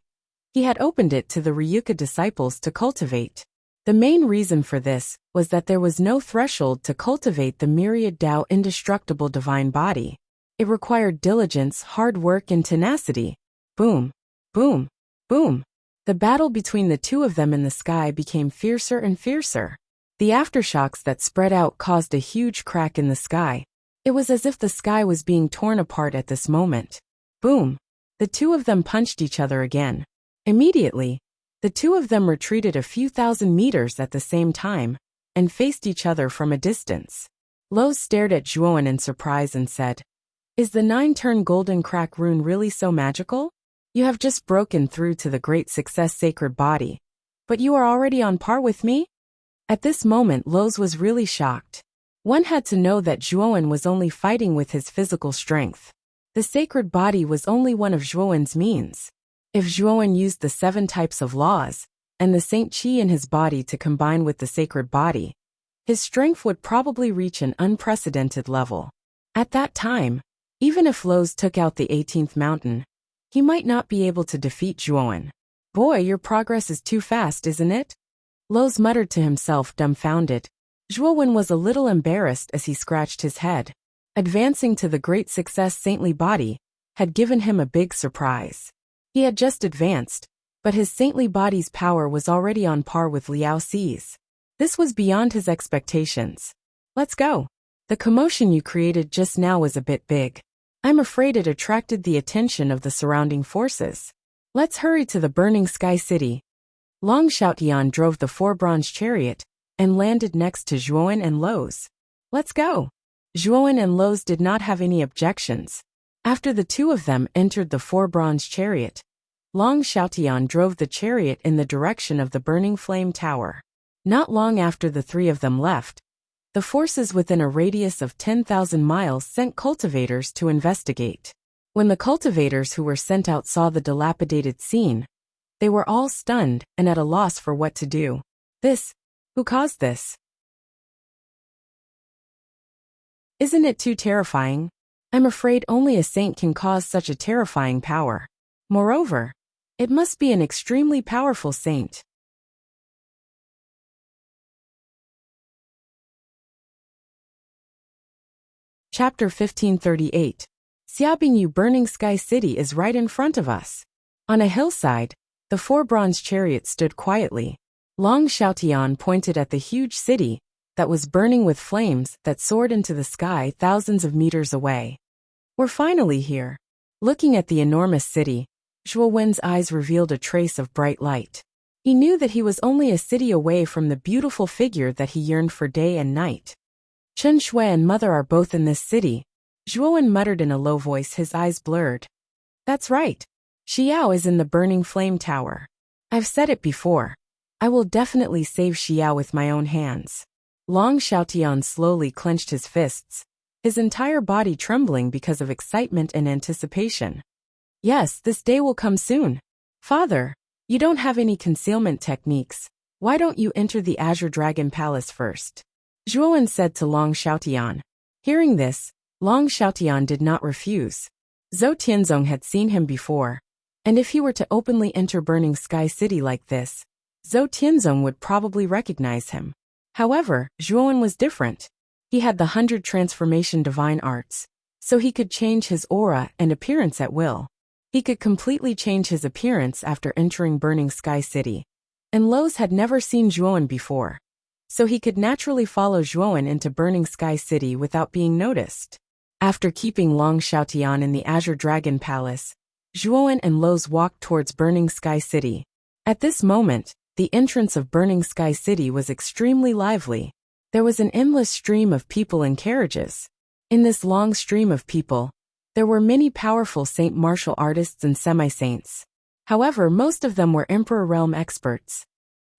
he had opened it to the Ryuka disciples to cultivate. The main reason for this was that there was no threshold to cultivate the myriad Tao indestructible divine body. It required diligence, hard work, and tenacity. Boom, boom, boom. The battle between the two of them in the sky became fiercer and fiercer. The aftershocks that spread out caused a huge crack in the sky. It was as if the sky was being torn apart at this moment. Boom. The two of them punched each other again. Immediately, the two of them retreated a few thousand meters at the same time and faced each other from a distance. Lowe stared at Zhuowen in surprise and said, "Is the 9-turn golden crack rune really so magical? You have just broken through to the great success sacred body, but you are already on par with me?" At this moment Lowe's was really shocked. One had to know that Zhuowen was only fighting with his physical strength. The sacred body was only one of Zhuowen's means. If Zhuowen used the 7 types of laws and the Saint Qi in his body to combine with the sacred body, his strength would probably reach an unprecedented level. At that time, even if Lowe's took out the 18th mountain, he might not be able to defeat Zhuowen. "Boy, your progress is too fast, isn't it?" Lowe's muttered to himself, dumbfounded. Zhuowen was a little embarrassed as he scratched his head. Advancing to the great success saintly body had given him a big surprise. He had just advanced, but his saintly body's power was already on par with Liao Xi's. This was beyond his expectations. "Let's go. The commotion you created just now was a bit big. I'm afraid it attracted the attention of the surrounding forces. Let's hurry to the burning sky city." Long Xiaotian drove the 4-bronze chariot and landed next to Zhuowen and Lowe's. "Let's go." Zhuowen and Lowe's did not have any objections. After the two of them entered the 4-bronze chariot, Long Xiaotian drove the chariot in the direction of the burning flame tower. Not long after the three of them left, the forces within a radius of 10,000 miles sent cultivators to investigate. When the cultivators who were sent out saw the dilapidated scene, they were all stunned and at a loss for what to do. Who caused this? Isn't it too terrifying? I'm afraid only a saint can cause such a terrifying power. Moreover, it must be an extremely powerful saint. Chapter 1538. Xiaobingyu Burning Sky City is right in front of us. On a hillside, the 4-bronze chariot stood quietly. Long Xiaotian pointed at the huge city that was burning with flames that soared into the sky thousands of meters away. "We're finally here." Looking at the enormous city, Zhuowen's eyes revealed a trace of bright light. He knew that he was only a city away from the beautiful figure that he yearned for day and night. "Chen Shui and mother are both in this city," Zhuowen muttered in a low voice, his eyes blurred. "That's right. Xiao is in the burning flame tower. I've said it before. I will definitely save Xiao with my own hands." Long Xiaotian slowly clenched his fists, his entire body trembling because of excitement and anticipation. "Yes, this day will come soon. Father, you don't have any concealment techniques. Why don't you enter the Azure Dragon Palace first?" Zhuowen said to Long Xiaotian. Hearing this, Long Xiaotian did not refuse. Zhou Tianzong had seen him before, and if he were to openly enter Burning Sky City like this, Zhou Tianzong would probably recognize him. However, Zhuowen was different. He had the 100 transformation divine arts, so he could change his aura and appearance at will. He could completely change his appearance after entering Burning Sky City. And Lowe's had never seen Zhuowen before, so he could naturally follow Zhuowen into Burning Sky City without being noticed. After keeping Long Xiaotian in the Azure Dragon Palace, Zhuowen and Lowe's walked towards Burning Sky City. At this moment, the entrance of Burning Sky City was extremely lively. There was an endless stream of people and carriages. In this long stream of people, there were many powerful saint martial artists and semi-saints. However, most of them were Emperor Realm experts.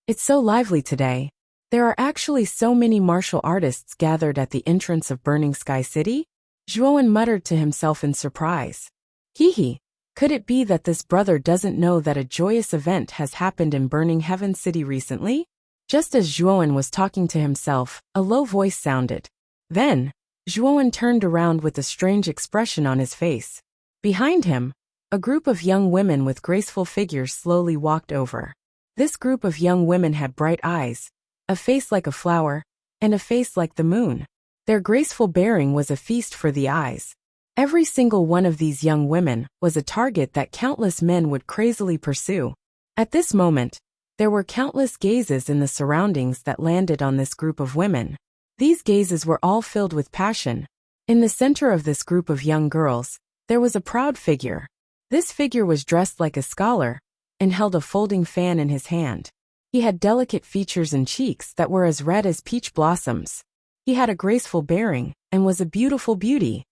"It's so lively today. There are actually so many martial artists gathered at the entrance of Burning Sky City? Zhuowen muttered to himself in surprise. Hee. Could it be that this brother doesn't know that a joyous event has happened in Burning Heaven City recently? Just as Zhuowen was talking to himself, a low voice sounded. Then, Zhuowen turned around with a strange expression on his face. Behind him, a group of young women with graceful figures slowly walked over. This group of young women had bright eyes, a face like a flower, and a face like the moon. Their graceful bearing was a feast for the eyes. Every single one of these young women was a target that countless men would crazily pursue. At this moment, there were countless gazes in the surroundings that landed on this group of women. These gazes were all filled with passion. In the center of this group of young girls, there was a proud figure. This figure was dressed like a scholar and held a folding fan in his hand. He had delicate features and cheeks that were as red as peach blossoms. He had a graceful bearing and was a beautiful beauty.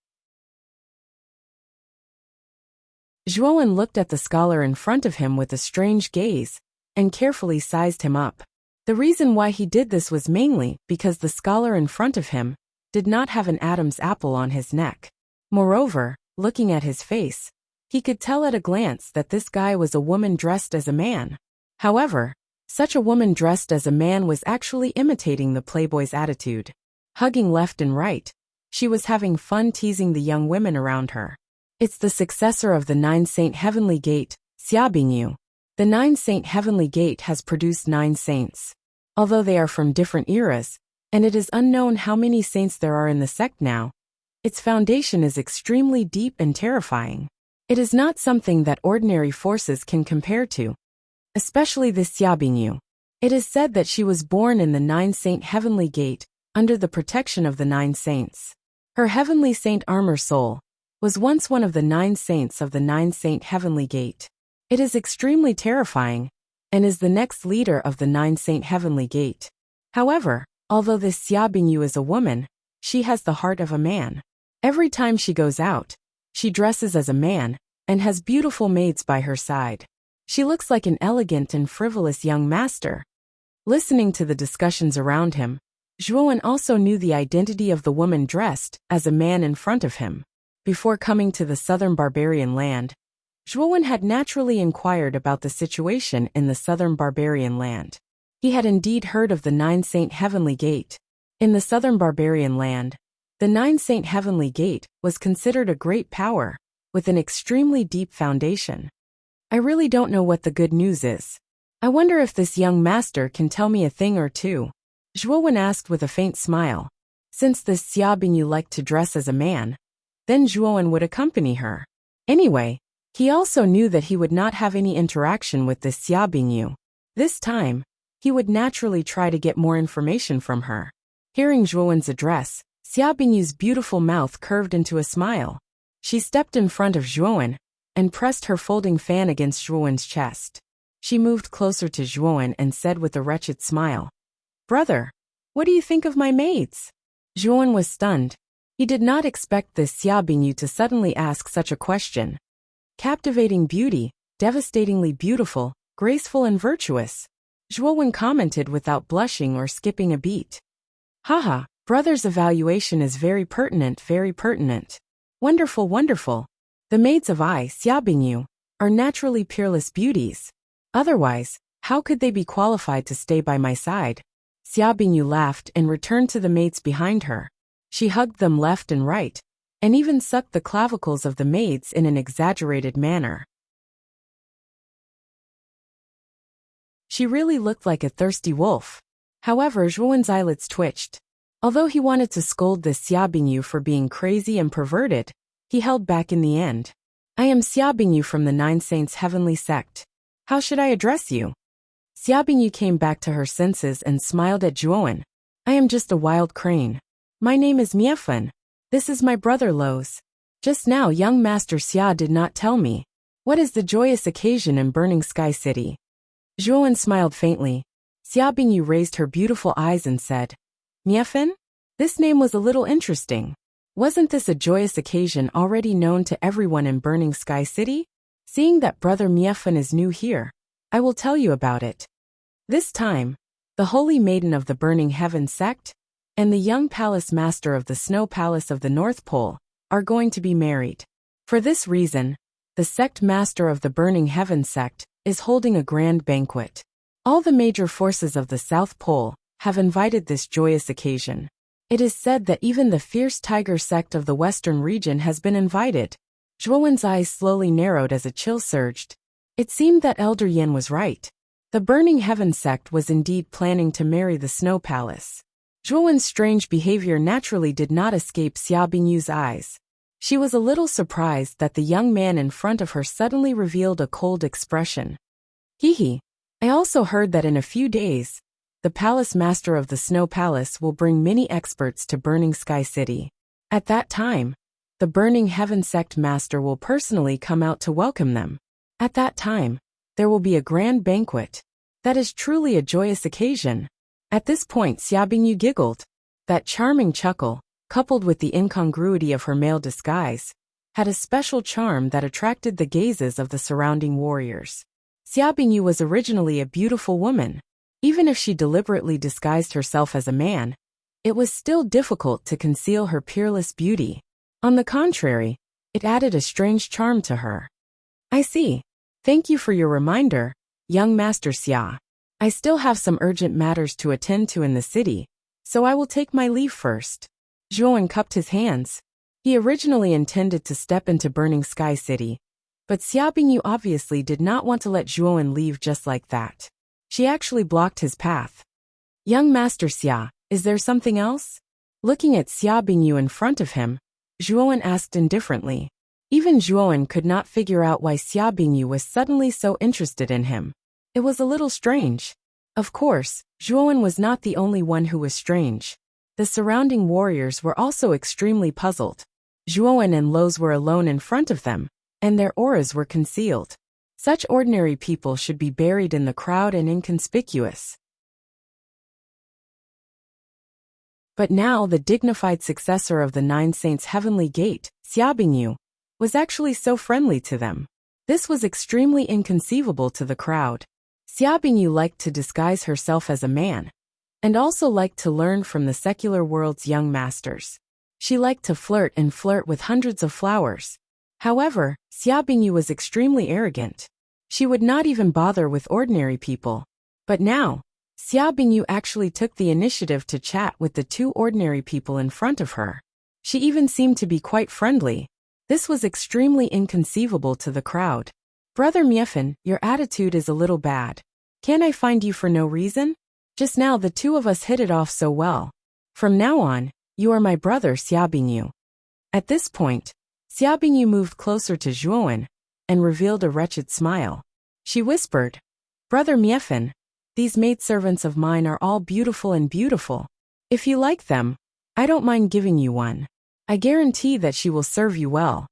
Zhuowen looked at the scholar in front of him with a strange gaze and carefully sized him up. The reason why he did this was mainly because the scholar in front of him did not have an Adam's apple on his neck. Moreover, looking at his face, he could tell at a glance that this guy was a woman dressed as a man. However, such a woman dressed as a man was actually imitating the playboy's attitude. Hugging left and right, she was having fun teasing the young women around her. It's the successor of the 9 Saint Heavenly Gate, Xiabingyu. The 9 Saint Heavenly Gate has produced 9 saints. Although they are from different eras, and it is unknown how many saints there are in the sect now, its foundation is extremely deep and terrifying. It is not something that ordinary forces can compare to. Especially this Xiabingyu. It is said that she was born in the 9 Saint Heavenly Gate, under the protection of the 9 saints. Her Heavenly Saint Armor Soul was once one of the 9 saints of the 9 Saint Heavenly Gate. It is extremely terrifying, and is the next leader of the 9 Saint Heavenly Gate. However, although this Xiabingyu is a woman, she has the heart of a man. Every time she goes out, she dresses as a man, and has beautiful maids by her side. She looks like an elegant and frivolous young master. Listening to the discussions around him, Zhuowen also knew the identity of the woman dressed as a man in front of him. Before coming to the southern barbarian land, Zhuowen had naturally inquired about the situation in the southern barbarian land. He had indeed heard of the 9 Saint Heavenly Gate. In the southern barbarian land, the 9 Saint Heavenly Gate was considered a great power, with an extremely deep foundation. I really don't know what the good news is. I wonder if this young master can tell me a thing or two. Zhuowen asked with a faint smile. Since this Xiabingyu liked to dress as a man, then Zhuowen would accompany her. Anyway, he also knew that he would not have any interaction with this Xiabingyu. This time, he would naturally try to get more information from her. Hearing Zhuowen's address, Xiabingyu's beautiful mouth curved into a smile. She stepped in front of Zhuowen and pressed her folding fan against Zhuowen's chest. She moved closer to Zhuowen and said with a wretched smile, "Brother, what do you think of my maids?" Zhuowen was stunned. He did not expect this Xiabingyu to suddenly ask such a question. Captivating beauty, devastatingly beautiful, graceful and virtuous. Zhuowen commented without blushing or skipping a beat. Haha, brother's evaluation is very pertinent, very pertinent. Wonderful, wonderful. The maids of Xiabingyu are naturally peerless beauties. Otherwise, how could they be qualified to stay by my side? Xiabingyu laughed and returned to the maids behind her. She hugged them left and right, and even sucked the clavicles of the maids in an exaggerated manner. She really looked like a thirsty wolf. However, Zhuowen's eyelids twitched. Although he wanted to scold this Xiabingyu for being crazy and perverted, he held back in the end. I am Xiabingyu from the 9 Saints Heavenly Sect. How should I address you? Xiabingyu came back to her senses and smiled at Zhuowen. I am just a wild crane. My name is Miefan. This is my brother Lo's. Just now young Master Xia did not tell me. What is the joyous occasion in Burning Sky City? Zhuowen smiled faintly. Xiabingyu raised her beautiful eyes and said, Miefan? This name was a little interesting. Wasn't this a joyous occasion already known to everyone in Burning Sky City? Seeing that brother Miefan is new here, I will tell you about it. This time, the holy maiden of the Burning Heaven sect, and the young palace master of the Snow Palace of the North Pole, are going to be married. For this reason, the sect master of the Burning Heaven sect is holding a grand banquet. All the major forces of the South Pole have invited this joyous occasion. It is said that even the fierce tiger sect of the western region has been invited. Zhuowen's eyes slowly narrowed as a chill surged. It seemed that Elder Yan was right. The Burning Heaven sect was indeed planning to marry the Snow Palace. Zhuowen's strange behavior naturally did not escape Xia Bingyu's eyes. She was a little surprised that the young man in front of her suddenly revealed a cold expression. Hehe. I also heard that in a few days, the palace master of the Snow Palace will bring many experts to Burning Sky City. At that time, the Burning Heaven sect master will personally come out to welcome them. At that time, there will be a grand banquet. That is truly a joyous occasion. At this point Xia Bingyu giggled. That charming chuckle, coupled with the incongruity of her male disguise, had a special charm that attracted the gazes of the surrounding warriors. Xia Bingyu was originally a beautiful woman. Even if she deliberately disguised herself as a man, it was still difficult to conceal her peerless beauty. On the contrary, it added a strange charm to her. I see. Thank you for your reminder, young Master Xia. I still have some urgent matters to attend to in the city, so I will take my leave first. Zhuowen cupped his hands. He originally intended to step into Burning Sky City, but Xia Bingyu obviously did not want to let Zhuowen leave just like that. She actually blocked his path. Young Master Xia, is there something else? Looking at Xia Bingyu in front of him, Zhuowen asked indifferently. Even Zhuowen could not figure out why Xia Bingyu was suddenly so interested in him. It was a little strange. Of course, Zhuowen was not the only one who was strange. The surrounding warriors were also extremely puzzled. Zhuowen and Loz were alone in front of them, and their auras were concealed. Such ordinary people should be buried in the crowd and inconspicuous. But now the dignified successor of the Nine Saints' Heavenly Gate, Xia Bingyu, was actually so friendly to them. This was extremely inconceivable to the crowd. Xia Bingyu liked to disguise herself as a man, and also liked to learn from the secular world's young masters. She liked to flirt with hundreds of flowers. However, Xia Bingyu was extremely arrogant. She would not even bother with ordinary people. But now, Xia Bingyu actually took the initiative to chat with the two ordinary people in front of her. She even seemed to be quite friendly. This was extremely inconceivable to the crowd. Brother Miefan, your attitude is a little bad. Can I find you for no reason? Just now the two of us hit it off so well. From now on, you are my brother Xia Bingyu. At this point, Xia Bingyu moved closer to Zhuowen and revealed a wretched smile. She whispered, Brother Miefan, these maidservants of mine are all beautiful and beautiful. If you like them, I don't mind giving you one. I guarantee that she will serve you well.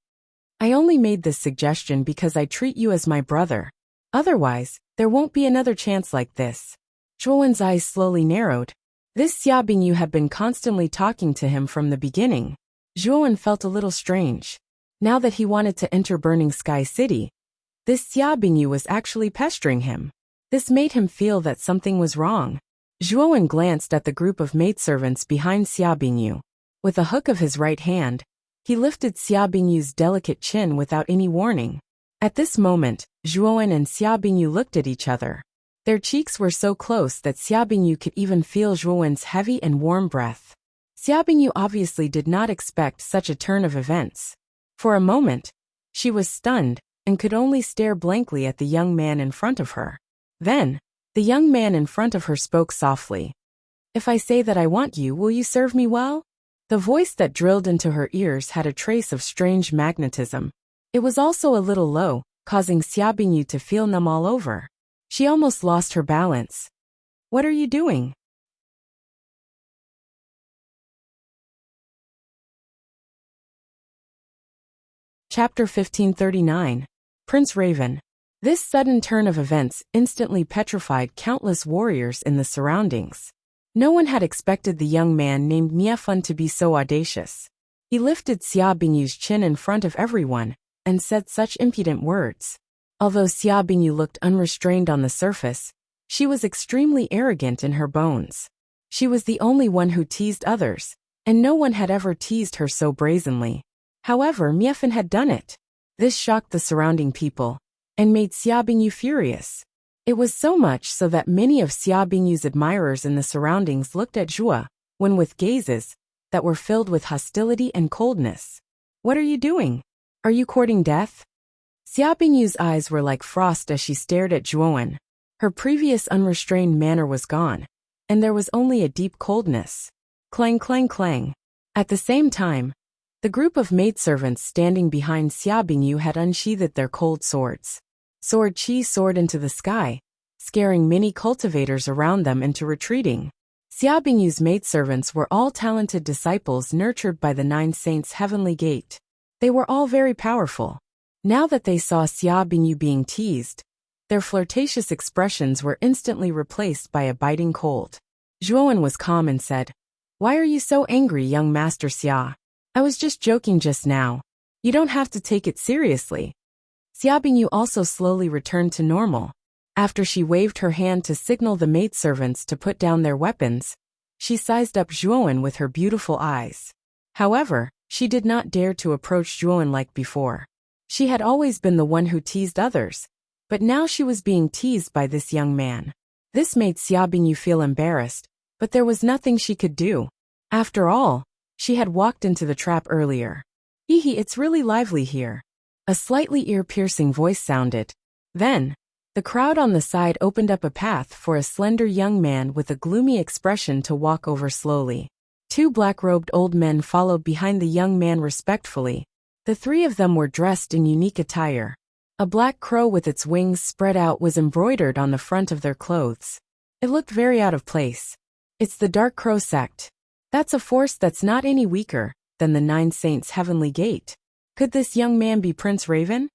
I only made this suggestion because I treat you as my brother. Otherwise, there won't be another chance like this. Zhuowen's eyes slowly narrowed. This Xia Bingyu had been constantly talking to him from the beginning. Zhuowen felt a little strange. Now that he wanted to enter Burning Sky City, this Xia Bingyu was actually pestering him. This made him feel that something was wrong. Zhuowen glanced at the group of maidservants behind Xia Bingyu. With a hook of his right hand, he lifted Xia Bingyu's delicate chin without any warning. At this moment, Zhuowen and Xia Bingyu looked at each other. Their cheeks were so close that Xia Bingyu could even feel Zhuowen's heavy and warm breath. Xia Bingyu obviously did not expect such a turn of events. For a moment, she was stunned and could only stare blankly at the young man in front of her. Then, the young man in front of her spoke softly. If I say that I want you, will you serve me well? The voice that drilled into her ears had a trace of strange magnetism. It was also a little low, causing Xia Bingyu to feel numb all over. She almost lost her balance. What are you doing? Chapter 1539. Prince Raven. This sudden turn of events instantly petrified countless warriors in the surroundings. No one had expected the young man named Miefan to be so audacious. He lifted Xia Bingyu's chin in front of everyone and said such impudent words. Although Xia Bingyu looked unrestrained on the surface, She was extremely arrogant in her bones. She was the only one who teased others, and no one had ever teased her so brazenly. However, Miefan had done it. This shocked the surrounding people, and made Xia Bingyu furious. It was so much so that many of Xia Bingyu's admirers in the surroundings looked at Zhuo Wen with gazes that were filled with hostility and coldness. What are you doing? Are you courting death? Xia Bingyu's eyes were like frost as she stared at Zhuo Wen. Her previous unrestrained manner was gone, and there was only a deep coldness. Clang, clang, clang. At the same time, the group of maidservants standing behind Xia Bingyu had unsheathed their cold swords. Sword Chi soared into the sky, scaring many cultivators around them into retreating. Xia Bingyu's maidservants were all talented disciples nurtured by the Nine Saints' heavenly gate. They were all very powerful. Now that they saw Xia Bingyu being teased, their flirtatious expressions were instantly replaced by a biting cold. Zhuo Wen was calm and said, "Why are you so angry, young Master Xia? I was just joking just now. You don't have to take it seriously." Xia Bingyu also slowly returned to normal. After she waved her hand to signal the maidservants to put down their weapons, she sized up Zhuo Wen with her beautiful eyes. However, she did not dare to approach Zhuo Wen like before. She had always been the one who teased others, but now she was being teased by this young man. This made Xia Bingyu feel embarrassed, but there was nothing she could do. After all, she had walked into the trap earlier. "Hee, it's really lively here." A slightly ear-piercing voice sounded. Then, the crowd on the side opened up a path for a slender young man with a gloomy expression to walk over slowly. Two black-robed old men followed behind the young man respectfully. The three of them were dressed in unique attire. A black crow with its wings spread out was embroidered on the front of their clothes. It looked very out of place. "It's the Dark Crow sect. That's a force that's not any weaker than the Nine Saints' heavenly gate. Could this young man be Prince Raven?"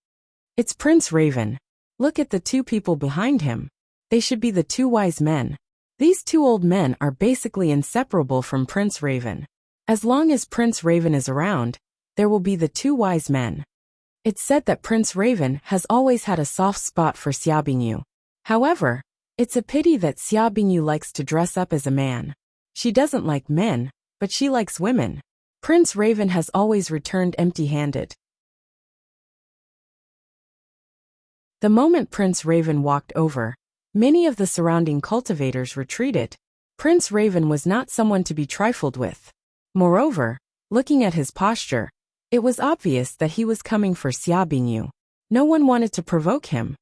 "It's Prince Raven. Look at the two people behind him. They should be the two wise men. These two old men are basically inseparable from Prince Raven. As long as Prince Raven is around, there will be the two wise men." It's said that Prince Raven has always had a soft spot for Xia Bingyu. However, it's a pity that Xia Bingyu likes to dress up as a man. She doesn't like men, but she likes women. Prince Raven has always returned empty-handed. The moment Prince Raven walked over, many of the surrounding cultivators retreated. Prince Raven was not someone to be trifled with. Moreover, looking at his posture, it was obvious that he was coming for Xia Bingyu. No one wanted to provoke him.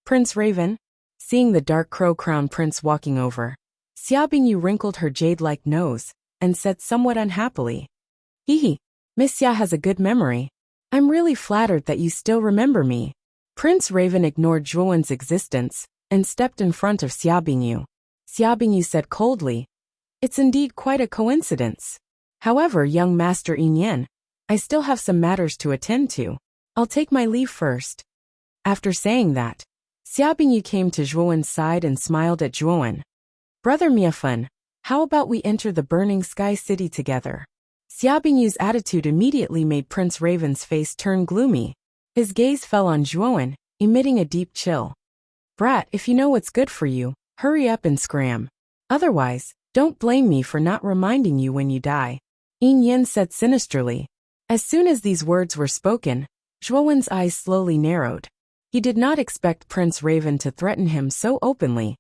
"Prince Raven?" Seeing the dark crow-crowned prince walking over, Xia Bingyu wrinkled her jade-like nose and said somewhat unhappily, "Hee, Miss Xia has a good memory. I'm really flattered that you still remember me." Prince Raven ignored Zhuo Wen's existence and stepped in front of Xia Bingyu. Xia Bingyu said coldly, "It's indeed quite a coincidence. However, young Master Yin Yan, I still have some matters to attend to. I'll take my leave first." After saying that, Xia Bingyu came to Zhuo Wen's side and smiled at Zhuo Wen. "Brother Miefan, how about we enter the burning sky city together?" Xia Bingyu's attitude immediately made Prince Raven's face turn gloomy. His gaze fell on Zhuo Wen, emitting a deep chill. "Brat, if you know what's good for you, hurry up and scram. Otherwise, don't blame me for not reminding you when you die," Yin Yan said sinisterly. As soon as these words were spoken, Zhuo Wen's eyes slowly narrowed. He did not expect Prince Raven to threaten him so openly,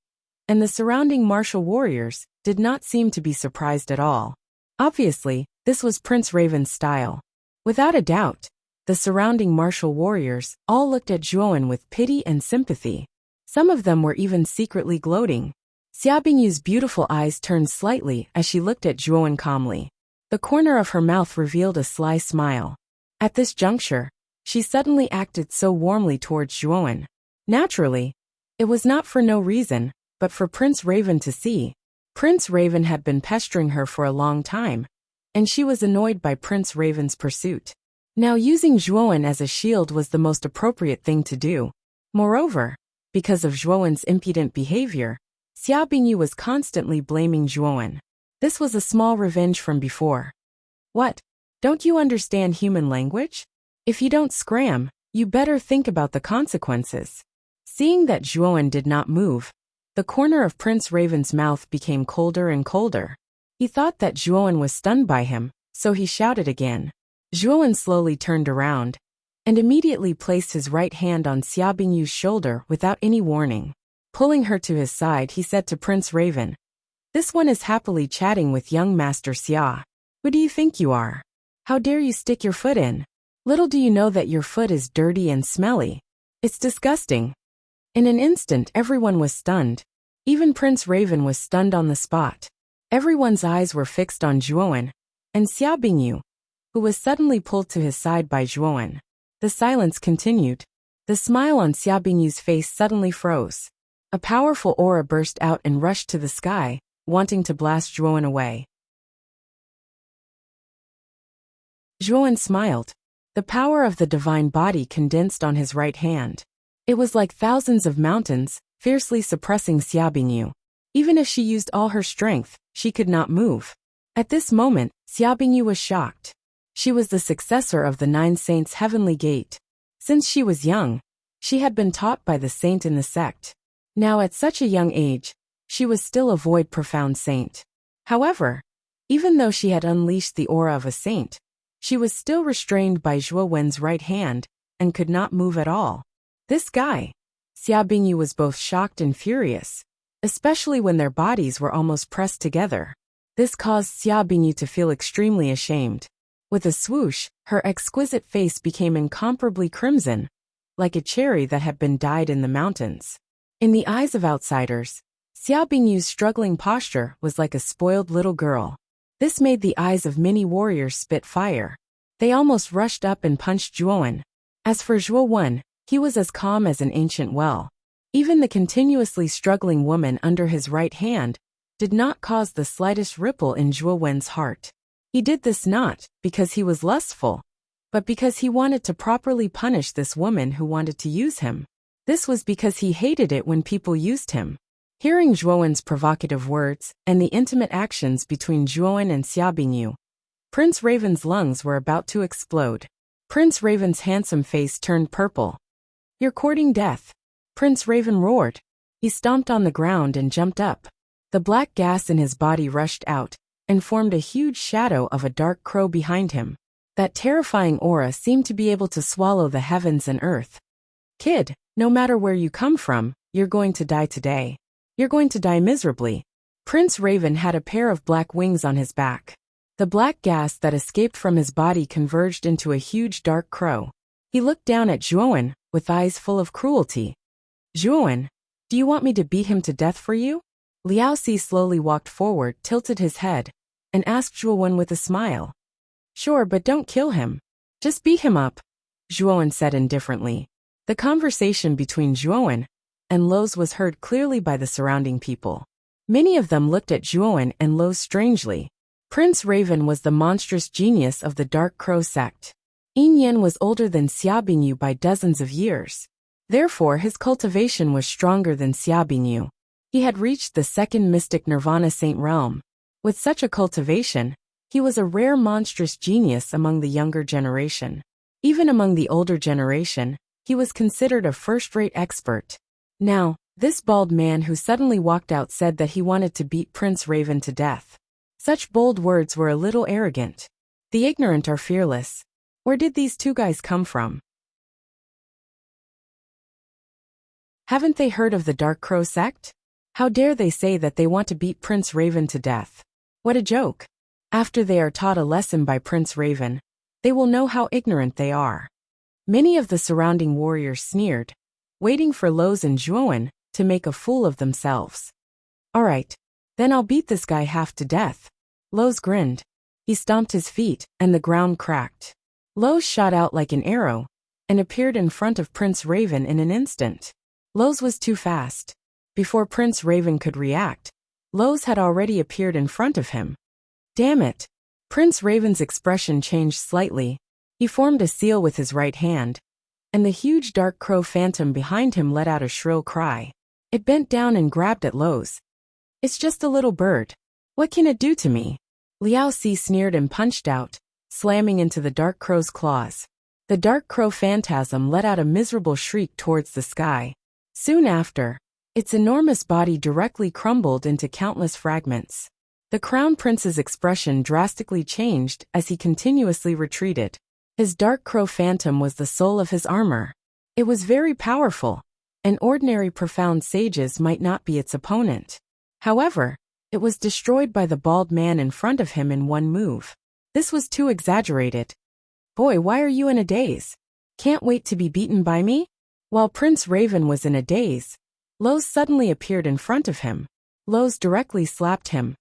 and the surrounding martial warriors did not seem to be surprised at all. Obviously, this was Prince Raven's style. Without a doubt, the surrounding martial warriors all looked at Zhuo Wen with pity and sympathy. Some of them were even secretly gloating. Xia Bingyu's beautiful eyes turned slightly as she looked at Zhuo Wen calmly. The corner of her mouth revealed a sly smile. At this juncture, she suddenly acted so warmly towards Zhuo Wen. Naturally, it was not for no reason, but for Prince Raven to see. Prince Raven had been pestering her for a long time, and she was annoyed by Prince Raven's pursuit. Now using Zhuo Wen as a shield was the most appropriate thing to do. Moreover, because of Zhuo Wen's impudent behavior, Xia Bingyu was constantly blaming Zhuo Wen. This was a small revenge from before. "What? Don't you understand human language? If you don't scram, you better think about the consequences." Seeing that Zhuo Wen did not move, The corner of Prince Raven's mouth became colder and colder. He thought that Zhuowen was stunned by him, so he shouted again. Zhuowen slowly turned around and immediately placed his right hand on Xia Bingyu's shoulder without any warning. Pulling her to his side, he said to Prince Raven, "This one is happily chatting with young Master Xia. Who do you think you are? How dare you stick your foot in? Little do you know that your foot is dirty and smelly. It's disgusting." In an instant, everyone was stunned. Even Prince Raven was stunned on the spot. Everyone's eyes were fixed on Zhuowen and Xia Bingyu, who was suddenly pulled to his side by Zhuowen. The silence continued. The smile on Xia Bingyu's face suddenly froze. A powerful aura burst out and rushed to the sky, wanting to blast Zhuowen away. Zhuowen smiled. The power of the divine body condensed on his right hand. It was like thousands of mountains, fiercely suppressing Xia Bingyu. Even if she used all her strength, she could not move. At this moment, Xia Bingyu was shocked. She was the successor of the Nine Saints' heavenly gate. Since she was young, she had been taught by the saint in the sect. Now at such a young age, she was still a void profound saint. However, even though she had unleashed the aura of a saint, she was still restrained by Zhuowen's right hand and could not move at all. This guy. Xia Bingyu was both shocked and furious, especially when their bodies were almost pressed together. This caused Xia Bingyu to feel extremely ashamed. With a swoosh, her exquisite face became incomparably crimson, like a cherry that had been dyed in the mountains. In the eyes of outsiders, Xia Bingyu's struggling posture was like a spoiled little girl. This made the eyes of many warriors spit fire. They almost rushed up and punched Zhuowen. As for Zhuowen, he was as calm as an ancient well. Even the continuously struggling woman under his right hand did not cause the slightest ripple in Zhuowen's heart. He did this not because he was lustful, but because he wanted to properly punish this woman who wanted to use him. This was because he hated it when people used him. Hearing Zhuowen's provocative words and the intimate actions between Zhuowen and Xia Bingyu, Prince Raven's lungs were about to explode. Prince Raven's handsome face turned purple. "You're courting death," Prince Raven roared. He stomped on the ground and jumped up. The black gas in his body rushed out and formed a huge shadow of a dark crow behind him. That terrifying aura seemed to be able to swallow the heavens and earth. "Kid, no matter where you come from, you're going to die today. You're going to die miserably." Prince Raven had a pair of black wings on his back. The black gas that escaped from his body converged into a huge dark crow. He looked down at Zhuowen with eyes full of cruelty. "Zhuowen, do you want me to beat him to death for you?" Liao Si slowly walked forward, tilted his head, and asked Zhuowen with a smile. "Sure, but don't kill him. Just beat him up," Zhuowen said indifferently. The conversation between Zhuowen and Lo's was heard clearly by the surrounding people. Many of them looked at Zhuowen and Lo strangely. Prince Raven was the monstrous genius of the Dark Crow sect. Yin Yan was older than Xia Bingyu by dozens of years. Therefore, his cultivation was stronger than Xia Bingyu. He had reached the second mystic nirvana saint realm. With such a cultivation, he was a rare monstrous genius among the younger generation. Even among the older generation, he was considered a first-rate expert. Now, this bald man who suddenly walked out said that he wanted to beat Prince Raven to death. Such bold words were a little arrogant. The ignorant are fearless. Where did these two guys come from? Haven't they heard of the Dark Crow sect? How dare they say that they want to beat Prince Raven to death? What a joke. After they are taught a lesson by Prince Raven, they will know how ignorant they are. Many of the surrounding warriors sneered, waiting for Lo's and Zhuowen to make a fool of themselves. "All right, then I'll beat this guy half to death." Lo's grinned. He stomped his feet, and the ground cracked. Lo shot out like an arrow and appeared in front of Prince Raven in an instant. Lo's was too fast. Before Prince Raven could react, Lo's had already appeared in front of him. Damn it! Prince Raven's expression changed slightly. He formed a seal with his right hand, and the huge dark crow phantom behind him let out a shrill cry. It bent down and grabbed at Lo's. "It's just a little bird. What can it do to me?" Liao Si sneered and punched out, slamming into the dark crow's claws. The dark crow phantasm let out a miserable shriek towards the sky. Soon after, Its enormous body directly crumbled into countless fragments. The crown prince's expression drastically changed as he continuously retreated. His dark crow phantom was the soul of his armor. It was very powerful, and ordinary profound sages might not be its opponent. However, it was destroyed by the bald man in front of him in one move. This was too exaggerated. Boy, why are you in a daze? Can't wait to be beaten by me? While Prince Raven was in a daze, Lowe's suddenly appeared in front of him. Lowe's directly slapped him.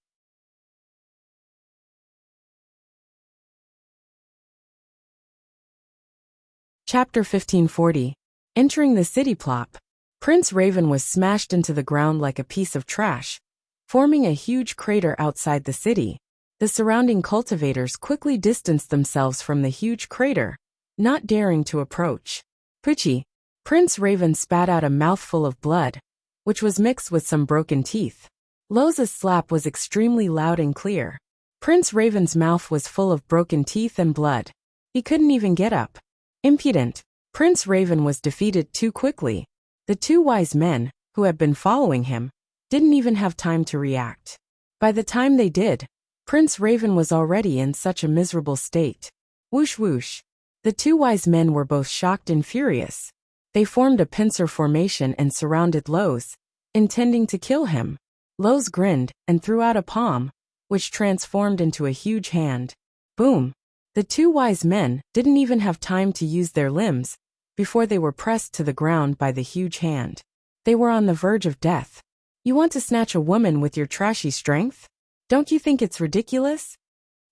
Chapter 1540. Entering the city plop. Prince Raven was smashed into the ground like a piece of trash, forming a huge crater outside the city. The surrounding cultivators quickly distanced themselves from the huge crater, not daring to approach. Pucci. Prince Raven spat out a mouthful of blood, which was mixed with some broken teeth. Lowe's slap was extremely loud and clear. Prince Raven's mouth was full of broken teeth and blood. He couldn't even get up. Impudent. Prince Raven was defeated too quickly. The two wise men, who had been following him, didn't even have time to react. By the time they did, Prince Raven was already in such a miserable state. Whoosh whoosh. The two wise men were both shocked and furious. They formed a pincer formation and surrounded Lowe's, intending to kill him. Lowe's grinned and threw out a palm, which transformed into a huge hand. Boom! The two wise men didn't even have time to use their limbs before they were pressed to the ground by the huge hand. They were on the verge of death. You want to snatch a woman with your trashy strength? Don't you think it's ridiculous?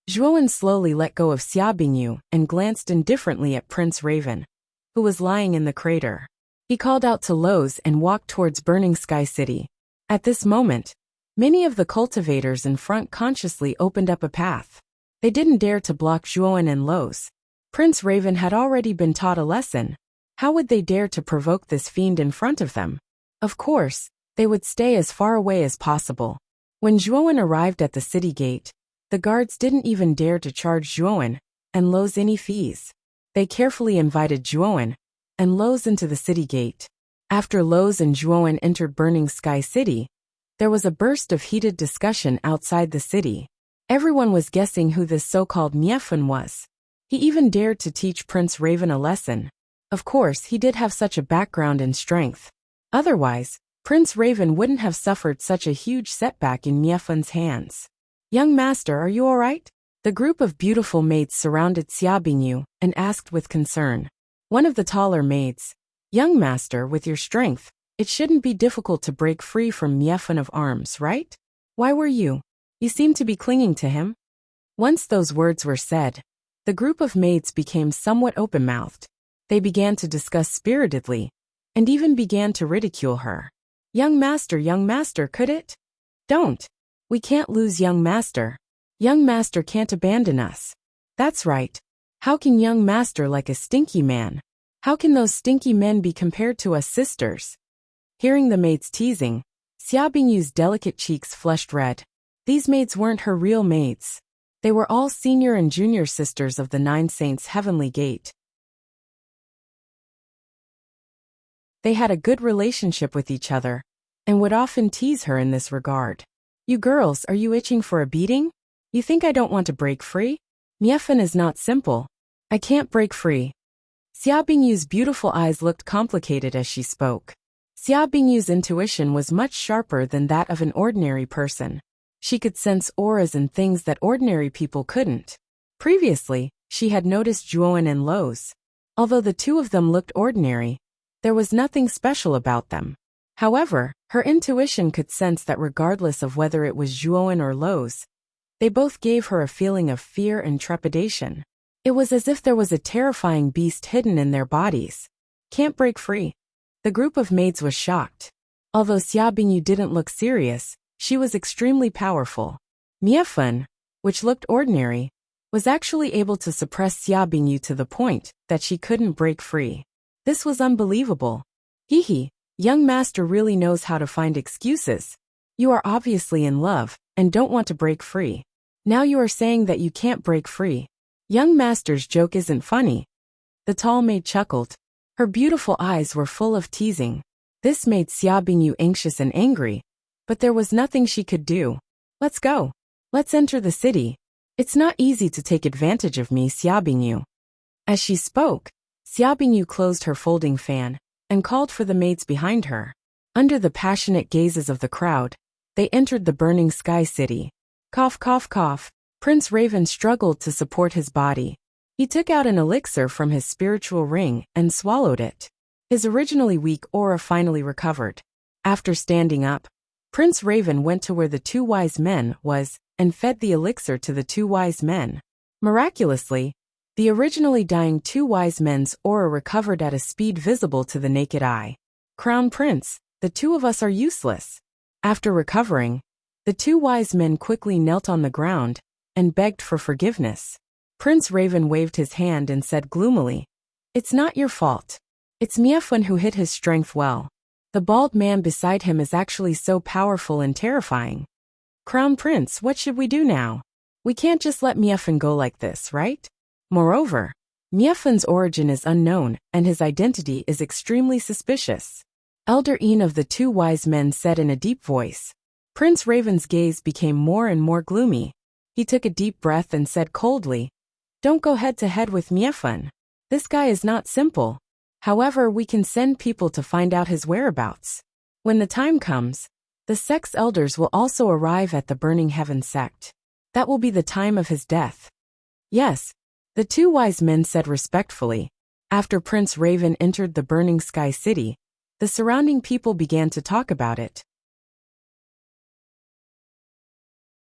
Zhuowen slowly let go of Xia Bingyu and glanced indifferently at Prince Raven, who was lying in the crater. He called out to Lowe's and walked towards Burning Sky City. At this moment, many of the cultivators in front consciously opened up a path. They didn't dare to block Zhuowen and Lowe's. Prince Raven had already been taught a lesson. How would they dare to provoke this fiend in front of them? Of course, they would stay as far away as possible. When Zhuowen arrived at the city gate, the guards didn't even dare to charge Zhuowen and Lowe's any fees. They carefully invited Zhuowen and Lowe's into the city gate. After Lowe's and Zhuowen entered Burning Sky City, there was a burst of heated discussion outside the city. Everyone was guessing who this so-called Miefun was. He even dared to teach Prince Raven a lesson. Of course, he did have such a background and strength. Otherwise, Prince Raven wouldn't have suffered such a huge setback in Miefun's hands. Young master, are you all right? The group of beautiful maids surrounded Xia Bingyu and asked with concern. One of the taller maids, young master, with your strength, it shouldn't be difficult to break free from Miefun of arms, right? Why were you? You seem to be clinging to him. Once those words were said, the group of maids became somewhat open-mouthed. They began to discuss spiritedly, and even began to ridicule her. Young master, could it? Don't. We can't lose young master. Young master can't abandon us. That's right. How can young master like a stinky man? How can those stinky men be compared to us sisters? Hearing the maids teasing, Xia Bingyu's delicate cheeks flushed red. These maids weren't her real maids. They were all senior and junior sisters of the Nine Saints' Heavenly Gate. They had a good relationship with each other, and would often tease her in this regard. You girls, are you itching for a beating? You think I don't want to break free? Miefun is not simple. I can't break free. Xia Bingyu's beautiful eyes looked complicated as she spoke. Xia Bingyu's intuition was much sharper than that of an ordinary person. She could sense auras and things that ordinary people couldn't. Previously, she had noticed Zhuowen and Lowe's. Although the two of them looked ordinary, there was nothing special about them. However, her intuition could sense that regardless of whether it was Zhuowen or Lowe's, they both gave her a feeling of fear and trepidation. It was as if there was a terrifying beast hidden in their bodies. Can't break free. The group of maids was shocked. Although Xia Bingyu didn't look serious, she was extremely powerful. Miefun, which looked ordinary, was actually able to suppress Xia Bingyu to the point that she couldn't break free. This was unbelievable. Hee, young master really knows how to find excuses. You are obviously in love and don't want to break free. Now you are saying that you can't break free. Young master's joke isn't funny. The tall maid chuckled. Her beautiful eyes were full of teasing. This made Xia Bingyu anxious and angry, but there was nothing she could do. Let's go. Let's enter the city. It's not easy to take advantage of me, Xia Bingyu. As she spoke, Xia Bingyu closed her folding fan and called for the maids behind her. Under the passionate gazes of the crowd, they entered the burning sky city. Cough, cough, cough. Prince Raven struggled to support his body. He took out an elixir from his spiritual ring and swallowed it. His originally weak aura finally recovered. After standing up, Prince Raven went to where the two wise men was and fed the elixir to the two wise men. Miraculously, the originally dying two wise men's aura recovered at a speed visible to the naked eye. Crown Prince, the two of us are useless. After recovering, the two wise men quickly knelt on the ground and begged for forgiveness. Prince Raven waved his hand and said gloomily, "It's not your fault. It's Miefun who hid his strength well. The bald man beside him is actually so powerful and terrifying. Crown Prince, what should we do now? We can't just let Miefun go like this, right? Moreover, Miefun's origin is unknown and his identity is extremely suspicious." Elder Een of the two wise men said in a deep voice. Prince Raven's gaze became more and more gloomy. He took a deep breath and said coldly, "Don't go head to head with Miefun. This guy is not simple. However, we can send people to find out his whereabouts. When the time comes, the sect's elders will also arrive at the Burning Heaven sect. That will be the time of his death." "Yes," the two wise men said respectfully. After Prince Raven entered the Burning Sky City, the surrounding people began to talk about it.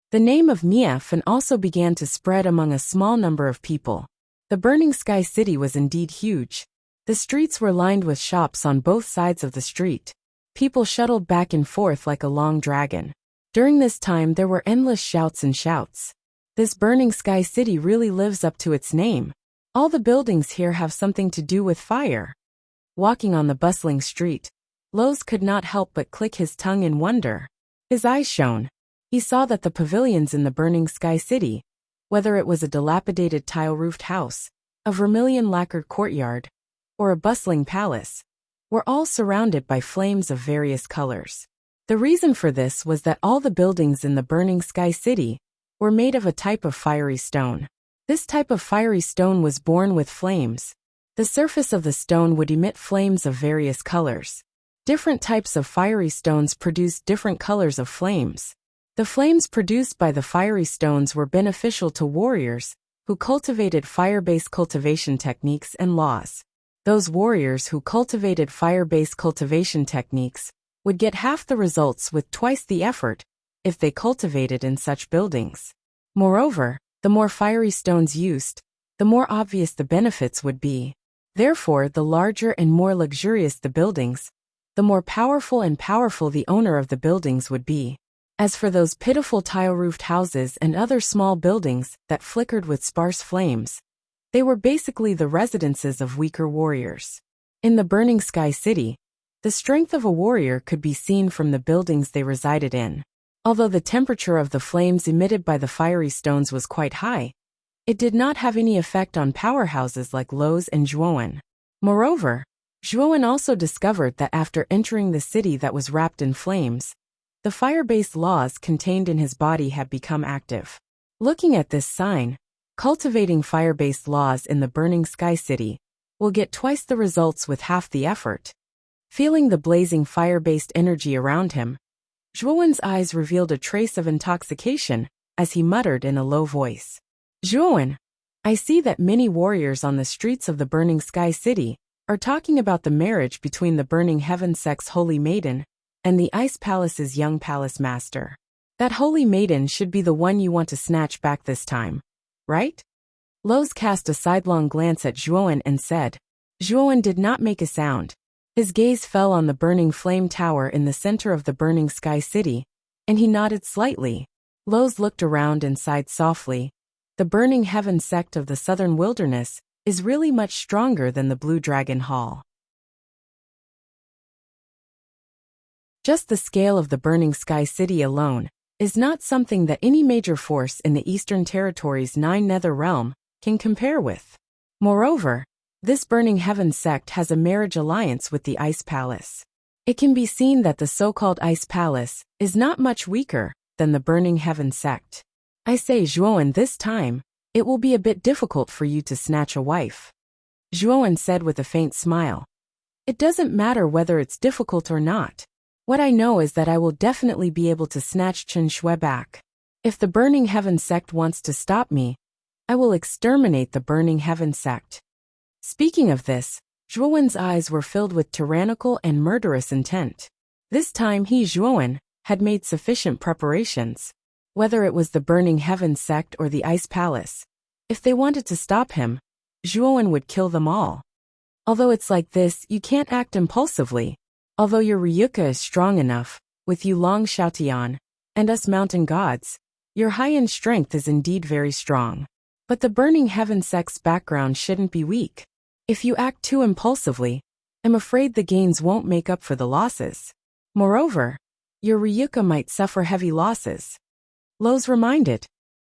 The name of Miefun also began to spread among a small number of people. The Burning Sky City was indeed huge. The streets were lined with shops on both sides of the street. People shuttled back and forth like a long dragon. During this time there were endless shouts and shouts. This Burning Sky City really lives up to its name. All the buildings here have something to do with fire. Walking on the bustling street, Lowe's could not help but click his tongue in wonder. His eyes shone. He saw that the pavilions in the Burning Sky City, whether it was a dilapidated tile-roofed house, a vermilion lacquered courtyard, or a bustling palace, were all surrounded by flames of various colors. The reason for this was that all the buildings in the Burning Sky City were made of a type of fiery stone. This type of fiery stone was born with flames. The surface of the stone would emit flames of various colors. Different types of fiery stones produced different colors of flames. The flames produced by the fiery stones were beneficial to warriors who cultivated fire-based cultivation techniques and laws. Those warriors who cultivated fire-based cultivation techniques would get half the results with twice the effort if they cultivated in such buildings. Moreover, the more fiery stones used, the more obvious the benefits would be. Therefore, the larger and more luxurious the buildings, the more powerful the owner of the buildings would be. As for those pitiful tile-roofed houses and other small buildings that flickered with sparse flames, they were basically the residences of weaker warriors. In the Burning Sky City, the strength of a warrior could be seen from the buildings they resided in. Although the temperature of the flames emitted by the fiery stones was quite high, it did not have any effect on powerhouses like Lowe's and Zhuowen. Moreover, Zhuowen also discovered that after entering the city that was wrapped in flames, the fire-based laws contained in his body had become active. Looking at this sign, cultivating fire-based laws in the Burning Sky City will get twice the results with half the effort. Feeling the blazing fire-based energy around him, Zhuowen's eyes revealed a trace of intoxication as he muttered in a low voice. "Zhuowen, I see that many warriors on the streets of the Burning Sky City are talking about the marriage between the Burning Heaven sect's Holy Maiden and the Ice Palace's young palace master. That Holy Maiden should be the one you want to snatch back this time, right?" Lowe's cast a sidelong glance at Zhuowen and said. Zhuowen did not make a sound. His gaze fell on the burning flame tower in the center of the Burning Sky City, and he nodded slightly. Lowe's looked around and sighed softly. The Burning Heaven sect of the Southern Wilderness is really much stronger than the Blue Dragon Hall. Just the scale of the Burning Sky City alone is not something that any major force in the Eastern Territory's 9 Nether Realm can compare with. Moreover, this Burning Heaven sect has a marriage alliance with the Ice Palace. it can be seen that the so-called Ice Palace is not much weaker than the Burning Heaven sect. I say, Zhuowen, this time, it will be a bit difficult for you to snatch a wife. Zhuowen said with a faint smile. It doesn't matter whether it's difficult or not. What I know is that I will definitely be able to snatch Chen Shui back. If the Burning Heaven sect wants to stop me, I will exterminate the Burning Heaven sect. Speaking of this, Zhuowen's eyes were filled with tyrannical and murderous intent. This time he, Zhuowen, had made sufficient preparations. Whether it was the Burning Heaven sect or the Ice Palace, if they wanted to stop him, Zhuowen would kill them all. Although it's like this, you can't act impulsively. Although your Ryuka is strong enough, with you Long Xiaotian, and us mountain gods, your high-end strength is indeed very strong. But the Burning Heaven sect's background shouldn't be weak. If you act too impulsively, I'm afraid the gains won't make up for the losses. Moreover, your Ryuka might suffer heavy losses. Lowe's reminded.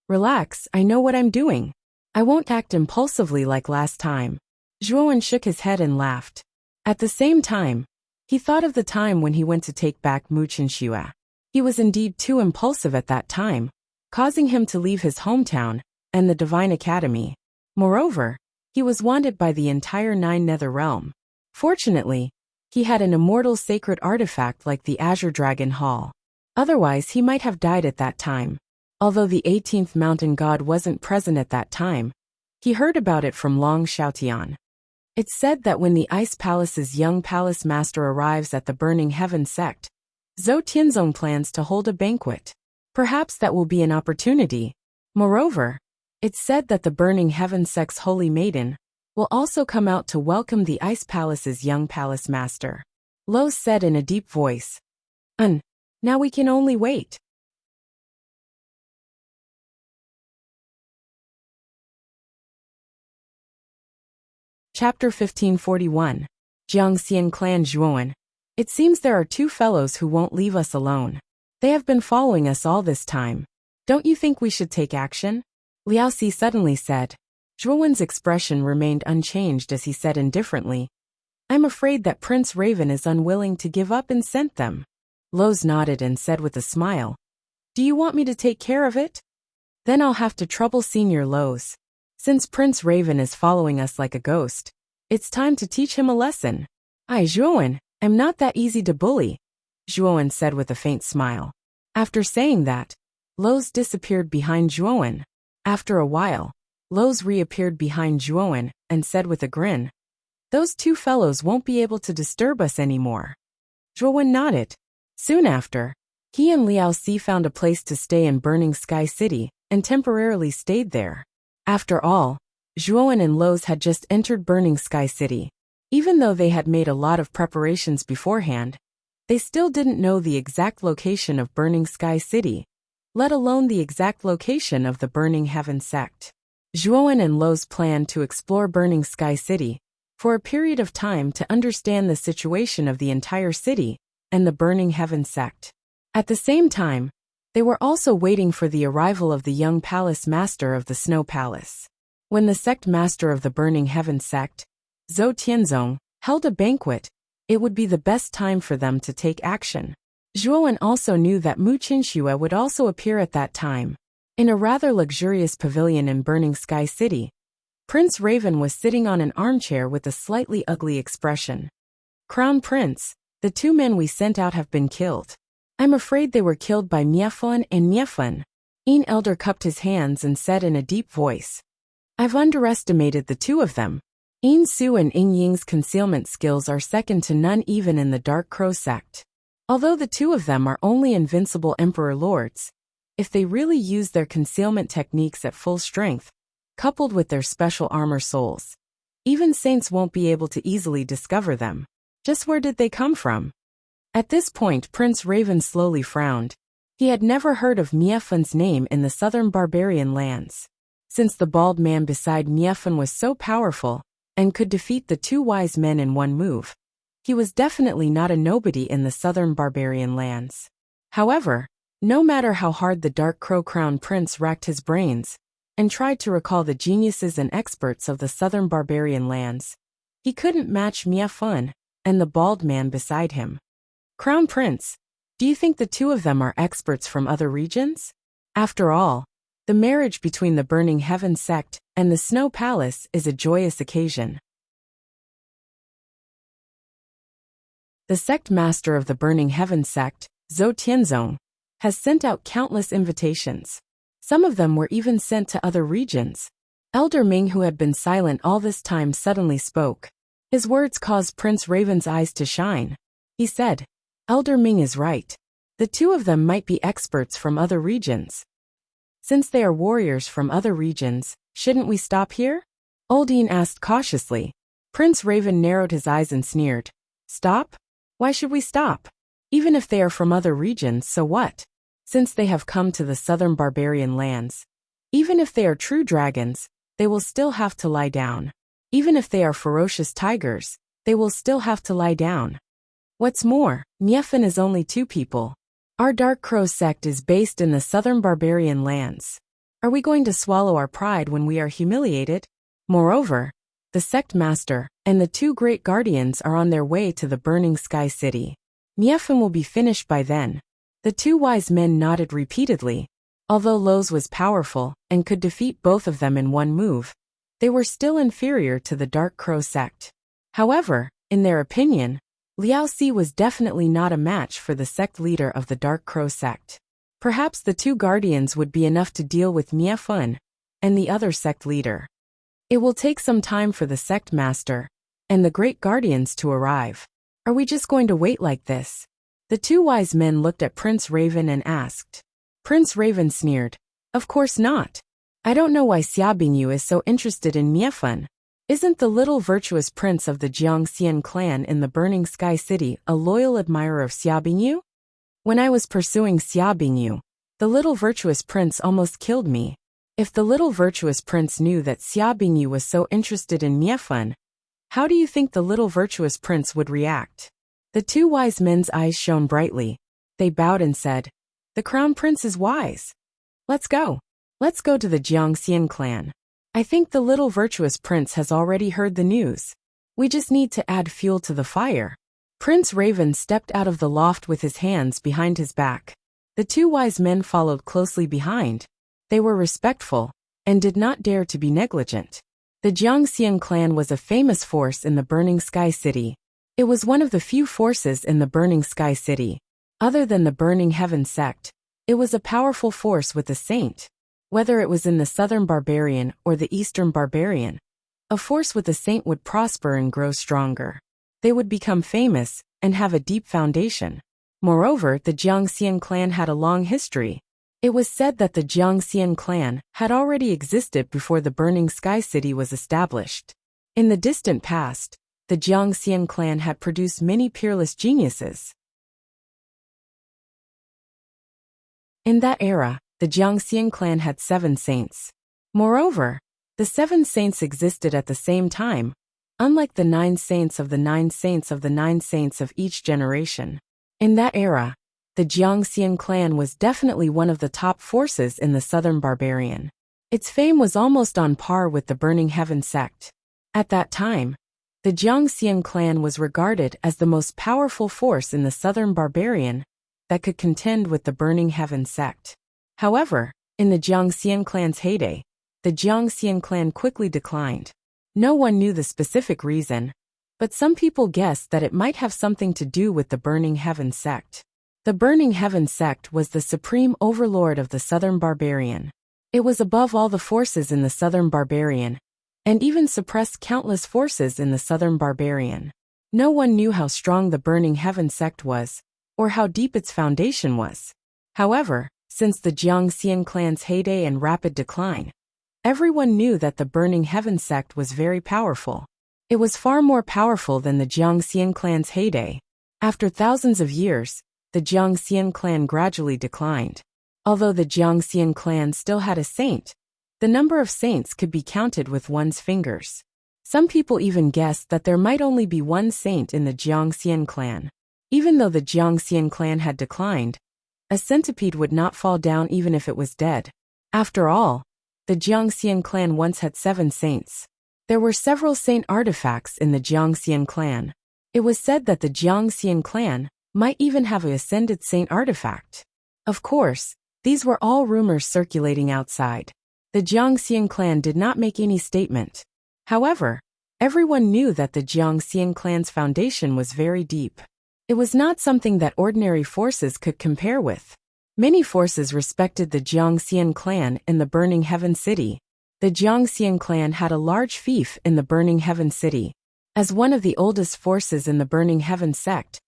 Relax, I know what I'm doing. I won't act impulsively like last time. Zhuowen shook his head and laughed. At the same time, he thought of the time when he went to take back Mu Chenxue. He was indeed too impulsive at that time, causing him to leave his hometown and the Divine Academy. Moreover, he was wanted by the entire Nine Nether Realm. Fortunately, he had an immortal sacred artifact like the Azure Dragon Hall. Otherwise, he might have died at that time. Although the 18th mountain god wasn't present at that time, he heard about it from Long Xiaotian. It's said that when the Ice Palace's young palace master arrives at the Burning Heaven sect, Zhou Tianzong plans to hold a banquet. Perhaps that will be an opportunity. Moreover, it's said that the Burning Heaven sect's holy maiden will also come out to welcome the Ice Palace's young palace master. Lo said in a deep voice. Now we can only wait. Chapter 1541. Jiangxian Clan Zhuowen. It seems there are two fellows who won't leave us alone. They have been following us all this time. Don't you think we should take action? Liao Si suddenly said. Zhuowen's expression remained unchanged as he said indifferently. I'm afraid that Prince Raven is unwilling to give up and sent them. Lowe's nodded and said with a smile. Do you want me to take care of it? Then I'll have to trouble Senior Lowe's. Since Prince Raven is following us like a ghost, it's time to teach him a lesson. Zhuowen, I'm not that easy to bully, Zhuowen said with a faint smile. After saying that, Lowe's disappeared behind Zhuowen. After a while, Lowe's reappeared behind Zhuowen and said with a grin, Those two fellows won't be able to disturb us anymore. Zhuowen nodded. Soon after, he and Liao Si found a place to stay in Burning Sky City and temporarily stayed there. After all, Zhuowen and Lowe's had just entered Burning Sky City. Even though they had made a lot of preparations beforehand, they still didn't know the exact location of Burning Sky City, let alone the exact location of the Burning Heaven sect. Zhuowen and Lowe's planned to explore Burning Sky City for a period of time to understand the situation of the entire city and the Burning Heaven sect. At the same time, they were also waiting for the arrival of the young palace master of the Snow Palace. When the sect master of the Burning Heaven sect, Zhou Tianzong, held a banquet, it would be the best time for them to take action. Zhuowen also knew that Mu Chenxue would also appear at that time. In a rather luxurious pavilion in Burning Sky City, Prince Raven was sitting on an armchair with a slightly ugly expression. Crown Prince, the two men we sent out have been killed. I'm afraid they were killed by Miefun and Miefun. Yin Elder cupped his hands and said in a deep voice. I've underestimated the two of them. Yin Su and Ying Ying's concealment skills are second to none even in the Dark Crow sect. Although the two of them are only invincible Emperor Lords, if they really use their concealment techniques at full strength, coupled with their special armor souls, even saints won't be able to easily discover them. Just where did they come from? At this point, Prince Raven slowly frowned. He had never heard of Miefun's name in the southern barbarian lands. Since the bald man beside Miefun was so powerful and could defeat the two wise men in one move, he was definitely not a nobody in the southern barbarian lands. However, no matter how hard the Dark Crow Crown Prince racked his brains and tried to recall the geniuses and experts of the southern barbarian lands, he couldn't match Miefun and the bald man beside him. Crown Prince, do you think the two of them are experts from other regions? After all, the marriage between the Burning Heaven sect and the Snow Palace is a joyous occasion. The sect master of the Burning Heaven sect, Zhou Tianzong, has sent out countless invitations. Some of them were even sent to other regions. Elder Ming, who had been silent all this time, suddenly spoke. His words caused Prince Raven's eyes to shine. He said, Elder Ming is right. The two of them might be experts from other regions. Since they are warriors from other regions, shouldn't we stop here? Oldine asked cautiously. Prince Raven narrowed his eyes and sneered. Stop? Why should we stop? Even if they are from other regions, so what? Since they have come to the southern barbarian lands. Even if they are true dragons, they will still have to lie down. Even if they are ferocious tigers, they will still have to lie down. What's more, Niefan is only two people. Our Dark Crow sect is based in the southern barbarian lands. Are we going to swallow our pride when we are humiliated? Moreover, the sect master and the two great guardians are on their way to the burning sky city. Niefan will be finished by then. The two wise men nodded repeatedly. Although Lowe's was powerful and could defeat both of them in one move, they were still inferior to the Dark Crow sect. However, in their opinion, Liao Si was definitely not a match for the sect leader of the Dark Crow sect. Perhaps the two guardians would be enough to deal with Niefan and the other sect leader. It will take some time for the sect master and the great guardians to arrive. Are we just going to wait like this? The two wise men looked at Prince Raven and asked. Prince Raven sneered. Of course not. I don't know why Xia Bingyu is so interested in Niefan. Isn't the little virtuous prince of the Jiangxian clan in the Burning Sky City a loyal admirer of Xia Bingyu? When I was pursuing Xia Bingyu, the little virtuous prince almost killed me. If the little virtuous prince knew that Xia Bingyu was so interested in Niefan, how do you think the little virtuous prince would react? The two wise men's eyes shone brightly. They bowed and said, The crown prince is wise. Let's go. Let's go to the Jiangxian clan. I think the little virtuous prince has already heard the news. We just need to add fuel to the fire. Prince Raven stepped out of the loft with his hands behind his back. The two wise men followed closely behind. They were respectful and did not dare to be negligent. The Jiangxian clan was a famous force in the Burning Sky City. It was one of the few forces in the Burning Sky City. Other than the Burning Heaven sect, it was a powerful force with a saint. Whether it was in the southern barbarian or the eastern barbarian, a force with a saint would prosper and grow stronger. They would become famous and have a deep foundation. Moreover, the Jiangxian clan had a long history. It was said that the Jiangxian clan had already existed before the Burning Sky City was established. In the distant past, the Jiangxian clan had produced many peerless geniuses. In that era, the Jiangxian clan had 7 saints. Moreover, the 7 saints existed at the same time, unlike the 9 saints of the 9 saints of the 9 saints of each generation. In that era, the Jiangxian clan was definitely one of the top forces in the southern barbarian. Its fame was almost on par with the Burning Heaven sect. At that time, the Jiangxian clan was regarded as the most powerful force in the southern barbarian that could contend with the Burning Heaven sect. However, in the Jiangxian clan's heyday, the Jiangxian clan quickly declined. No one knew the specific reason, but some people guessed that it might have something to do with the Burning Heaven sect. The Burning Heaven sect was the supreme overlord of the southern barbarian. It was above all the forces in the southern barbarian, and even suppressed countless forces in the southern barbarian. No one knew how strong the Burning Heaven sect was, or how deep its foundation was. However, since the Jiangxian clan's heyday and rapid decline, everyone knew that the Burning Heaven sect was very powerful. It was far more powerful than the Jiangxian clan's heyday. After thousands of years, the Jiangxian clan gradually declined. Although the Jiangxian clan still had a saint, the number of saints could be counted with one's fingers. Some people even guessed that there might only be one saint in the Jiangxian clan. Even though the Jiangxian clan had declined, a centipede would not fall down even if it was dead. After all, the Jiangxian clan once had 7 saints. There were several saint artifacts in the Jiangxian clan. It was said that the Jiangxian clan might even have a ascended saint artifact. Of course, these were all rumors circulating outside. The Jiangxian clan did not make any statement. However, everyone knew that the Jiangxian clan's foundation was very deep. It was not something that ordinary forces could compare with. Many forces respected the Jiangxian clan in the Burning Heaven City. The Jiangxian clan had a large fief in the Burning Heaven City. As one of the oldest forces in the Burning Heaven sect,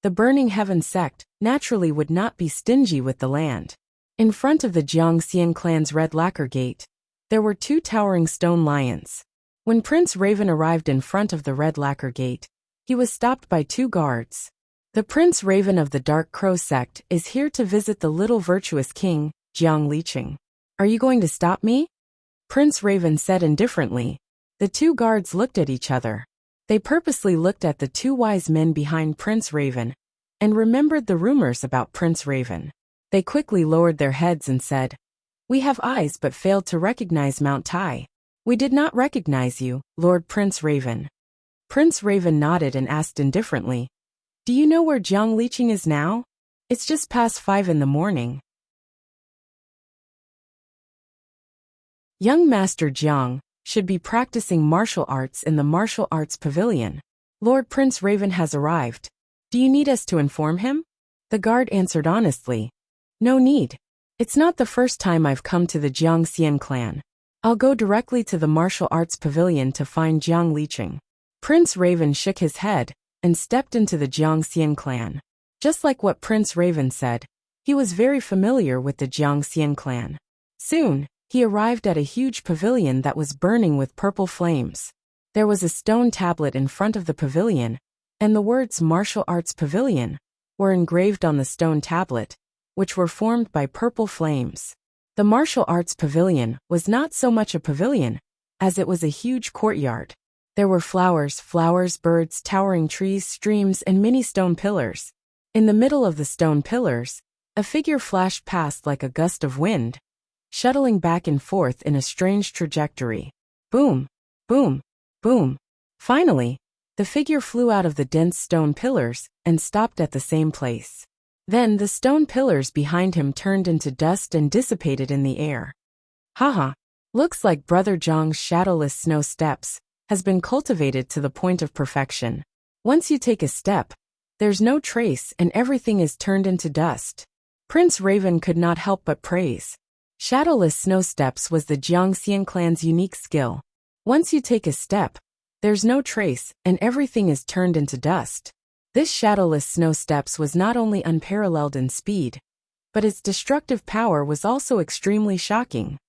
the Burning Heaven sect naturally would not be stingy with the land. In front of the Jiangxian clan's red lacquer gate, there were 2 towering stone lions. When Prince Raven arrived in front of the red lacquer gate, he was stopped by 2 guards. The Prince Raven of the Dark Crow sect is here to visit the little virtuous king, Jiang Liqing. Are you going to stop me? Prince Raven said indifferently. The 2 guards looked at each other. They purposely looked at the 2 wise men behind Prince Raven and remembered the rumors about Prince Raven. They quickly lowered their heads and said, "We have eyes but failed to recognize Mount Tai. We did not recognize you, Lord Prince Raven." Prince Raven nodded and asked indifferently, "Do you know where Jiang Liqing is now? It's just past 5 in the morning." Young Master Jiang should be practicing martial arts in the martial arts pavilion. Lord Prince Raven has arrived. Do you need us to inform him? The guard answered honestly. No need. It's not the first time I've come to the Jiangxian clan. I'll go directly to the martial arts pavilion to find Jiang Liqing. Prince Raven shook his head and stepped into the Jiangxian clan. Just like what Prince Raven said, he was very familiar with the Jiangxian clan. Soon, he arrived at a huge pavilion that was burning with purple flames. There was a stone tablet in front of the pavilion, and the words Martial Arts Pavilion were engraved on the stone tablet, which were formed by purple flames. The Martial Arts Pavilion was not so much a pavilion, as it was a huge courtyard. There were flowers, birds, towering trees, streams, and many stone pillars. In the middle of the stone pillars, a figure flashed past like a gust of wind, shuttling back and forth in a strange trajectory. Boom, boom, boom. Finally, the figure flew out of the dense stone pillars and stopped at the same place. Then the stone pillars behind him turned into dust and dissipated in the air. Haha, looks like Brother Zhang's shadowless snow steps has been cultivated to the point of perfection. Once you take a step, there's no trace and everything is turned into dust. Prince Raven could not help but praise. Shadowless snow steps was the Jiangxian clan's unique skill. Once you take a step, there's no trace and everything is turned into dust. This shadowless snow steps was not only unparalleled in speed, but its destructive power was also extremely shocking.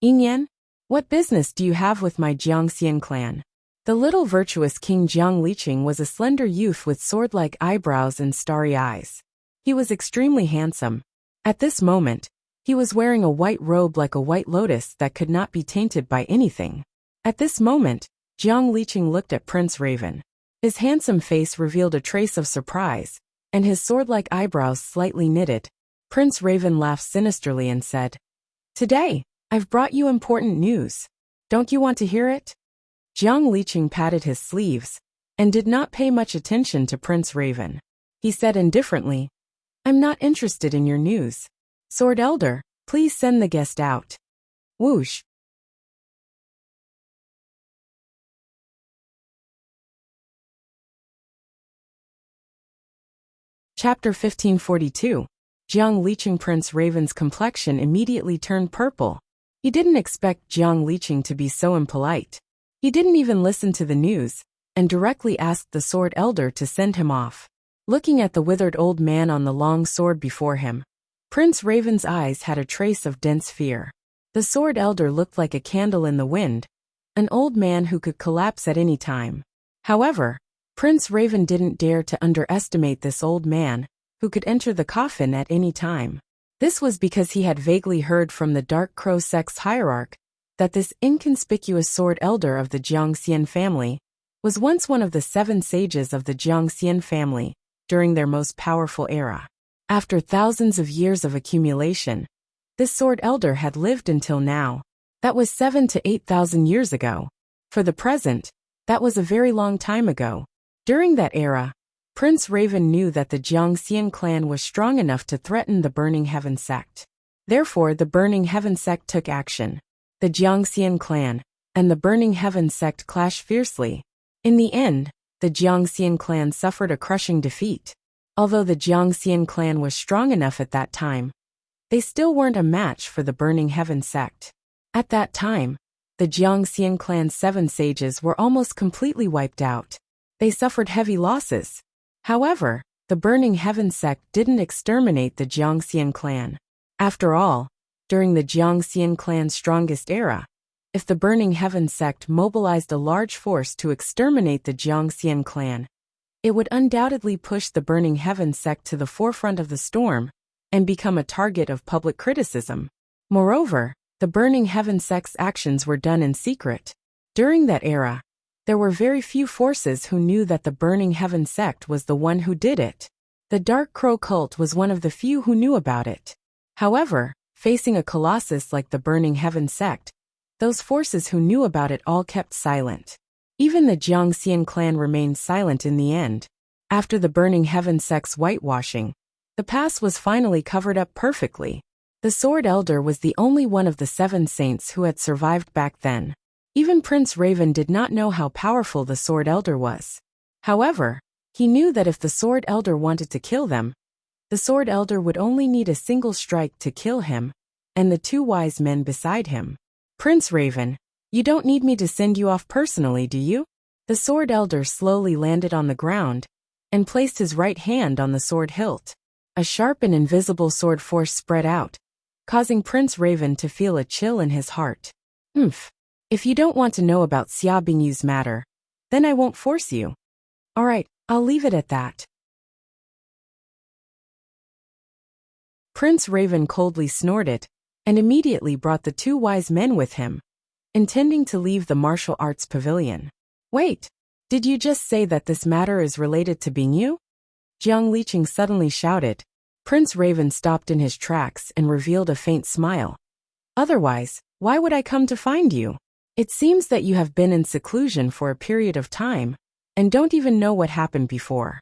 Yingyan, what business do you have with my Jiangxian clan? The little virtuous King Jiang Liqing was a slender youth with sword-like eyebrows and starry eyes. He was extremely handsome. At this moment, he was wearing a white robe like a white lotus that could not be tainted by anything. At this moment, Jiang Liqing looked at Prince Raven. His handsome face revealed a trace of surprise, and his sword-like eyebrows slightly knitted. Prince Raven laughed sinisterly and said, "Today, I've brought you important news. Don't you want to hear it?" Jiang Liqing patted his sleeves and did not pay much attention to Prince Raven. He said indifferently, "I'm not interested in your news. Sword Elder, please send the guest out." Whoosh. Chapter 1542. Jiang Liqing. Prince Raven's complexion immediately turned purple. He didn't expect Jiang Liqing to be so impolite. He didn't even listen to the news, and directly asked the Sword Elder to send him off. Looking at the withered old man on the long sword before him, Prince Raven's eyes had a trace of dense fear. The Sword Elder looked like a candle in the wind, an old man who could collapse at any time. However, Prince Raven didn't dare to underestimate this old man, who could enter the coffin at any time. This was because he had vaguely heard from the Dark Crow sect's hierarch that this inconspicuous Sword Elder of the Jiangxian family was once one of the 7 sages of the Jiangxian family during their most powerful era. After thousands of years of accumulation, this Sword Elder had lived until now. That was 7 to 8,000 years ago. For the present, that was a very long time ago. During that era, Prince Raven knew that the Jiangxian clan was strong enough to threaten the Burning Heaven sect. Therefore, the Burning Heaven sect took action. The Jiangxian clan and the Burning Heaven sect clashed fiercely. In the end, the Jiangxian clan suffered a crushing defeat. Although the Jiangxian clan was strong enough at that time, they still weren't a match for the Burning Heaven sect. At that time, the Jiangxian clan's 7 sages were almost completely wiped out. They suffered heavy losses. However, the Burning Heaven sect didn't exterminate the Jiangxian clan. After all, during the Jiangxian clan's strongest era, if the Burning Heaven sect mobilized a large force to exterminate the Jiangxian clan, it would undoubtedly push the Burning Heaven sect to the forefront of the storm and become a target of public criticism. Moreover, the Burning Heaven sect's actions were done in secret. During that era, there were very few forces who knew that the Burning Heaven sect was the one who did it. The Dark Crow cult was one of the few who knew about it. However, facing a colossus like the Burning Heaven sect, those forces who knew about it all kept silent. Even the Jiangxian clan remained silent in the end. After the Burning Heaven sect's whitewashing, the past was finally covered up perfectly. The Sword Elder was the only one of the 7 saints who had survived back then. Even Prince Raven did not know how powerful the Sword Elder was. However, he knew that if the Sword Elder wanted to kill them, the Sword Elder would only need a single strike to kill him and the 2 wise men beside him. Prince Raven, you don't need me to send you off personally, do you? The Sword Elder slowly landed on the ground and placed his right hand on the sword hilt. A sharp and invisible sword force spread out, causing Prince Raven to feel a chill in his heart. If you don't want to know about Xia Bingyu's matter, then I won't force you. Alright, I'll leave it at that. Prince Raven coldly snorted and immediately brought the 2 wise men with him, intending to leave the martial arts pavilion. Wait, did you just say that this matter is related to Bingyu? Jiang Liqing suddenly shouted. Prince Raven stopped in his tracks and revealed a faint smile. Otherwise, why would I come to find you? It seems that you have been in seclusion for a period of time and don't even know what happened before.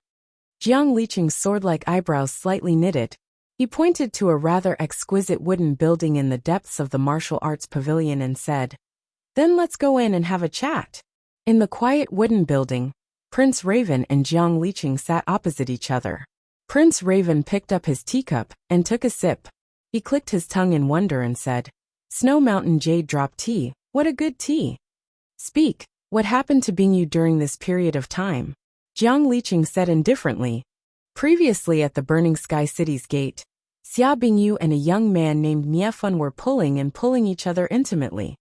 Jiang Liqing's sword-like eyebrows slightly knitted. He pointed to a rather exquisite wooden building in the depths of the martial arts pavilion and said, "Then let's go in and have a chat." In the quiet wooden building, Prince Raven and Jiang Liqing sat opposite each other. Prince Raven picked up his teacup and took a sip. He clicked his tongue in wonder and said, "Snow Mountain Jade Drop Tea, what a good tea." "Speak, what happened to Bingyu during this period of time?" Jiang Liqing said indifferently. Previously at the Burning Sky City's gate, Xia Bingyu and a young man named Miefun were pulling each other intimately.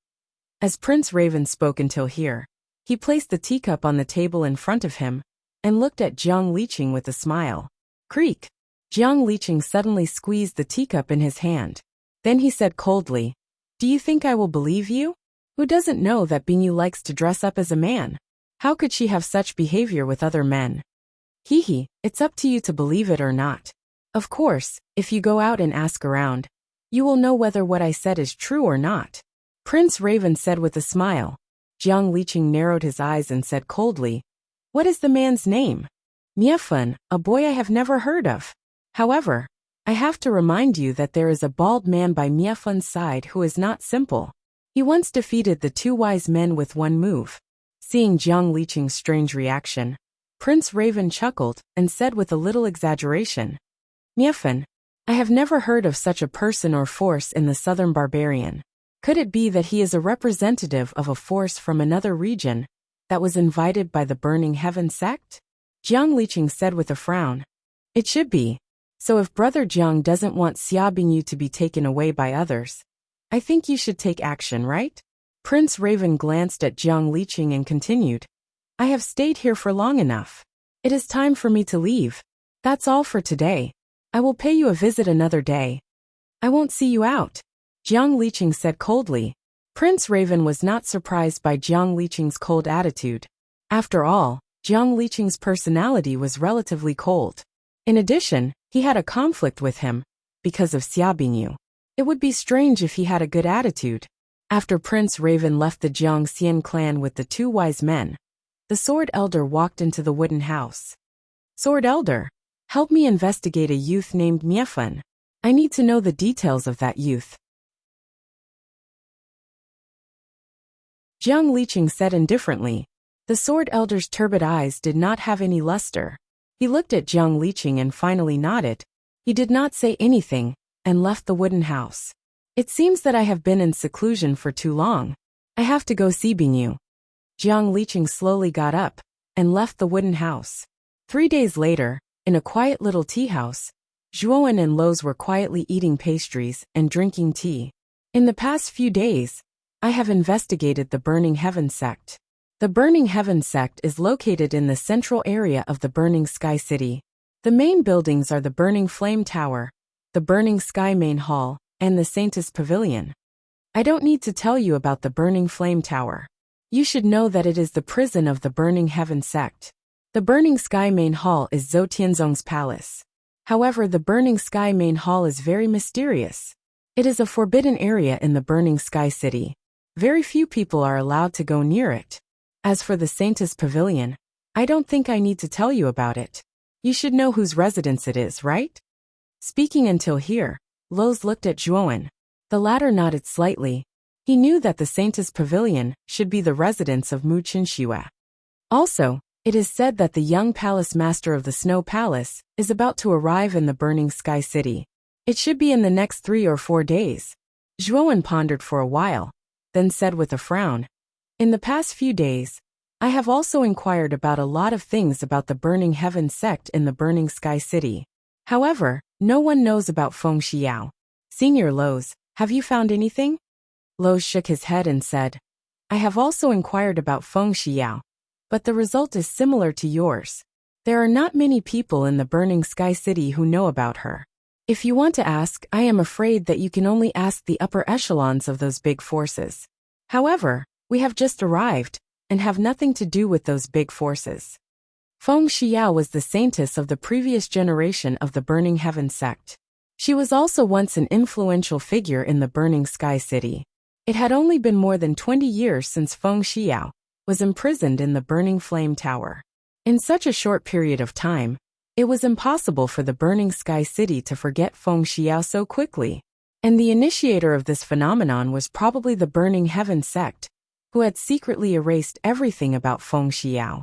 As Prince Raven spoke until here, he placed the teacup on the table in front of him and looked at Jiang Liqing with a smile. Creak! Jiang Liqing suddenly squeezed the teacup in his hand. Then he said coldly, "Do you think I will believe you? Who doesn't know that Bingyu likes to dress up as a man? How could she have such behavior with other men? It's up to you to believe it or not. Of course, if you go out and ask around, you will know whether what I said is true or not." Prince Raven said with a smile. Jiang Liqing narrowed his eyes and said coldly, "What is the man's name?" "Miefun, a boy I have never heard of. However, I have to remind you that there is a bald man by Miefun's side who is not simple. He once defeated the 2 wise men with one move." Seeing Jiang Liqing's strange reaction, Prince Raven chuckled and said with a little exaggeration, "Miefun, I have never heard of such a person or force in the Southern Barbarian. Could it be that he is a representative of a force from another region that was invited by the Burning Heaven sect?" Jiang Liqing said with a frown. "It should be. So if Brother Jiang doesn't want Xia Bingyu to be taken away by others, I think you should take action, right?" Prince Raven glanced at Jiang Liqing and continued, "I have stayed here for long enough. It is time for me to leave. That's all for today. I will pay you a visit another day. I won't see you out," Jiang Liqing said coldly. Prince Raven was not surprised by Jiang Liqing's cold attitude. After all, Jiang Liqing's personality was relatively cold. In addition, he had a conflict with him because of Xia Bingyu. It would be strange if he had a good attitude. After Prince Raven left the Jiangxian clan with the 2 wise men, the Sword Elder walked into the wooden house. Sword Elder, help me investigate a youth named Miefun. I need to know the details of that youth. Jiang Liqing said indifferently. The Sword Elder's turbid eyes did not have any luster. He looked at Jiang Liqing and finally nodded. He did not say anything, and left the wooden house. It seems that I have been in seclusion for too long. I have to go see Bingyu. Jiang Liqing slowly got up, and left the wooden house. 3 days later, in a quiet little tea house, Zhuowen and Loz were quietly eating pastries and drinking tea. In the past few days, I have investigated the Burning Heaven sect. The Burning Heaven sect is located in the central area of the Burning Sky City. The main buildings are the Burning Flame Tower, the Burning Sky Main Hall, and the Saintess Pavilion. I don't need to tell you about the Burning Flame Tower. You should know that it is the prison of the Burning Heaven sect. The Burning Sky Main Hall is Zhou Tianzong's palace. However, the Burning Sky Main Hall is very mysterious. It is a forbidden area in the Burning Sky City. Very few people are allowed to go near it. As for the Saintess Pavilion, I don't think I need to tell you about it. You should know whose residence it is, right? Speaking until here, Loz looked at Zhuowen. The latter nodded slightly. He knew that the Saintess Pavilion should be the residence of Mu Qinxue. Also, it is said that the young palace master of the Snow Palace is about to arrive in the Burning Sky City. It should be in the next 3 or 4 days. Zhuowen pondered for a while, then said with a frown, in the past few days, I have also inquired about a lot of things about the Burning Heaven sect in the Burning Sky City. However, no one knows about Feng Xiao. Senior Loz, have you found anything? Loz shook his head and said, I have also inquired about Feng Xiao, but the result is similar to yours. There are not many people in the Burning Sky City who know about her. If you want to ask, I am afraid that you can only ask the upper echelons of those big forces. However, we have just arrived, and have nothing to do with those big forces. Feng Xiao was the saintess of the previous generation of the Burning Heaven sect. She was also once an influential figure in the Burning Sky City. It had only been more than 20 years since Feng Xiao was imprisoned in the Burning Flame Tower. In such a short period of time, it was impossible for the Burning Sky City to forget Feng Xiao so quickly. And the initiator of this phenomenon was probably the Burning Heaven sect, who had secretly erased everything about Feng Xiao.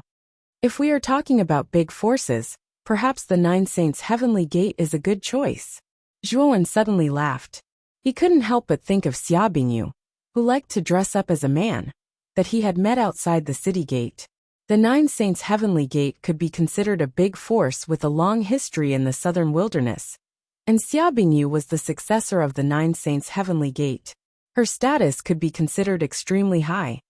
If we are talking about big forces, perhaps the Nine Saints' Heavenly Gate is a good choice. Zhuowen suddenly laughed. He couldn't help but think of Xia Bingyu, who liked to dress up as a man, that he had met outside the city gate. The Nine Saints' Heavenly Gate could be considered a big force with a long history in the southern wilderness, and Xia Bingyu was the successor of the Nine Saints' Heavenly Gate. Her status could be considered extremely high.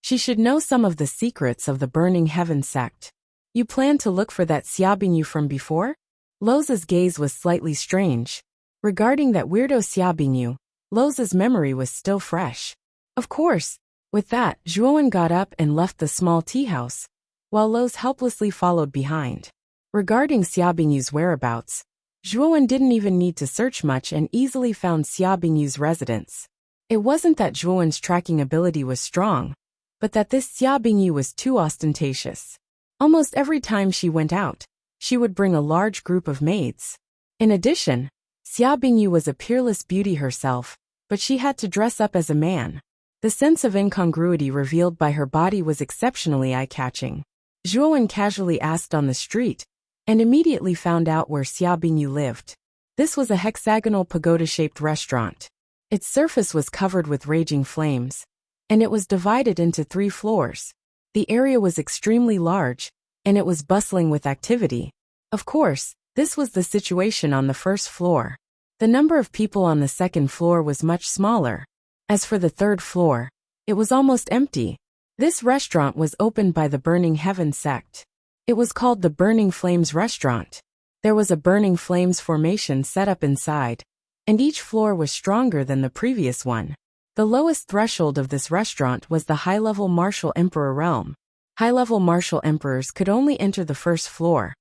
She should know some of the secrets of the Burning Heaven sect. You plan to look for that Xia Bingyu from before? Loz's gaze was slightly strange. Regarding that weirdo Xia Bingyu, Loz's memory was still fresh. Of course. With that, Zhuowen got up and left the small tea house, while Loz helplessly followed behind. Regarding Xia Bingyu's whereabouts, Zhuowen didn't even need to search much and easily found Xia Bingyu's residence. It wasn't that Zhuowen's tracking ability was strong, but that this Xia Bingyu was too ostentatious. Almost every time she went out, she would bring a large group of maids. In addition, Xia Bingyu was a peerless beauty herself, but she had to dress up as a man. The sense of incongruity revealed by her body was exceptionally eye-catching. Zhuowen casually asked on the street, and immediately found out where Xia Bingyu lived. This was a hexagonal pagoda-shaped restaurant. Its surface was covered with raging flames, and it was divided into 3 floors. The area was extremely large, and it was bustling with activity. Of course, this was the situation on the first floor. The number of people on the second floor was much smaller. As for the third floor, it was almost empty. This restaurant was opened by the Burning Heaven sect. It was called the Burning Flames Restaurant. There was a Burning Flames formation set up inside, and each floor was stronger than the previous one. The lowest threshold of this restaurant was the high-level martial emperor realm. High-level martial emperors could only enter the first floor.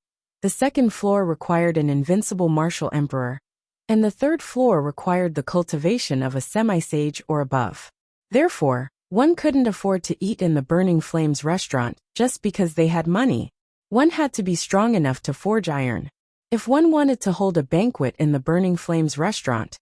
The second floor required an invincible martial emperor, and the third floor required the cultivation of a semi-sage or above. Therefore, One couldn't afford to eat in the Burning Flames restaurant just because they had money. One had to be strong enough to forge iron. If one wanted to hold a banquet in the Burning Flames restaurant,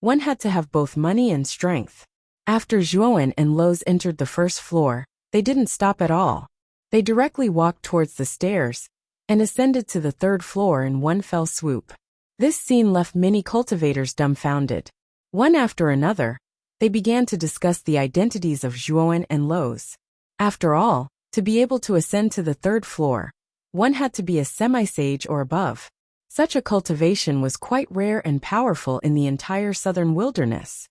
one had to have both money and strength. After Zhuowen and Lowe's entered the first floor, they didn't stop at all. They directly walked towards the stairs and ascended to the third floor in one fell swoop. This scene left many cultivators dumbfounded. One after another, they began to discuss the identities of Zhuowen and Lowe's. After all, to be able to ascend to the third floor, one had to be a semi-sage or above. Such a cultivation was quite rare and powerful in the entire southern wilderness.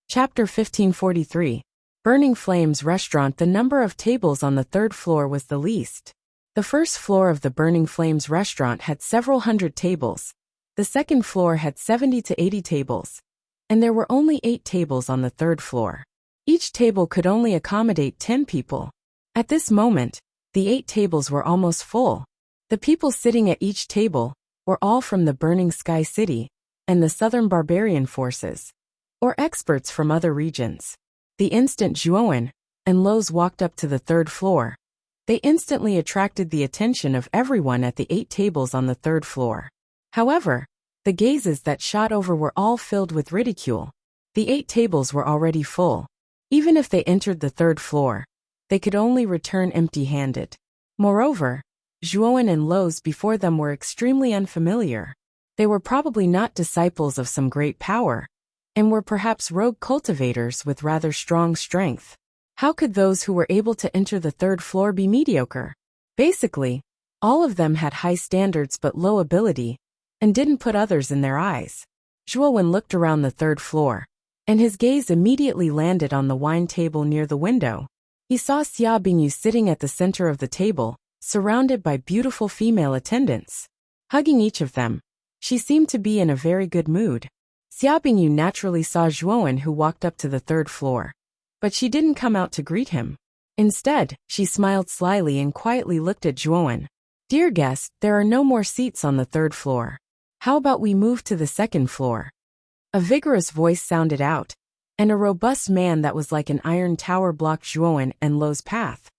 Chapter 1543. Burning Flames Restaurant. The number of tables on the third floor was the least. The first floor of the Burning Flames restaurant had several hundred tables. The second floor had 70 to 80 tables. And there were only 8 tables on the third floor. Each table could only accommodate 10 people. At this moment, the 8 tables were almost full. The people sitting at each table were all from the Burning Sky City and the Southern Barbarian Forces, or experts from other regions. The instant Zhuowen and Lowe's walked up to the third floor, they instantly attracted the attention of everyone at the 8 tables on the third floor. However, the gazes that shot over were all filled with ridicule. The 8 tables were already full. Even if they entered the third floor, they could only return empty-handed. Moreover, Zhuowen and Lowe's before them were extremely unfamiliar. They were probably not disciples of some great power, and were perhaps rogue cultivators with rather strong strength. How could those who were able to enter the third floor be mediocre? Basically, all of them had high standards but low ability, and didn't put others in their eyes. Zhuowen looked around the third floor, and his gaze immediately landed on the wine table near the window. He saw Xia Bingyu sitting at the center of the table, surrounded by beautiful female attendants. Hugging each of them, she seemed to be in a very good mood. Xia Bingyu naturally saw Zhuowen, who walked up to the third floor, but she didn't come out to greet him. Instead, she smiled slyly and quietly looked at Zhuowen. "Dear guest, there are no more seats on the third floor. How about we move to the second floor?" A vigorous voice sounded out, and a robust man that was like an iron tower blocked Zhuowen and Lowe's path.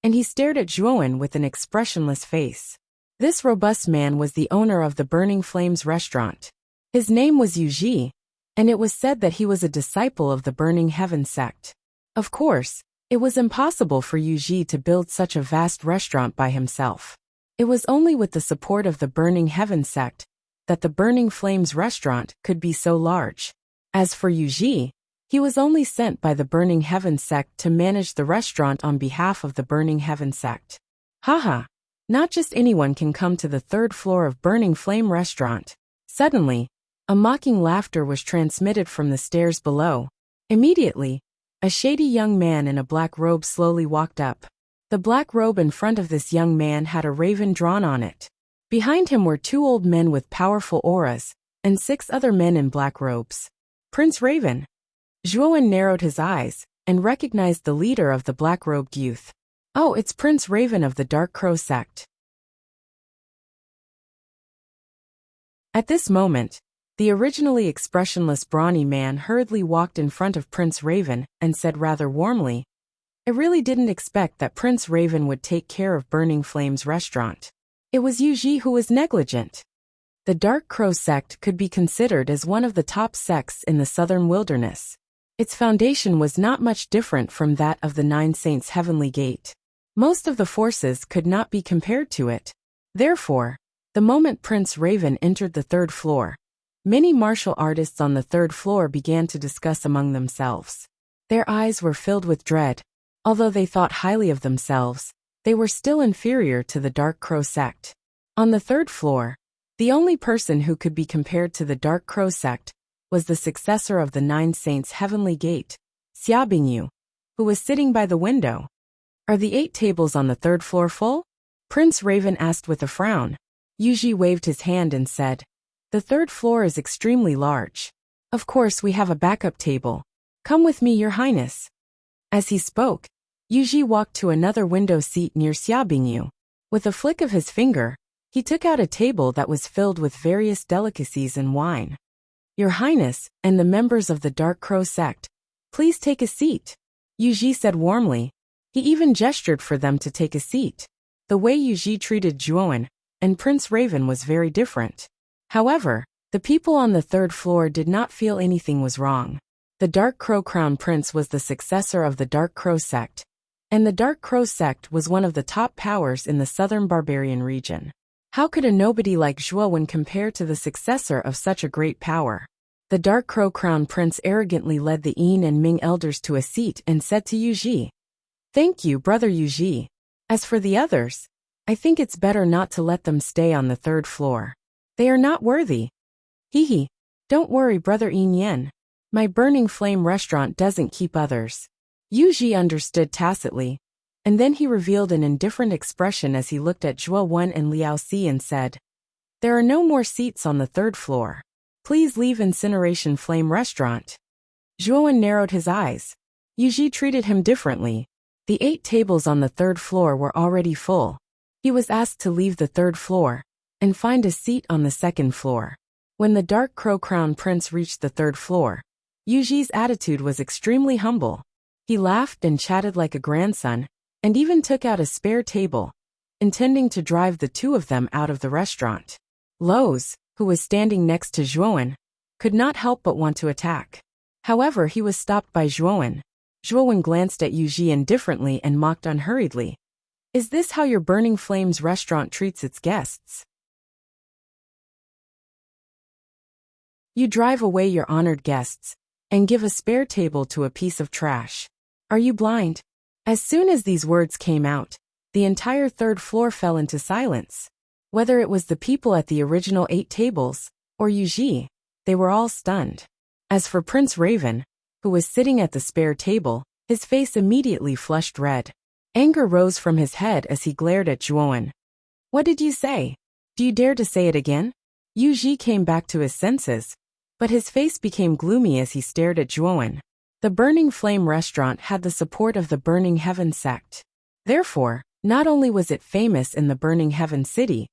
And he stared at Zhuowen with an expressionless face. This robust man was the owner of the Burning Flames restaurant. His name was Yu Ji, and it was said that he was a disciple of the Burning Heaven sect. Of course, it was impossible for Yu Ji to build such a vast restaurant by himself. It was only with the support of the Burning Heaven sect that the Burning Flames restaurant could be so large. As for Yu Ji, he was only sent by the Burning Heaven sect to manage the restaurant on behalf of the Burning Heaven sect. Haha, not just anyone can come to the third floor of Burning Flame restaurant. Suddenly, a mocking laughter was transmitted from the stairs below. Immediately, a shady young man in a black robe slowly walked up. The black robe in front of this young man had a raven drawn on it. Behind him were 2 old men with powerful auras, and 6 other men in black robes. Prince Raven. Zhuowen narrowed his eyes, and recognized the leader of the black-robed youth. Oh, it's Prince Raven of the Dark Crow sect. At this moment, the originally expressionless brawny man hurriedly walked in front of Prince Raven and said rather warmly, "I really didn't expect that Prince Raven would take care of Burning Flames restaurant. It was Yu Ji who was negligent." The Dark Crow sect could be considered as one of the top sects in the southern wilderness. Its foundation was not much different from that of the 9 Saints' Heavenly Gate. Most of the forces could not be compared to it. Therefore, the moment Prince Raven entered the third floor, many martial artists on the third floor began to discuss among themselves. Their eyes were filled with dread. Although they thought highly of themselves, they were still inferior to the Dark Crow sect. On the third floor, the only person who could be compared to the Dark Crow sect was the successor of the 9 Saints' Heavenly Gate, Xia Bingyu, who was sitting by the window. "Are the 8 tables on the third floor full?" Prince Raven asked with a frown. Yu Ji waved his hand and said, "The third floor is extremely large. Of course we have a backup table. Come with me, Your Highness." As he spoke, Yu Ji walked to another window seat near Xia Bingyu. With a flick of his finger, He took out a table that was filled with various delicacies and wine. "Your Highness, and the members of the Dark Crow sect, please take a seat," Yuji said warmly. He even gestured for them to take a seat. The way Yuji treated Zhuowen and Prince Raven was very different. However, the people on the third floor did not feel anything was wrong. The Dark Crow Crown Prince was the successor of the Dark Crow sect, and the Dark Crow sect was one of the top powers in the southern barbarian region. How could a nobody like Zhuowen compare to the successor of such a great power? The Dark Crow Crown Prince arrogantly led the Yin and Ming elders to a seat and said to Yuji, "Thank you, brother Yuji. As for the others, I think it's better not to let them stay on the third floor. They are not worthy." "Hee. Don't worry, brother Yin Yen. My Burning Flame restaurant doesn't keep others." Yuji understood tacitly, and then he revealed an indifferent expression as he looked at Zhuo Wen and Liao Si and said, "There are no more seats on the third floor. Please leave Incineration Flame restaurant." Zhuo Wen narrowed his eyes. Yuji treated him differently. The 8 tables on the third floor were already full. He was asked to leave the third floor and find a seat on the second floor. When the Dark Crow Crown Prince reached the third floor, Yuji's attitude was extremely humble. He laughed and chatted like a grandson, and even took out a spare table, intending to drive the two of them out of the restaurant. Lowe's, who was standing next to Zhuowen, could not help but want to attack. However, he was stopped by Zhuowen. Zhuowen glanced at Yuji indifferently and mocked unhurriedly. "Is this how your Burning Flames restaurant treats its guests? You drive away your honored guests and give a spare table to a piece of trash. Are you blind?" As soon as these words came out, the entire third floor fell into silence. Whether it was the people at the original 8 tables, or Yuji, they were all stunned. As for Prince Raven, who was sitting at the spare table, his face immediately flushed red. Anger rose from his head as he glared at Zhuowen. "What did you say? Do you dare to say it again?" Yuji came back to his senses, but his face became gloomy as he stared at Zhuowen. The Burning Flame restaurant had the support of the Burning Heaven sect. Therefore, not only was it famous in the Burning Heaven city,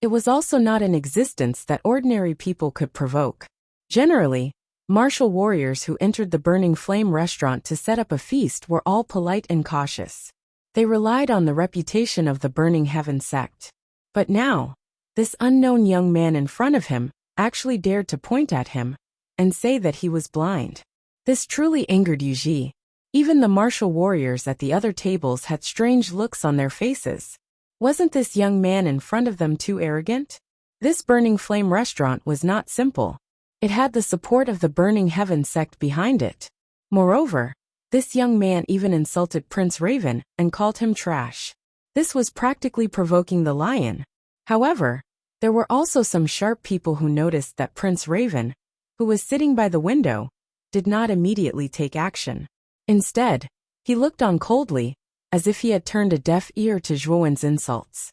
it was also not an existence that ordinary people could provoke. Generally, martial warriors who entered the Burning Flame restaurant to set up a feast were all polite and cautious. They relied on the reputation of the Burning Heaven sect. But now, this unknown young man in front of him actually dared to point at him and say that he was blind. This truly angered Yuji. Even the martial warriors at the other tables had strange looks on their faces. Wasn't this young man in front of them too arrogant? This Burning Flame restaurant was not simple. It had the support of the Burning Heaven sect behind it. Moreover, this young man even insulted Prince Raven and called him trash. This was practically provoking the lion. However, there were also some sharp people who noticed that Prince Raven, who was sitting by the window, did not immediately take action. Instead, he looked on coldly, as if he had turned a deaf ear to Zhuowen's insults.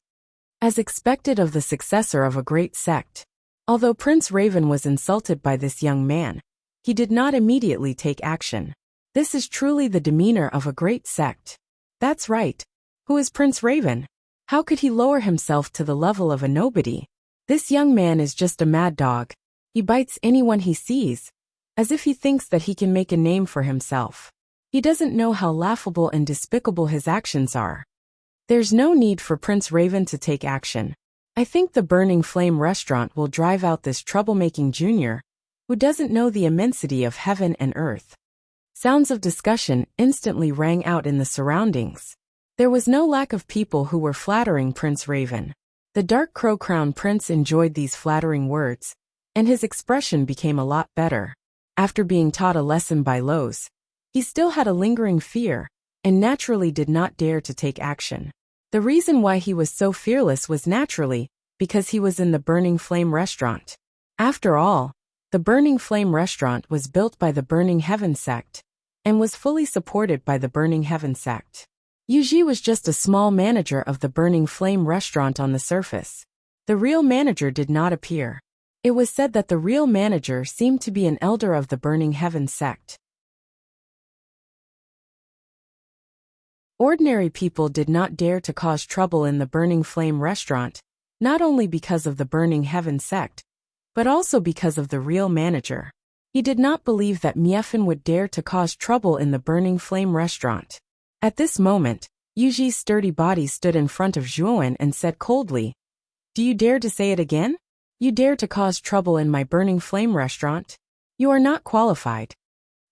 As expected of the successor of a great sect, although Prince Raven was insulted by this young man, he did not immediately take action. This is truly the demeanor of a great sect. That's right. Who is Prince Raven? How could he lower himself to the level of a nobody? This young man is just a mad dog. He bites anyone he sees, as if he thinks that he can make a name for himself. He doesn't know how laughable and despicable his actions are. There's no need for Prince Raven to take action. I think the Burning Flame restaurant will drive out this troublemaking junior, who doesn't know the immensity of heaven and earth. Sounds of discussion instantly rang out in the surroundings. There was no lack of people who were flattering Prince Raven. The Dark Crow Crown Prince enjoyed these flattering words, and his expression became a lot better. After being taught a lesson by Lowe's, he still had a lingering fear, and naturally did not dare to take action. The reason why he was so fearless was naturally because he was in the Burning Flame restaurant. After all, the Burning Flame restaurant was built by the Burning Heaven sect, and was fully supported by the Burning Heaven sect. Yuji was just a small manager of the Burning Flame restaurant on the surface. The real manager did not appear. It was said that the real manager seemed to be an elder of the Burning Heaven sect. Ordinary people did not dare to cause trouble in the Burning Flame restaurant, not only because of the Burning Heaven sect, but also because of the real manager. He did not believe that Miefan would dare to cause trouble in the Burning Flame restaurant. At this moment, Yuji's sturdy body stood in front of Zhuowen and said coldly, "Do you dare to say it again? You dare to cause trouble in my Burning Flame restaurant? You are not qualified.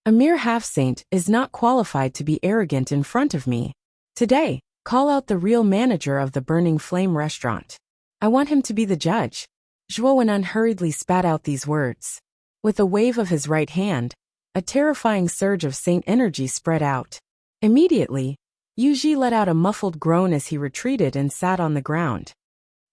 A mere half-saint is not qualified to be arrogant in front of me. Today, call out the real manager of the Burning Flame restaurant. I want him to be the judge." Zhuowen unhurriedly spat out these words. With a wave of his right hand, a terrifying surge of saint energy spread out. Immediately, Yuji let out a muffled groan as he retreated and sat on the ground.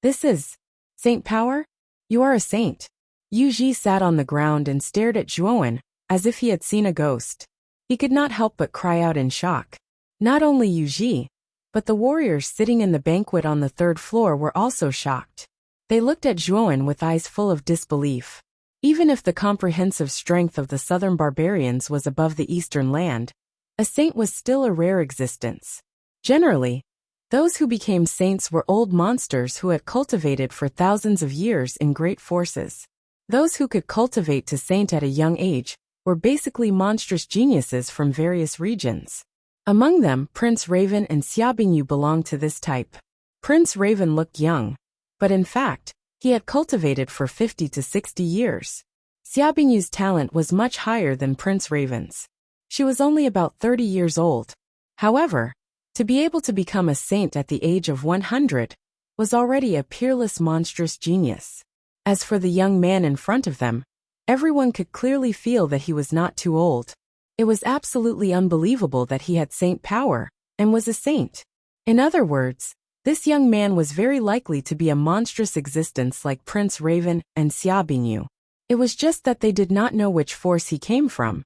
"This is saint power? You are a saint." Yuji sat on the ground and stared at Zhuowen, as if he had seen a ghost. He could not help but cry out in shock. Not only Yuji, but the warriors sitting in the banquet on the third floor were also shocked. They looked at Zhuowen with eyes full of disbelief. Even if the comprehensive strength of the southern barbarians was above the eastern land, a saint was still a rare existence. Generally, those who became saints were old monsters who had cultivated for thousands of years in great forces. Those who could cultivate to saint at a young age were basically monstrous geniuses from various regions. Among them, Prince Raven and Xiaobingyu belonged to this type. Prince Raven looked young, but in fact, he had cultivated for 50 to 60 years. Xiaobingyu's talent was much higher than Prince Raven's. She was only about 30 years old. However, to be able to become a saint at the age of 100 was already a peerless monstrous genius. As for the young man in front of them, everyone could clearly feel that he was not too old. It was absolutely unbelievable that he had saint power and was a saint. In other words, this young man was very likely to be a monstrous existence like Prince Raven and Xiaobingyu. It was just that they did not know which force he came from.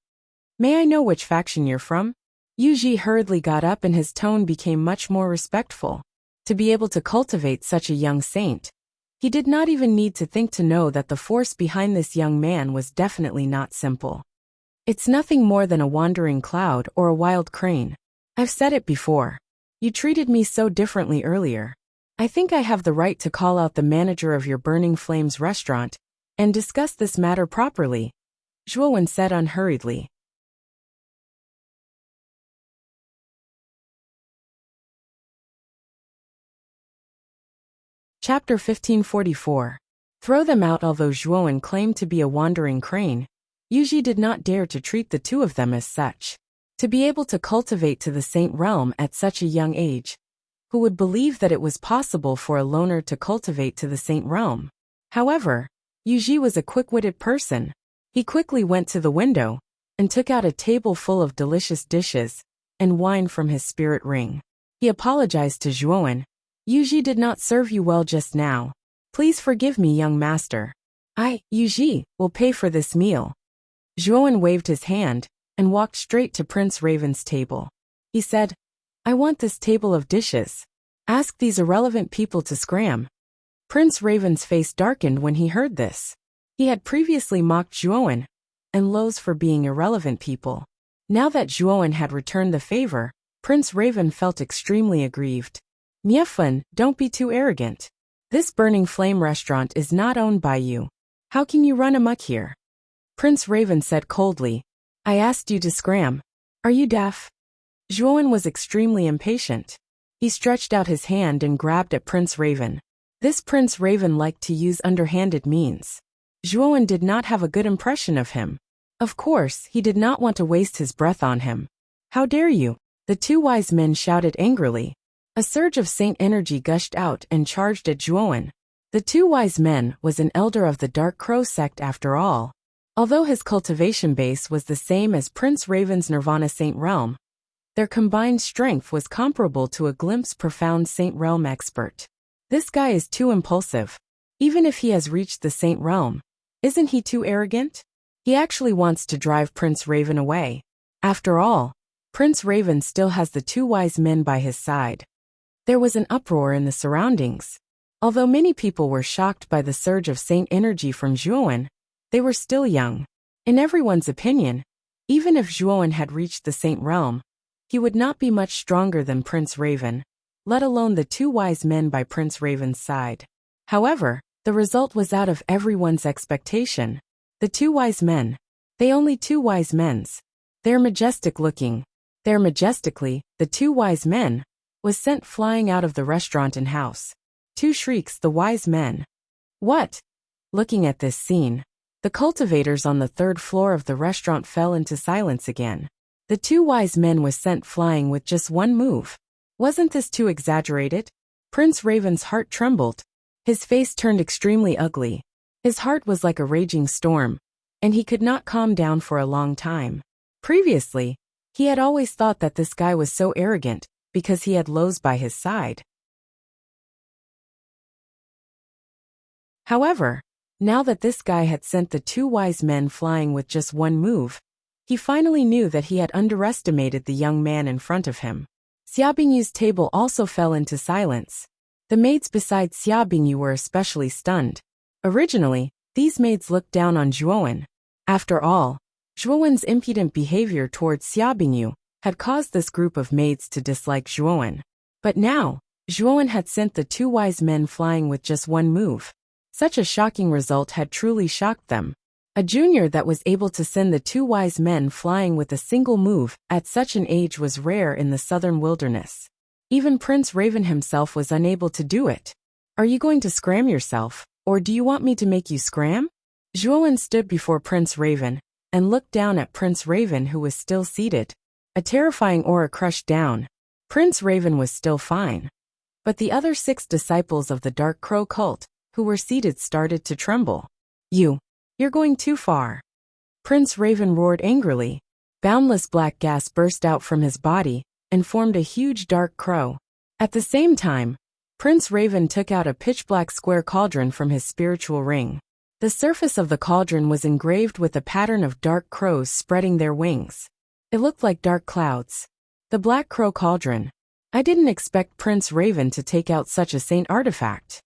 "May I know which faction you're from?" Yuji hurriedly got up and his tone became much more respectful. To be able to cultivate such a young saint, he did not even need to think to know that the force behind this young man was definitely not simple. "It's nothing more than a wandering cloud or a wild crane. I've said it before. You treated me so differently earlier. I think I have the right to call out the manager of your Burning Flames restaurant and discuss this matter properly," Zhuowen said unhurriedly. Chapter 1544. Throw them out. Although Zhuowen claimed to be a wandering crane, Yuji did not dare to treat the two of them as such. To be able to cultivate to the saint realm at such a young age, who would believe that it was possible for a loner to cultivate to the saint realm? However, Yuji was a quick-witted person. He quickly went to the window and took out a table full of delicious dishes and wine from his spirit ring. He apologized to Zhuowen. "Yuji did not serve you well just now. Please forgive me, young master. Yuji, will pay for this meal." Zhuowen waved his hand and walked straight to Prince Raven's table. He said, "I want this table of dishes. Ask these irrelevant people to scram." Prince Raven's face darkened when he heard this. He had previously mocked Zhuowen and Lowe's for being irrelevant people. Now that Zhuowen had returned the favor, Prince Raven felt extremely aggrieved. "Miefan, don't be too arrogant. This Burning Flame restaurant is not owned by you. How can you run amok here?" Prince Raven said coldly, "I asked you to scram. Are you deaf?" Zhuowen was extremely impatient. He stretched out his hand and grabbed at Prince Raven. This Prince Raven liked to use underhanded means. Zhuowen did not have a good impression of him. Of course, he did not want to waste his breath on him. "How dare you?" the two wise men shouted angrily. A surge of saint energy gushed out and charged at Zhuowen. The two wise men was an elder of the Dark Crow sect after all. Although his cultivation base was the same as Prince Raven's Nirvana Saint Realm, their combined strength was comparable to a glimpse profound Saint Realm expert. "This guy is too impulsive. Even if he has reached the Saint Realm, isn't he too arrogant? He actually wants to drive Prince Raven away. After all, Prince Raven still has the two wise men by his side." There was an uproar in the surroundings. Although many people were shocked by the surge of saint energy from Zhuowen, they were still young. In everyone's opinion, even if Zhuowen had reached the saint realm, he would not be much stronger than Prince Raven, let alone the two wise men by Prince Raven's side. However, the result was out of everyone's expectation. The two wise men. They only two wise men's. They're majestic looking. There majestically, the two wise men, was sent flying out of the restaurant and house. Two shrieks the wise men. What? Looking at this scene, the cultivators on the third floor of the restaurant fell into silence again. The two wise men was sent flying with just one move. Wasn't this too exaggerated? Prince Raven's heart trembled. His face turned extremely ugly. His heart was like a raging storm, and he could not calm down for a long time. Previously, he had always thought that this guy was so arrogant because he had Lowe's by his side. However, now that this guy had sent the two wise men flying with just one move, he finally knew that he had underestimated the young man in front of him. Xia Bingyu's table also fell into silence. The maids beside Xia Bingyu were especially stunned. Originally, these maids looked down on Zhuowen. After all, Zhuowen's impudent behavior towards Xia Bingyu had caused this group of maids to dislike Zhuowen. But now, Zhuowen had sent the two wise men flying with just one move. Such a shocking result had truly shocked them. A junior that was able to send the two wise men flying with a single move at such an age was rare in the southern wilderness. Even Prince Raven himself was unable to do it. Are you going to scram yourself, or do you want me to make you scram? Zhuowen stood before Prince Raven and looked down at Prince Raven, who was still seated. A terrifying aura crushed down. Prince Raven was still fine. But the other 6 disciples of the Dark Crow cult, who were seated, started to tremble. You're going too far. Prince Raven roared angrily. Boundless black gas burst out from his body and formed a huge dark crow. At the same time, Prince Raven took out a pitch-black square cauldron from his spiritual ring. The surface of the cauldron was engraved with a pattern of dark crows spreading their wings. It looked like dark clouds. The Black Crow Cauldron. I didn't expect Prince Raven to take out such a saint artifact.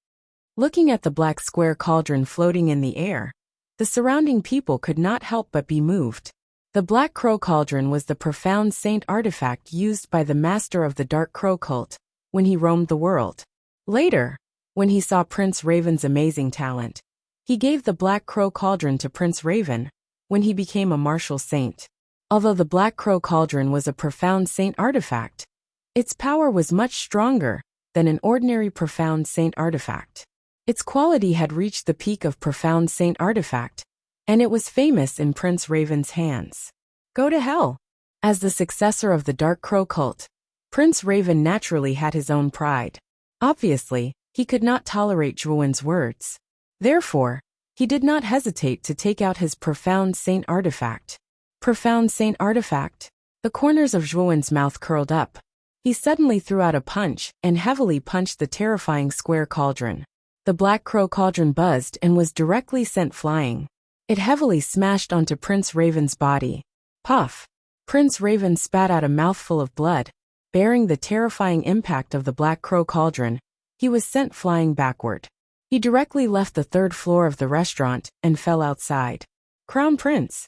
Looking at the black square cauldron floating in the air, the surrounding people could not help but be moved. The Black Crow Cauldron was the profound saint artifact used by the master of the Dark Crow cult when he roamed the world. Later, when he saw Prince Raven's amazing talent, he gave the Black Crow Cauldron to Prince Raven when he became a martial saint. Although the Black Crow Cauldron was a profound saint artifact, its power was much stronger than an ordinary profound saint artifact. Its quality had reached the peak of profound saint artifact, and it was famous in Prince Raven's hands. Go to hell! As the successor of the Dark Crow cult, Prince Raven naturally had his own pride. Obviously, he could not tolerate Zhuowen's words. Therefore, he did not hesitate to take out his profound saint artifact. Profound saint artifact? The corners of Zhuowen's mouth curled up. He suddenly threw out a punch and heavily punched the terrifying square cauldron. The Black Crow Cauldron buzzed and was directly sent flying. It heavily smashed onto Prince Raven's body. Puff! Prince Raven spat out a mouthful of blood. Bearing the terrifying impact of the Black Crow Cauldron, he was sent flying backward. He directly left the 3rd floor of the restaurant and fell outside. Crown Prince!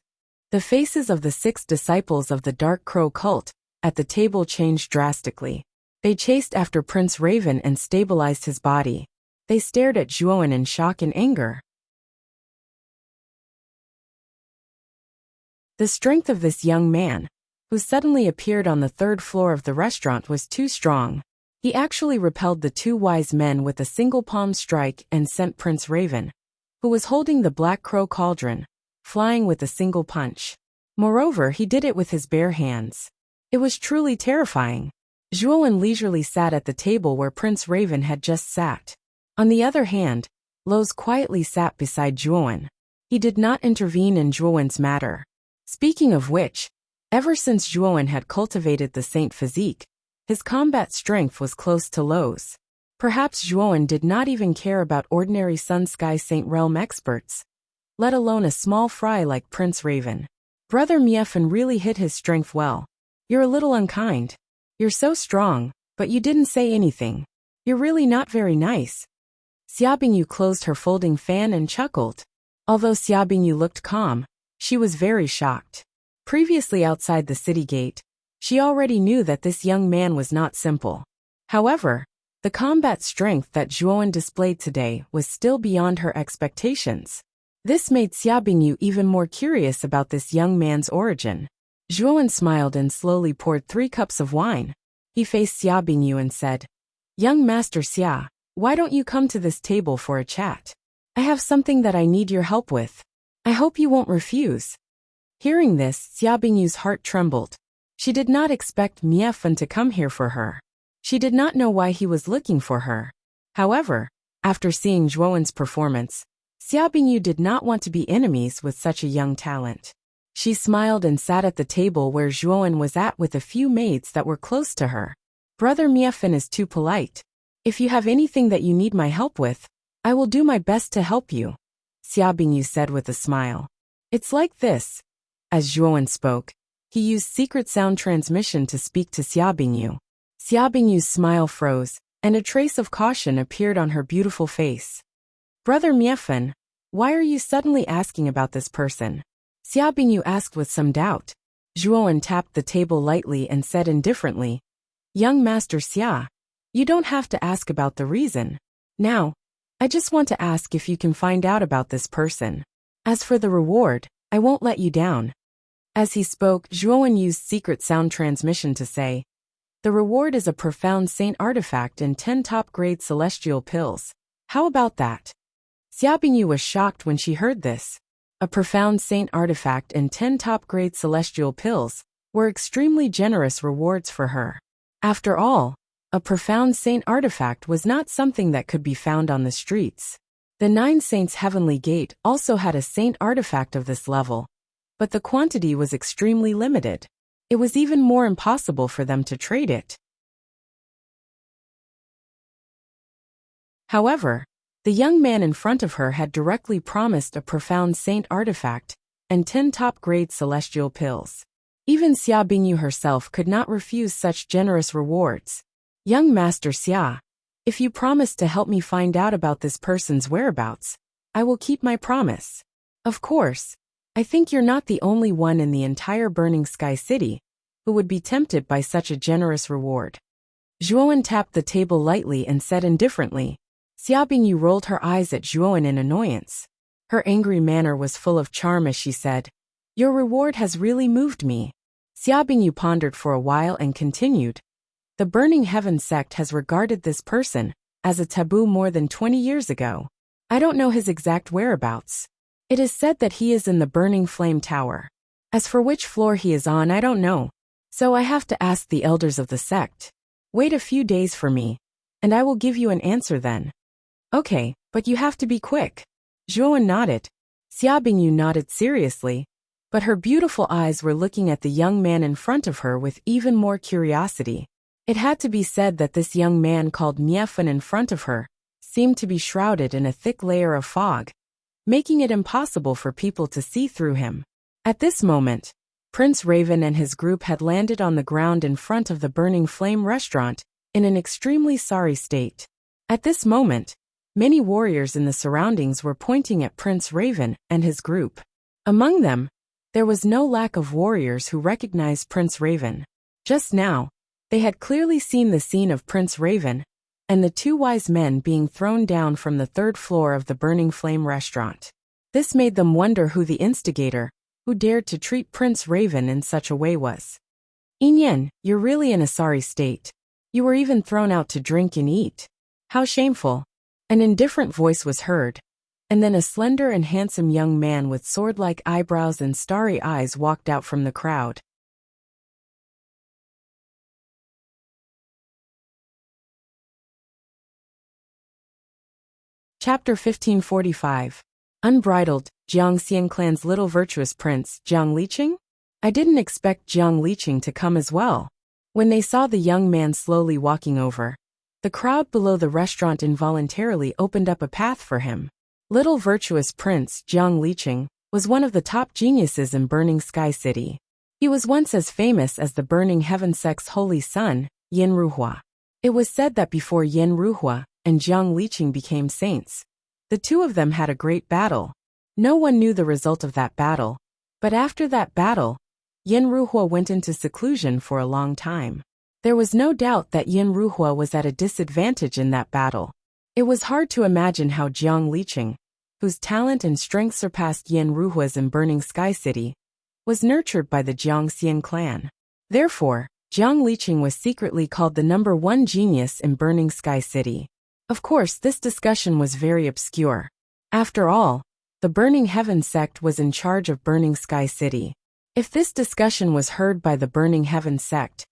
The faces of the 6 disciples of the Dark Crow cult at the table changed drastically. They chased after Prince Raven and stabilized his body. They stared at Zhuowen in shock and anger. The strength of this young man, who suddenly appeared on the 3rd floor of the restaurant, was too strong. He actually repelled the 2 wise men with a single palm strike and sent Prince Raven, who was holding the Black Crow Cauldron, flying with a single punch. Moreover, he did it with his bare hands. It was truly terrifying. Zhuowen leisurely sat at the table where Prince Raven had just sat. On the other hand, Lowe's quietly sat beside Zhuowen. He did not intervene in Zhuowen's matter. Speaking of which, ever since Zhuowen had cultivated the saint physique, his combat strength was close to Lowe's. Perhaps Zhuowen did not even care about ordinary Sun Sky Saint Realm experts, let alone a small fry like Prince Raven. Brother Miefan really hid his strength well. You're a little unkind. You're so strong, but you didn't say anything. You're really not very nice. Xia Bingyu closed her folding fan and chuckled. Although Xia Bingyu looked calm, she was very shocked. Previously outside the city gate, she already knew that this young man was not simple. However, The combat strength that Zhuowen displayed today was still beyond her expectations. This made Xia Bingyu even more curious about this young man's origin. Zhuowen smiled and slowly poured 3 cups of wine. He faced Xia Bingyu and said, "Young Master Xia, why don't you come to this table for a chat? I have something that I need your help with. I hope you won't refuse." Hearing this, Xia Bingyu's heart trembled. She did not expect Miefan to come here for her. She did not know why he was looking for her. However, after seeing Zhuowen's performance, Xia Bingyu did not want to be enemies with such a young talent. She smiled and sat at the table where Zhuowen was at with a few maids that were close to her. "Brother Miefan is too polite. If you have anything that you need my help with, I will do my best to help you," Xia Bingyu said with a smile. "It's like this." As Zhuowen spoke, he used secret sound transmission to speak to Xia Bingyu. Xia Bingyu's smile froze, and a trace of caution appeared on her beautiful face. "Brother Miefan, why are you suddenly asking about this person?" Xia Bingyu asked with some doubt. Zhuowen tapped the table lightly and said indifferently, "Young Master Xia, you don't have to ask about the reason. Now, I just want to ask if you can find out about this person. As for the reward, I won't let you down." As he spoke, Zhuowen used secret sound transmission to say, "The reward is a profound saint artifact and 10 top-grade celestial pills. How about that?" Xia Bingyu was shocked when she heard this. A profound saint artifact and 10 top-grade celestial pills were extremely generous rewards for her. After all, a profound saint artifact was not something that could be found on the streets. The 9 Saints' Heavenly Gate also had a saint artifact of this level, but the quantity was extremely limited. It was even more impossible for them to trade it. However, the young man in front of her had directly promised a profound saint artifact and 10 top-grade celestial pills. Even Xia Bingyu herself could not refuse such generous rewards. "Young Master Xia, if you promise to help me find out about this person's whereabouts, I will keep my promise. Of course, I think you're not the only one in the entire Burning Sky City who would be tempted by such a generous reward." Zhuowen tapped the table lightly and said indifferently. Xia Bingyu rolled her eyes at Zhuowen in annoyance. Her angry manner was full of charm as she said, "Your reward has really moved me." Xia Bingyu pondered for a while and continued, "The Burning Heaven sect has regarded this person as a taboo more than 20 years ago. I don't know his exact whereabouts. It is said that he is in the Burning Flame Tower. As for which floor he is on, I don't know. So I have to ask the elders of the sect. Wait a few days for me, and I will give you an answer then." "Okay, but you have to be quick." Zhuowen nodded. Xia Bingyu nodded seriously, but her beautiful eyes were looking at the young man in front of her with even more curiosity. It had to be said that this young man called Miefan in front of her seemed to be shrouded in a thick layer of fog, making it impossible for people to see through him. At this moment, Prince Raven and his group had landed on the ground in front of the Burning Flame restaurant in an extremely sorry state. At this moment, many warriors in the surroundings were pointing at Prince Raven and his group. Among them, there was no lack of warriors who recognized Prince Raven. Just now, they had clearly seen the scene of Prince Raven and the 2 wise men being thrown down from the 3rd floor of the Burning Flame restaurant. This made them wonder who the instigator, who dared to treat Prince Raven in such a way was. "Yin, you're really in a sorry state. You were even thrown out to drink and eat. How shameful." An indifferent voice was heard, and then a slender and handsome young man with sword-like eyebrows and starry eyes walked out from the crowd. Chapter 1545. Unbridled, Jiangxian clan's little virtuous prince, Jiang Liqing? I didn't expect Jiang Liqing to come as well. When they saw the young man slowly walking over, the crowd below the restaurant involuntarily opened up a path for him. Little virtuous prince Jiang Liqing was one of the top geniuses in Burning Sky City. He was once as famous as the Burning Heaven sect's holy son, Yin Ruhua. It was said that before Yin Ruhua and Jiang Liqing became saints, the 2 of them had a great battle. No one knew the result of that battle, but after that battle, Yin Ruhua went into seclusion for a long time. There was no doubt that Yin Ruhua was at a disadvantage in that battle. It was hard to imagine how Jiang Liqing, whose talent and strength surpassed Yin Ruhua's in Burning Sky City, was nurtured by the Jiangxian clan. Therefore, Jiang Liqing was secretly called the #1 genius in Burning Sky City. Of course, this discussion was very obscure. After all, the Burning Heaven sect was in charge of Burning Sky City. If this discussion was heard by the Burning Heaven sect,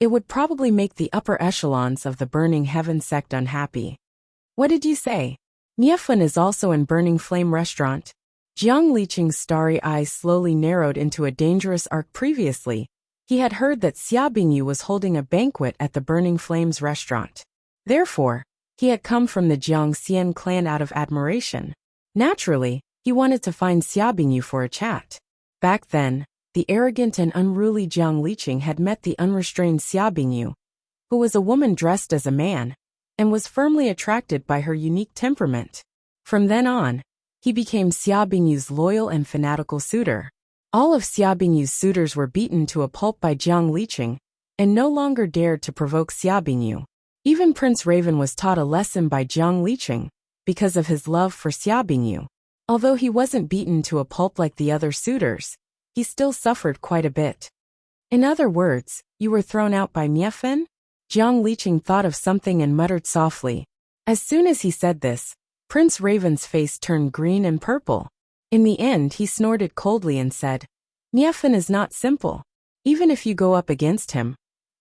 it would probably make the upper echelons of the Burning Heaven sect unhappy. What did you say? Miefun is also in Burning Flame Restaurant. Jiang Liqing's starry eyes slowly narrowed into a dangerous arc. Previously, he had heard that Xia Bingyu was holding a banquet at the Burning Flames restaurant. Therefore, he had come from the Jiangxian clan out of admiration. Naturally, he wanted to find Xia Bingyu for a chat. Back then, the arrogant and unruly Jiang Liqing had met the unrestrained Xia Bingyu, who was a woman dressed as a man, and was firmly attracted by her unique temperament. From then on, he became Xia Bingyu's loyal and fanatical suitor. All of Xia Bingyu's suitors were beaten to a pulp by Jiang Liqing, and no longer dared to provoke Xia Bingyu. Even Prince Raven was taught a lesson by Jiang Liqing, because of his love for Xia Bingyu. Although he wasn't beaten to a pulp like the other suitors, he still suffered quite a bit. In other words, you were thrown out by Miefun? Jiang Liqing thought of something and muttered softly. As soon as he said this, Prince Raven's face turned green and purple. In the end, he snorted coldly and said, Miefun is not simple. Even if you go up against him,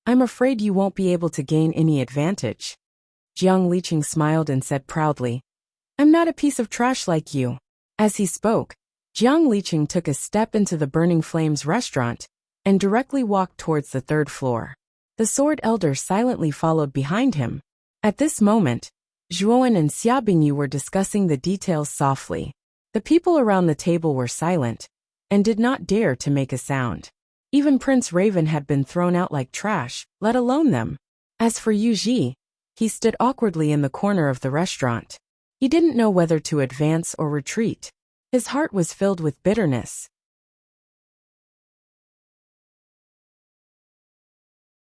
I'm afraid you won't be able to gain any advantage. Jiang Liqing smiled and said proudly, I'm not a piece of trash like you. As he spoke, Jiang Liqing took a step into the Burning Flames restaurant and directly walked towards the 3rd floor. The Sword Elder silently followed behind him. At this moment, Zhuowen and Xia Bingyu were discussing the details softly. The people around the table were silent and did not dare to make a sound. Even Prince Raven had been thrown out like trash, let alone them. As for Yu Ji, he stood awkwardly in the corner of the restaurant. He didn't know whether to advance or retreat. His heart was filled with bitterness.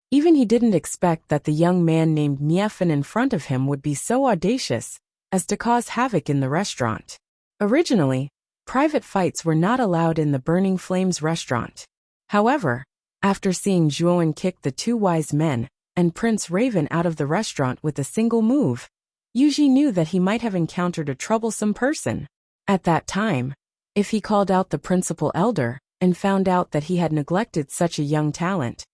Even he didn't expect that the young man named Miefun in front of him would be so audacious as to cause havoc in the restaurant. Originally, private fights were not allowed in the Burning Flames restaurant. However, after seeing Zhuowen kick the 2 wise men and Prince Raven out of the restaurant with a single move, Yu Ji knew that he might have encountered a troublesome person. At that time, if he called out the principal elder and found out that he had neglected such a young talent,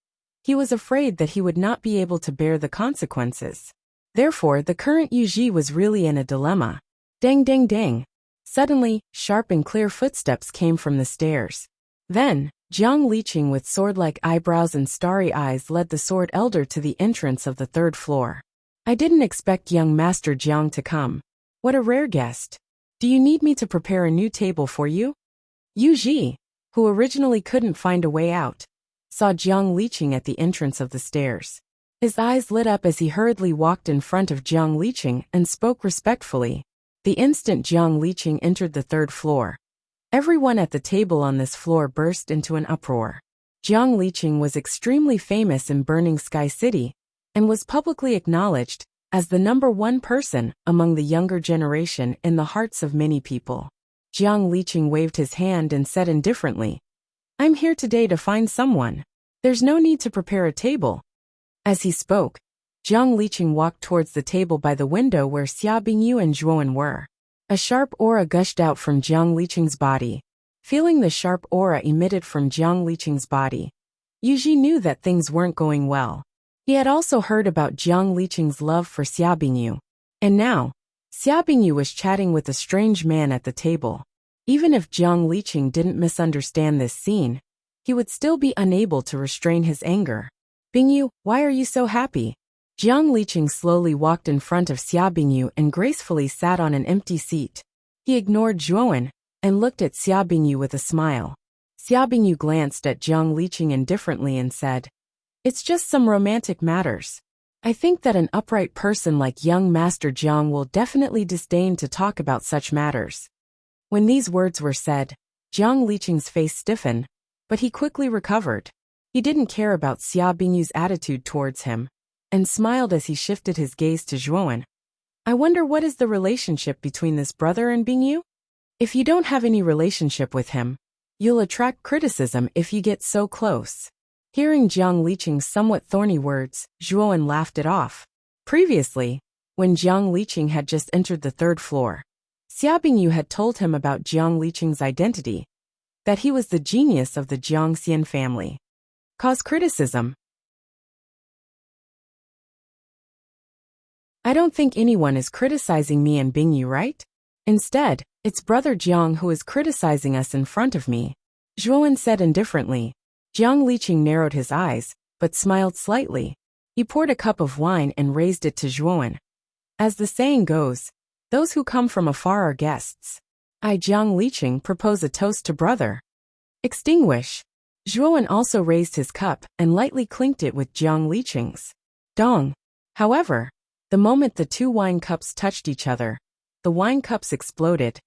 he was afraid that he would not be able to bear the consequences. Therefore, the current Yu Ji was really in a dilemma. Dang dang dang. Suddenly, sharp and clear footsteps came from the stairs. Then, Jiang Liqing with sword-like eyebrows and starry eyes led the Sword Elder to the entrance of the 3rd floor. I didn't expect young Master Jiang to come. What a rare guest. Do you need me to prepare a new table for you? Yu Ji, who originally couldn't find a way out, saw Jiang Liqing at the entrance of the stairs. His eyes lit up as he hurriedly walked in front of Jiang Liqing and spoke respectfully. The instant Jiang Liqing entered the 3rd floor, everyone at the table on this floor burst into an uproar. Jiang Liqing was extremely famous in Burning Sky City and was publicly acknowledged as the #1 person among the younger generation in the hearts of many people. Jiang Liqing waved his hand and said indifferently, I'm here today to find someone. There's no need to prepare a table. As he spoke, Jiang Liqing walked towards the table by the window where Xia Bingyu and Zhuowen were. A sharp aura gushed out from Jiang Liqing's body. Feeling the sharp aura emitted from Jiang Liqing's body, Yu Ji knew that things weren't going well. He had also heard about Jiang Liqing's love for Xia Bingyu. And now, Xia Bingyu was chatting with a strange man at the table. Even if Jiang Liqing didn't misunderstand this scene, he would still be unable to restrain his anger. Bingyu, why are you so happy? Jiang Liqing slowly walked in front of Xia Bingyu and gracefully sat on an empty seat. He ignored Zhuowen and looked at Xia Bingyu with a smile. Xia Bingyu glanced at Jiang Liqing indifferently and said, It's just some romantic matters. I think that an upright person like young Master Jiang will definitely disdain to talk about such matters. When these words were said, Jiang Liqing's face stiffened, but he quickly recovered. He didn't care about Xia Bingyu's attitude towards him, and smiled as he shifted his gaze to Zhuowen. I wonder what is the relationship between this brother and Bingyu? If you don't have any relationship with him, you'll attract criticism if you get so close. Hearing Jiang Liqing's somewhat thorny words, Zhuowen laughed it off. Previously, when Jiang Liqing had just entered the third floor, Xia Bingyu had told him about Jiang Liqing's identity, that he was the genius of the Jiangxian family. Cause criticism. I don't think anyone is criticizing me and Bingyu, right? Instead, it's brother Jiang who is criticizing us in front of me, Zhuowen said indifferently. Jiang Liqing narrowed his eyes, but smiled slightly. He poured a cup of wine and raised it to Zhuowen. As the saying goes, those who come from afar are guests. I, Jiang Liqing, propose a toast to brother. Extinguish. Zhuowen also raised his cup and lightly clinked it with Jiang Liqing's. Dong. However, the moment the two wine cups touched each other, the wine cups exploded,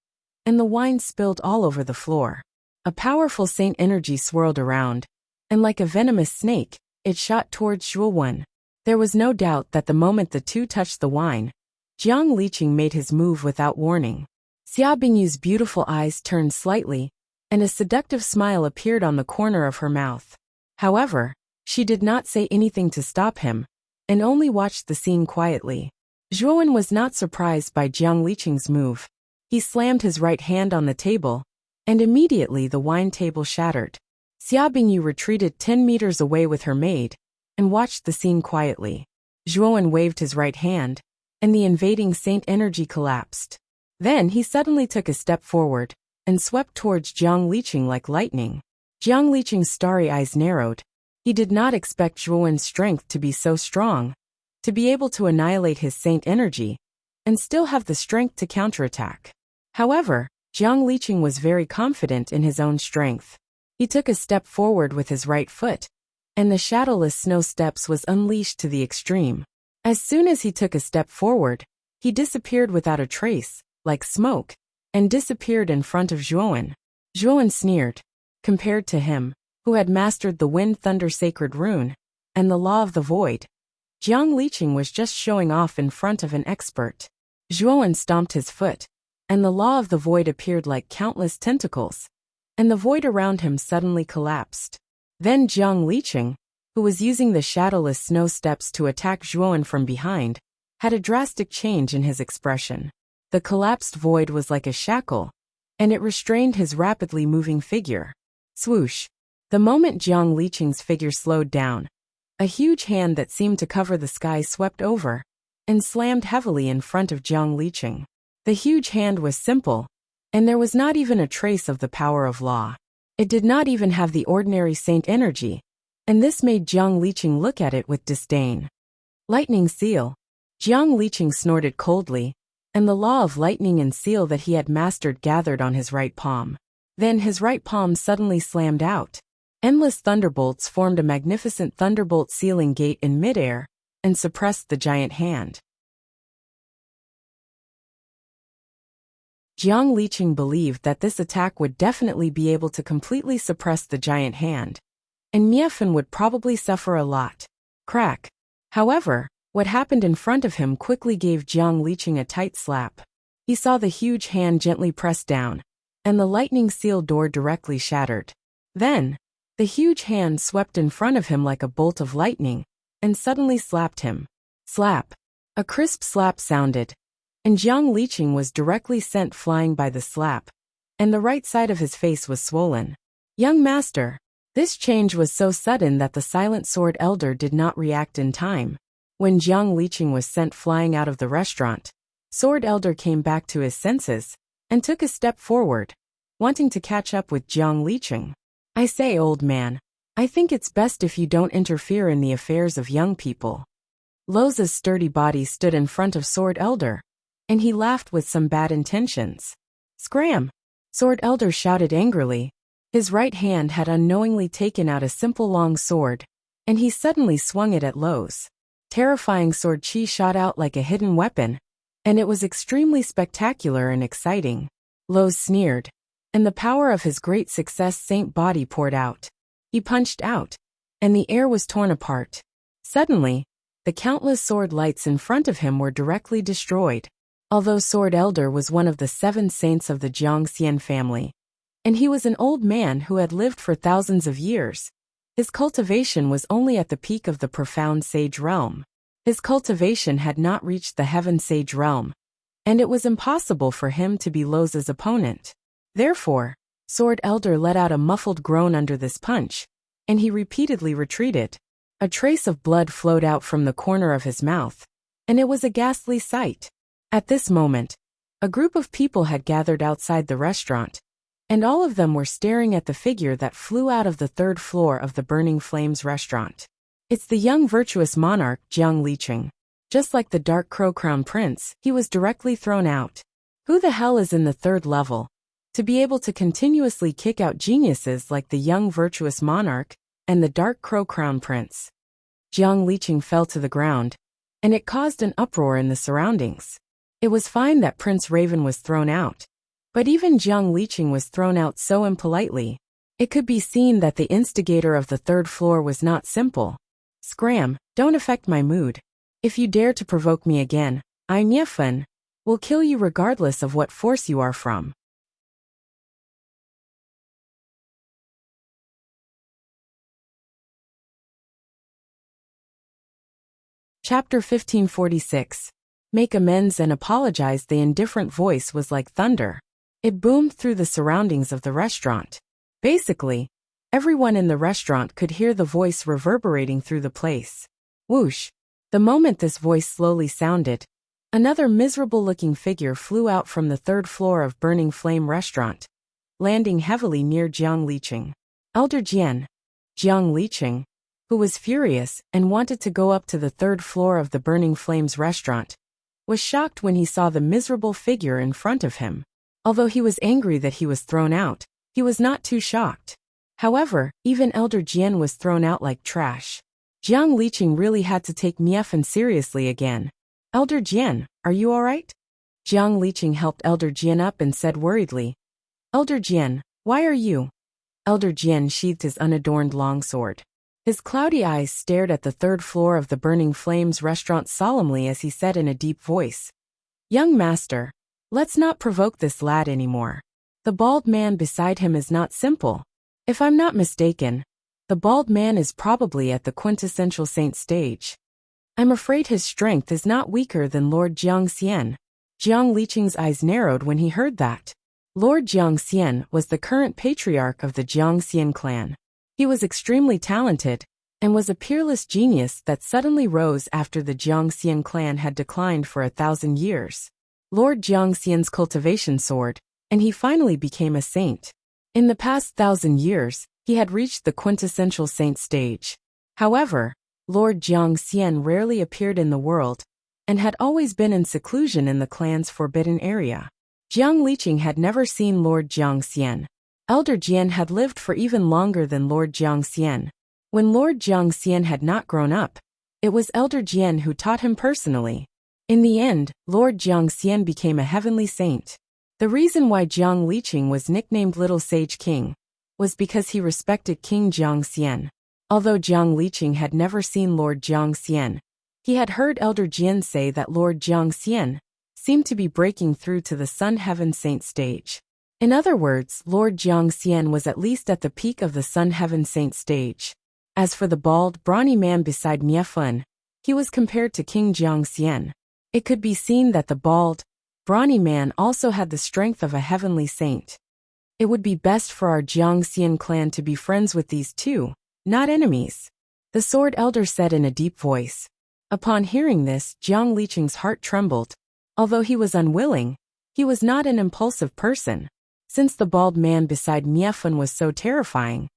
and the wine spilled all over the floor. A powerful saint energy swirled around, and like a venomous snake, it shot towards Zhuowen. There was no doubt that the moment the two touched the wine, Jiang Liqing made his move without warning. Xia Bingyu's beautiful eyes turned slightly, and a seductive smile appeared on the corner of her mouth. However, she did not say anything to stop him, and only watched the scene quietly. Zhuowen was not surprised by Jiang Liqing's move. He slammed his right hand on the table, and immediately the wine table shattered. Xia Bingyu retreated 10 meters away with her maid, and watched the scene quietly. Zhuowen waved his right hand, and the invading saint energy collapsed. Then he suddenly took a step forward, and swept towards Jiang Liqing like lightning. Jiang Liqing's starry eyes narrowed. He did not expect Zhuowen's strength to be so strong, to be able to annihilate his saint energy, and still have the strength to counterattack. However, Jiang Liqing was very confident in his own strength. He took a step forward with his right foot, and the shadowless snow steps was unleashed to the extreme. As soon as he took a step forward, he disappeared without a trace, like smoke, and disappeared in front of Zhuowen. Zhuowen sneered. Compared to him, who had mastered the Wind Thunder Sacred Rune, and the Law of the Void, Jiang Liqing was just showing off in front of an expert. Zhuowen stomped his foot, and the Law of the Void appeared like countless tentacles, and the void around him suddenly collapsed. Then Jiang Liqing, who was using the shadowless snow steps to attack Zhuowen from behind, had a drastic change in his expression. The collapsed void was like a shackle, and it restrained his rapidly moving figure. Swoosh! The moment Jiang Liqing's figure slowed down, a huge hand that seemed to cover the sky swept over, and slammed heavily in front of Jiang Liqing. The huge hand was simple, and there was not even a trace of the power of law. It did not even have the ordinary saint energy, and this made Jiang Liqing look at it with disdain. Lightning seal. Jiang Liqing snorted coldly, and the law of lightning and seal that he had mastered gathered on his right palm. Then his right palm suddenly slammed out. Endless thunderbolts formed a magnificent thunderbolt sealing gate in midair, and suppressed the giant hand. Jiang Liqing believed that this attack would definitely be able to completely suppress the giant hand, and Miefan would probably suffer a lot. Crack. However, what happened in front of him quickly gave Jiang Liqing a tight slap. He saw the huge hand gently pressed down, and the lightning seal door directly shattered. Then, the huge hand swept in front of him like a bolt of lightning, and suddenly slapped him. Slap. A crisp slap sounded, and Jiang Liqing was directly sent flying by the slap, and the right side of his face was swollen. Young master. This change was so sudden that the silent sword elder did not react in time. When Jiang Liqing was sent flying out of the restaurant, Sword Elder came back to his senses, and took a step forward, wanting to catch up with Jiang Liqing. I say, old man, I think it's best if you don't interfere in the affairs of young people. Loza's sturdy body stood in front of Sword Elder, and he laughed with some bad intentions. Scram! Sword Elder shouted angrily. His right hand had unknowingly taken out a simple long sword, and he suddenly swung it at Loz. Terrifying sword chi shot out like a hidden weapon, and it was extremely spectacular and exciting. Loz sneered, and the power of his great success saint body poured out. He punched out, and the air was torn apart. Suddenly, the countless sword lights in front of him were directly destroyed. Although Sword Elder was one of the 7 saints of the Jiangxian family, and he was an old man who had lived for thousands of years, his cultivation was only at the peak of the profound sage realm. His cultivation had not reached the heaven sage realm, and it was impossible for him to be Loza's opponent. Therefore, Sword Elder let out a muffled groan under this punch, and he repeatedly retreated. A trace of blood flowed out from the corner of his mouth, and it was a ghastly sight. At this moment, a group of people had gathered outside the restaurant, and all of them were staring at the figure that flew out of the 3rd floor of the Burning Flames restaurant. It's the young virtuous monarch Jiang Liqing. Just like the Dark Crow Crown Prince, he was directly thrown out. Who the hell is in the 3rd level to be able to continuously kick out geniuses like the young virtuous monarch and the Dark Crow Crown Prince? Jiang Liqing fell to the ground, and it caused an uproar in the surroundings. It was fine that Prince Raven was thrown out, but even Jiang Liqing was thrown out so impolitely. It could be seen that the instigator of the 3rd floor was not simple. Scram, don't affect my mood. If you dare to provoke me again, I Niefun will kill you regardless of what force you are from. Chapter 1546. Make amends and apologize. The indifferent voice was like thunder. It boomed through the surroundings of the restaurant. Basically, everyone in the restaurant could hear the voice reverberating through the place. Whoosh! The moment this voice slowly sounded, another miserable-looking figure flew out from the 3rd floor of Burning Flame restaurant, landing heavily near Jiang Liqing. Elder Jian. Jiang Liqing, who was furious and wanted to go up to the 3rd floor of the Burning Flames restaurant, was shocked when he saw the miserable figure in front of him. Although he was angry that he was thrown out, he was not too shocked. However, even Elder Jian was thrown out like trash. Jiang Liqing really had to take Miefun seriously again. Elder Jian, are you alright? Jiang Liqing helped Elder Jian up and said worriedly, Elder Jian, why are you? Elder Jian sheathed his unadorned longsword. His cloudy eyes stared at the 3rd floor of the Burning Flames restaurant solemnly as he said in a deep voice, Young master, let's not provoke this lad anymore. The bald man beside him is not simple. If I'm not mistaken, the bald man is probably at the quintessential saint stage. I'm afraid his strength is not weaker than Lord Jiangxian. Jiang Liqing's eyes narrowed when he heard that. Lord Jiangxian was the current patriarch of the Jiangxian clan. He was extremely talented, and was a peerless genius that suddenly rose after the Jiangxian clan had declined for 1,000 years. Lord Jiangxian's cultivation soared, and he finally became a saint. In the past 1,000 years, he had reached the quintessential saint stage. However, Lord Jiangxian rarely appeared in the world, and had always been in seclusion in the clan's forbidden area. Jiang Liqing had never seen Lord Jiangxian. Elder Jian had lived for even longer than Lord Jiangxian. When Lord Jiangxian had not grown up, it was Elder Jian who taught him personally. In the end, Lord Jiangxian became a heavenly saint. The reason why Jiang Liqing was nicknamed Little Sage King was because he respected King Jiangxian. Although Jiang Liqing had never seen Lord Jiangxian, he had heard Elder Jian say that Lord Jiangxian seemed to be breaking through to the Sun Heaven Saint stage. In other words, Lord Jiangxian was at least at the peak of the Sun Heaven Saint stage. As for the bald, brawny man beside Miefun, he was compared to King Jiangxian. It could be seen that the bald, brawny man also had the strength of a heavenly saint. It would be best for our Jiangxian clan to be friends with these two, not enemies, the Sword Elder said in a deep voice. Upon hearing this, Jiang Liqing's heart trembled. Although he was unwilling, he was not an impulsive person. Since the bald man beside Miefun was so terrifying,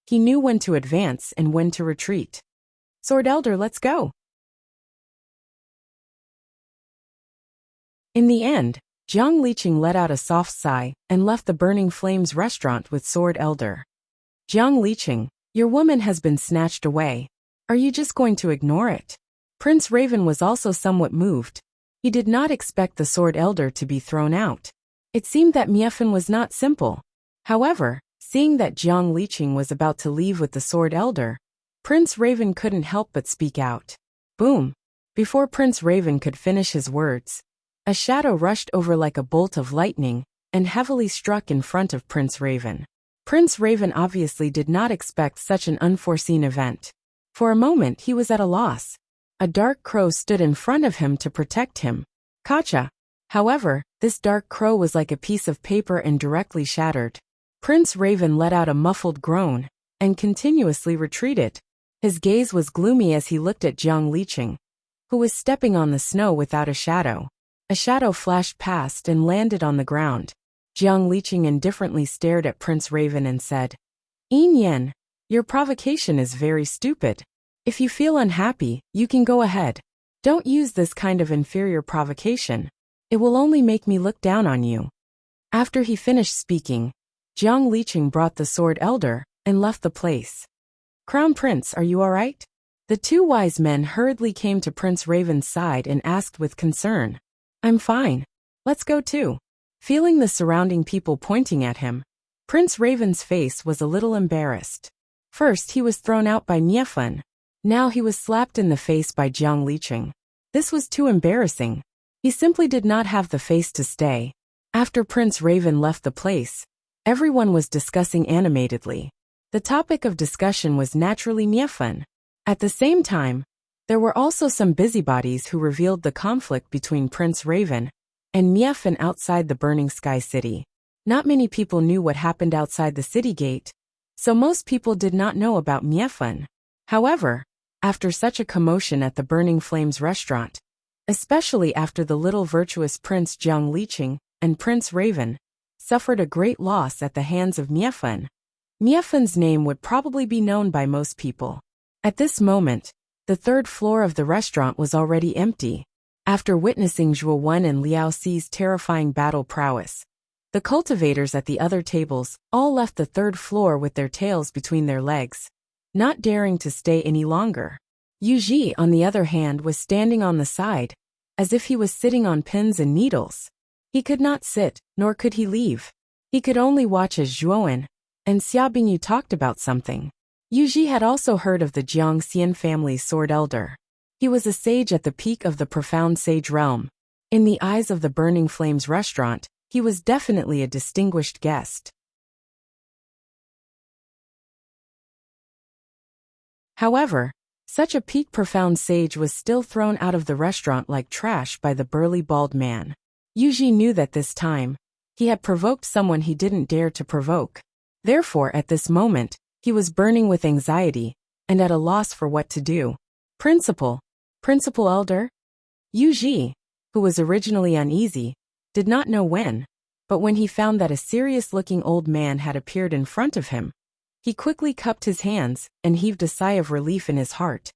he knew when to advance and when to retreat. Sword Elder, let's go. In the end, Jiang Liqing let out a soft sigh and left the Burning Flames restaurant with Sword Elder. Jiang Liqing, your woman has been snatched away. Are you just going to ignore it? Prince Raven was also somewhat moved. He did not expect the Sword Elder to be thrown out. It seemed that Miefun was not simple. However, seeing that Jiang Liqing was about to leave with the Sword Elder, Prince Raven couldn't help but speak out. Boom! Before Prince Raven could finish his words, a shadow rushed over like a bolt of lightning and heavily struck in front of Prince Raven. Prince Raven obviously did not expect such an unforeseen event. For a moment he was at a loss. A dark crow stood in front of him to protect him. Gotcha! However, this dark crow was like a piece of paper and directly shattered. Prince Raven let out a muffled groan and continuously retreated. His gaze was gloomy as he looked at Jiang Liqing, who was stepping on the snow without a shadow. A shadow flashed past and landed on the ground. Jiang Liqing indifferently stared at Prince Raven and said, "Yin Yan, your provocation is very stupid. If you feel unhappy, you can go ahead. Don't use this kind of inferior provocation. It will only make me look down on you." After he finished speaking, Jiang Liqing brought the Sword Elder and left the place. "Crown Prince, are you all right?" The two wise men hurriedly came to Prince Raven's side and asked with concern. "I'm fine. Let's go too." Feeling the surrounding people pointing at him, Prince Raven's face was a little embarrassed. First he was thrown out by Miefun. Now he was slapped in the face by Jiang Liqing. This was too embarrassing. He simply did not have the face to stay. After Prince Raven left the place, everyone was discussing animatedly. The topic of discussion was naturally Miefun. At the same time, there were also some busybodies who revealed the conflict between Prince Raven and Miefun outside the Burning Sky City. Not many people knew what happened outside the city gate, so most people did not know about Miefun. However, after such a commotion at the Burning Flames restaurant, especially after the little virtuous Prince Jiang Liqing and Prince Raven suffered a great loss at the hands of Miefun, Miefun's name would probably be known by most people. At this moment, the third floor of the restaurant was already empty. After witnessing Zhuo Wen and Liao Xi's terrifying battle prowess, the cultivators at the other tables all left the third floor with their tails between their legs, not daring to stay any longer. Yu Ji, on the other hand, was standing on the side, as if he was sitting on pins and needles. He could not sit, nor could he leave. He could only watch as Zhuowen and Xia Bingyu talked about something. Yu Ji had also heard of the Jiang Xian family's Sword Elder. He was a sage at the peak of the profound sage realm. In the eyes of the Burning Flames restaurant, he was definitely a distinguished guest. However, such a peak profound sage was still thrown out of the restaurant like trash by the burly bald man. Yu Ji knew that this time, he had provoked someone he didn't dare to provoke. Therefore, at this moment, he was burning with anxiety and at a loss for what to do. Principal Elder? Yu Ji, who was originally uneasy, did not know when, but when he found that a serious-looking old man had appeared in front of him, he quickly cupped his hands and heaved a sigh of relief in his heart,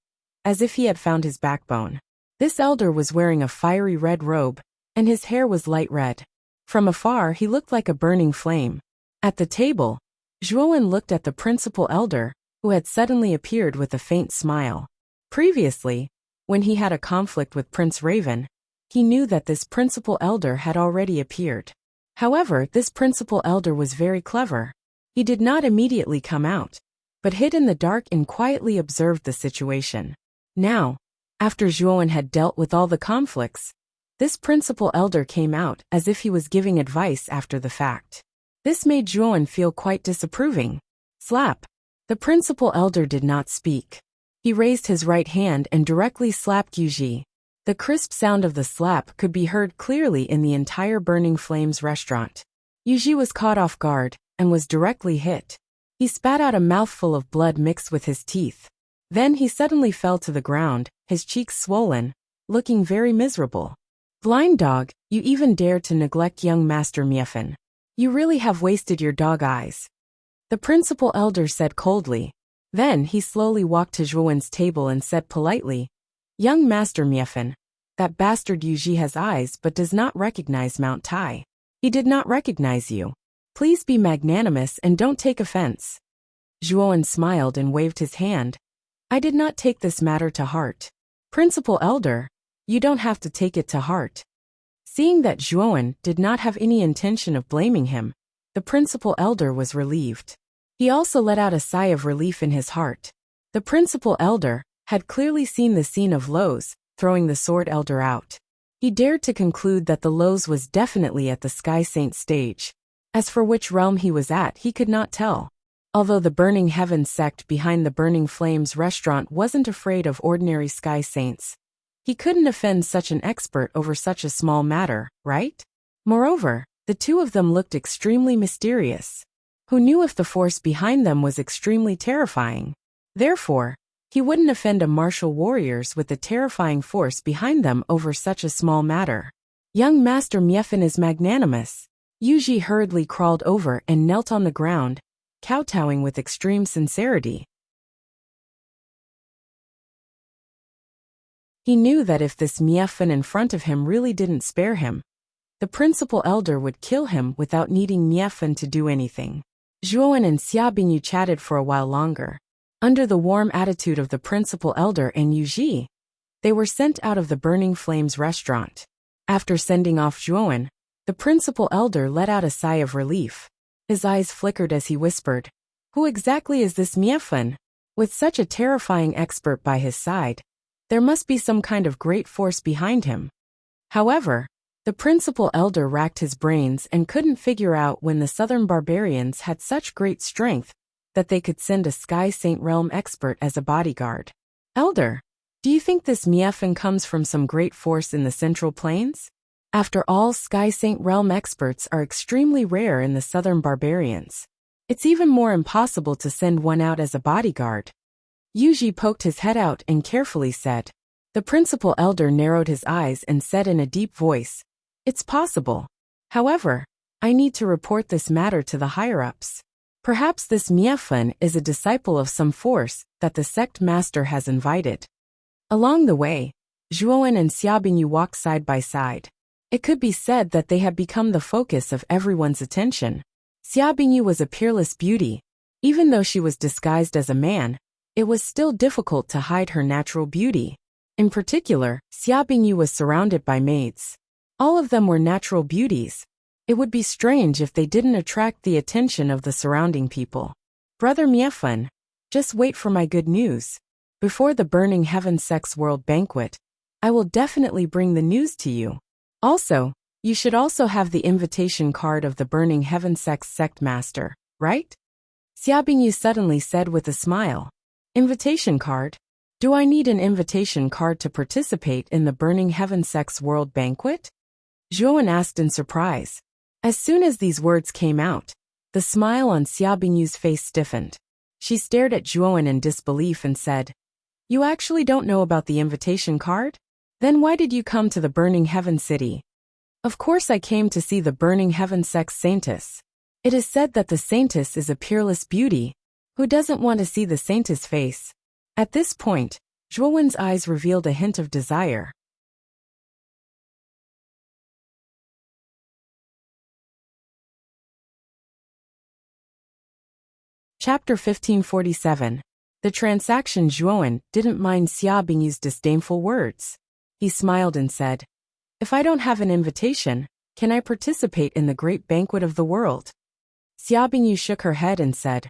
as if he had found his backbone. This elder was wearing a fiery red robe, and his hair was light red. From afar he looked like a burning flame. At the table, Zhuowen looked at the principal elder, who had suddenly appeared with a faint smile. Previously, when he had a conflict with Prince Raven, he knew that this principal elder had already appeared. However, this principal elder was very clever. He did not immediately come out, but hid in the dark and quietly observed the situation. Now, after Zhuowen had dealt with all the conflicts, this principal elder came out as if he was giving advice after the fact. This made Zhuowen feel quite disapproving. Slap! The principal elder did not speak. He raised his right hand and directly slapped Yu Ji. The crisp sound of the slap could be heard clearly in the entire Burning Flames restaurant. Yu Ji was caught off guard and was directly hit. He spat out a mouthful of blood mixed with his teeth. Then he suddenly fell to the ground, his cheeks swollen, looking very miserable. Blind dog, you even dare to neglect young Master Miefun. You really have wasted your dog eyes. The principal elder said coldly. Then he slowly walked to Zhuowen's table and said politely, Young Master Miefun, that bastard Yu Ji has eyes but does not recognize Mount Tai. He did not recognize you. Please be magnanimous and don't take offense. Zhuowen smiled and waved his hand. I did not take this matter to heart. Principal elder, you don't have to take it to heart. Seeing that Zhuowen did not have any intention of blaming him, the principal elder was relieved. He also let out a sigh of relief in his heart. The principal elder had clearly seen the scene of Lowe's throwing the sword elder out. He dared to conclude that the Lowe's was definitely at the Sky Saint stage. As for which realm he was at, he could not tell. Although the Burning Heavens sect behind the Burning Flames restaurant wasn't afraid of ordinary Sky Saints, he couldn't offend such an expert over such a small matter, right? Moreover, the two of them looked extremely mysterious. Who knew if the force behind them was extremely terrifying? Therefore, he wouldn't offend a martial warriors with the terrifying force behind them over such a small matter. Young Master Miefan is magnanimous. Yuji hurriedly crawled over and knelt on the ground, kowtowing with extreme sincerity. He knew that if this Miefan in front of him really didn't spare him, the principal elder would kill him without needing Miefan to do anything. Zhuowen and Xia Bingyu chatted for a while longer. Under the warm attitude of the principal elder and Yuji, they were sent out of the Burning Flames restaurant. After sending off Zhuowen, the principal elder let out a sigh of relief. His eyes flickered as he whispered, "Who exactly is this Miefan? With such a terrifying expert by his side, there must be some kind of great force behind him." However, the principal elder racked his brains and couldn't figure out when the southern barbarians had such great strength that they could send a Sky Saint realm expert as a bodyguard. "Elder, do you think this Miefan comes from some great force in the Central Plains? After all, Sky Saint realm experts are extremely rare in the southern barbarians. It's even more impossible to send one out as a bodyguard." Yuji poked his head out and carefully said. The principal elder narrowed his eyes and said in a deep voice, "It's possible. However, I need to report this matter to the higher-ups. Perhaps this Miefan is a disciple of some force that the sect master has invited." Along the way, Zhuowen and Xia Bingyu walked side by side. It could be said that they had become the focus of everyone's attention. Xia Bingyu was a peerless beauty. Even though she was disguised as a man, it was still difficult to hide her natural beauty. In particular, Xia Bingyu was surrounded by maids. All of them were natural beauties. It would be strange if they didn't attract the attention of the surrounding people. "Brother Miefan, just wait for my good news. Before the Burning Heaven Sect's World Banquet, I will definitely bring the news to you. Also, you should also have the invitation card of the Burning Heaven Sect's sect master, right?" Xia Bingyu suddenly said with a smile. "Invitation card? Do I need an invitation card to participate in the Burning Heaven Sect's World Banquet?" Zhuowen asked in surprise. As soon as these words came out, the smile on Xia Bingyu's face stiffened. She stared at Zhuowen in disbelief and said, "You actually don't know about the invitation card? Then why did you come to the Burning Heaven City?" "Of course I came to see the Burning Heaven Sect's Saintess. It is said that the Saintess is a peerless beauty. Who doesn't want to see the Saintess' face?" At this point, Zhuowen's eyes revealed a hint of desire. Chapter 1547. The transaction. Zhuowen didn't mind Xia Bingyu's disdainful words. He smiled and said, "If I don't have an invitation, can I participate in the great banquet of the world?" Xia Bingyu shook her head and said,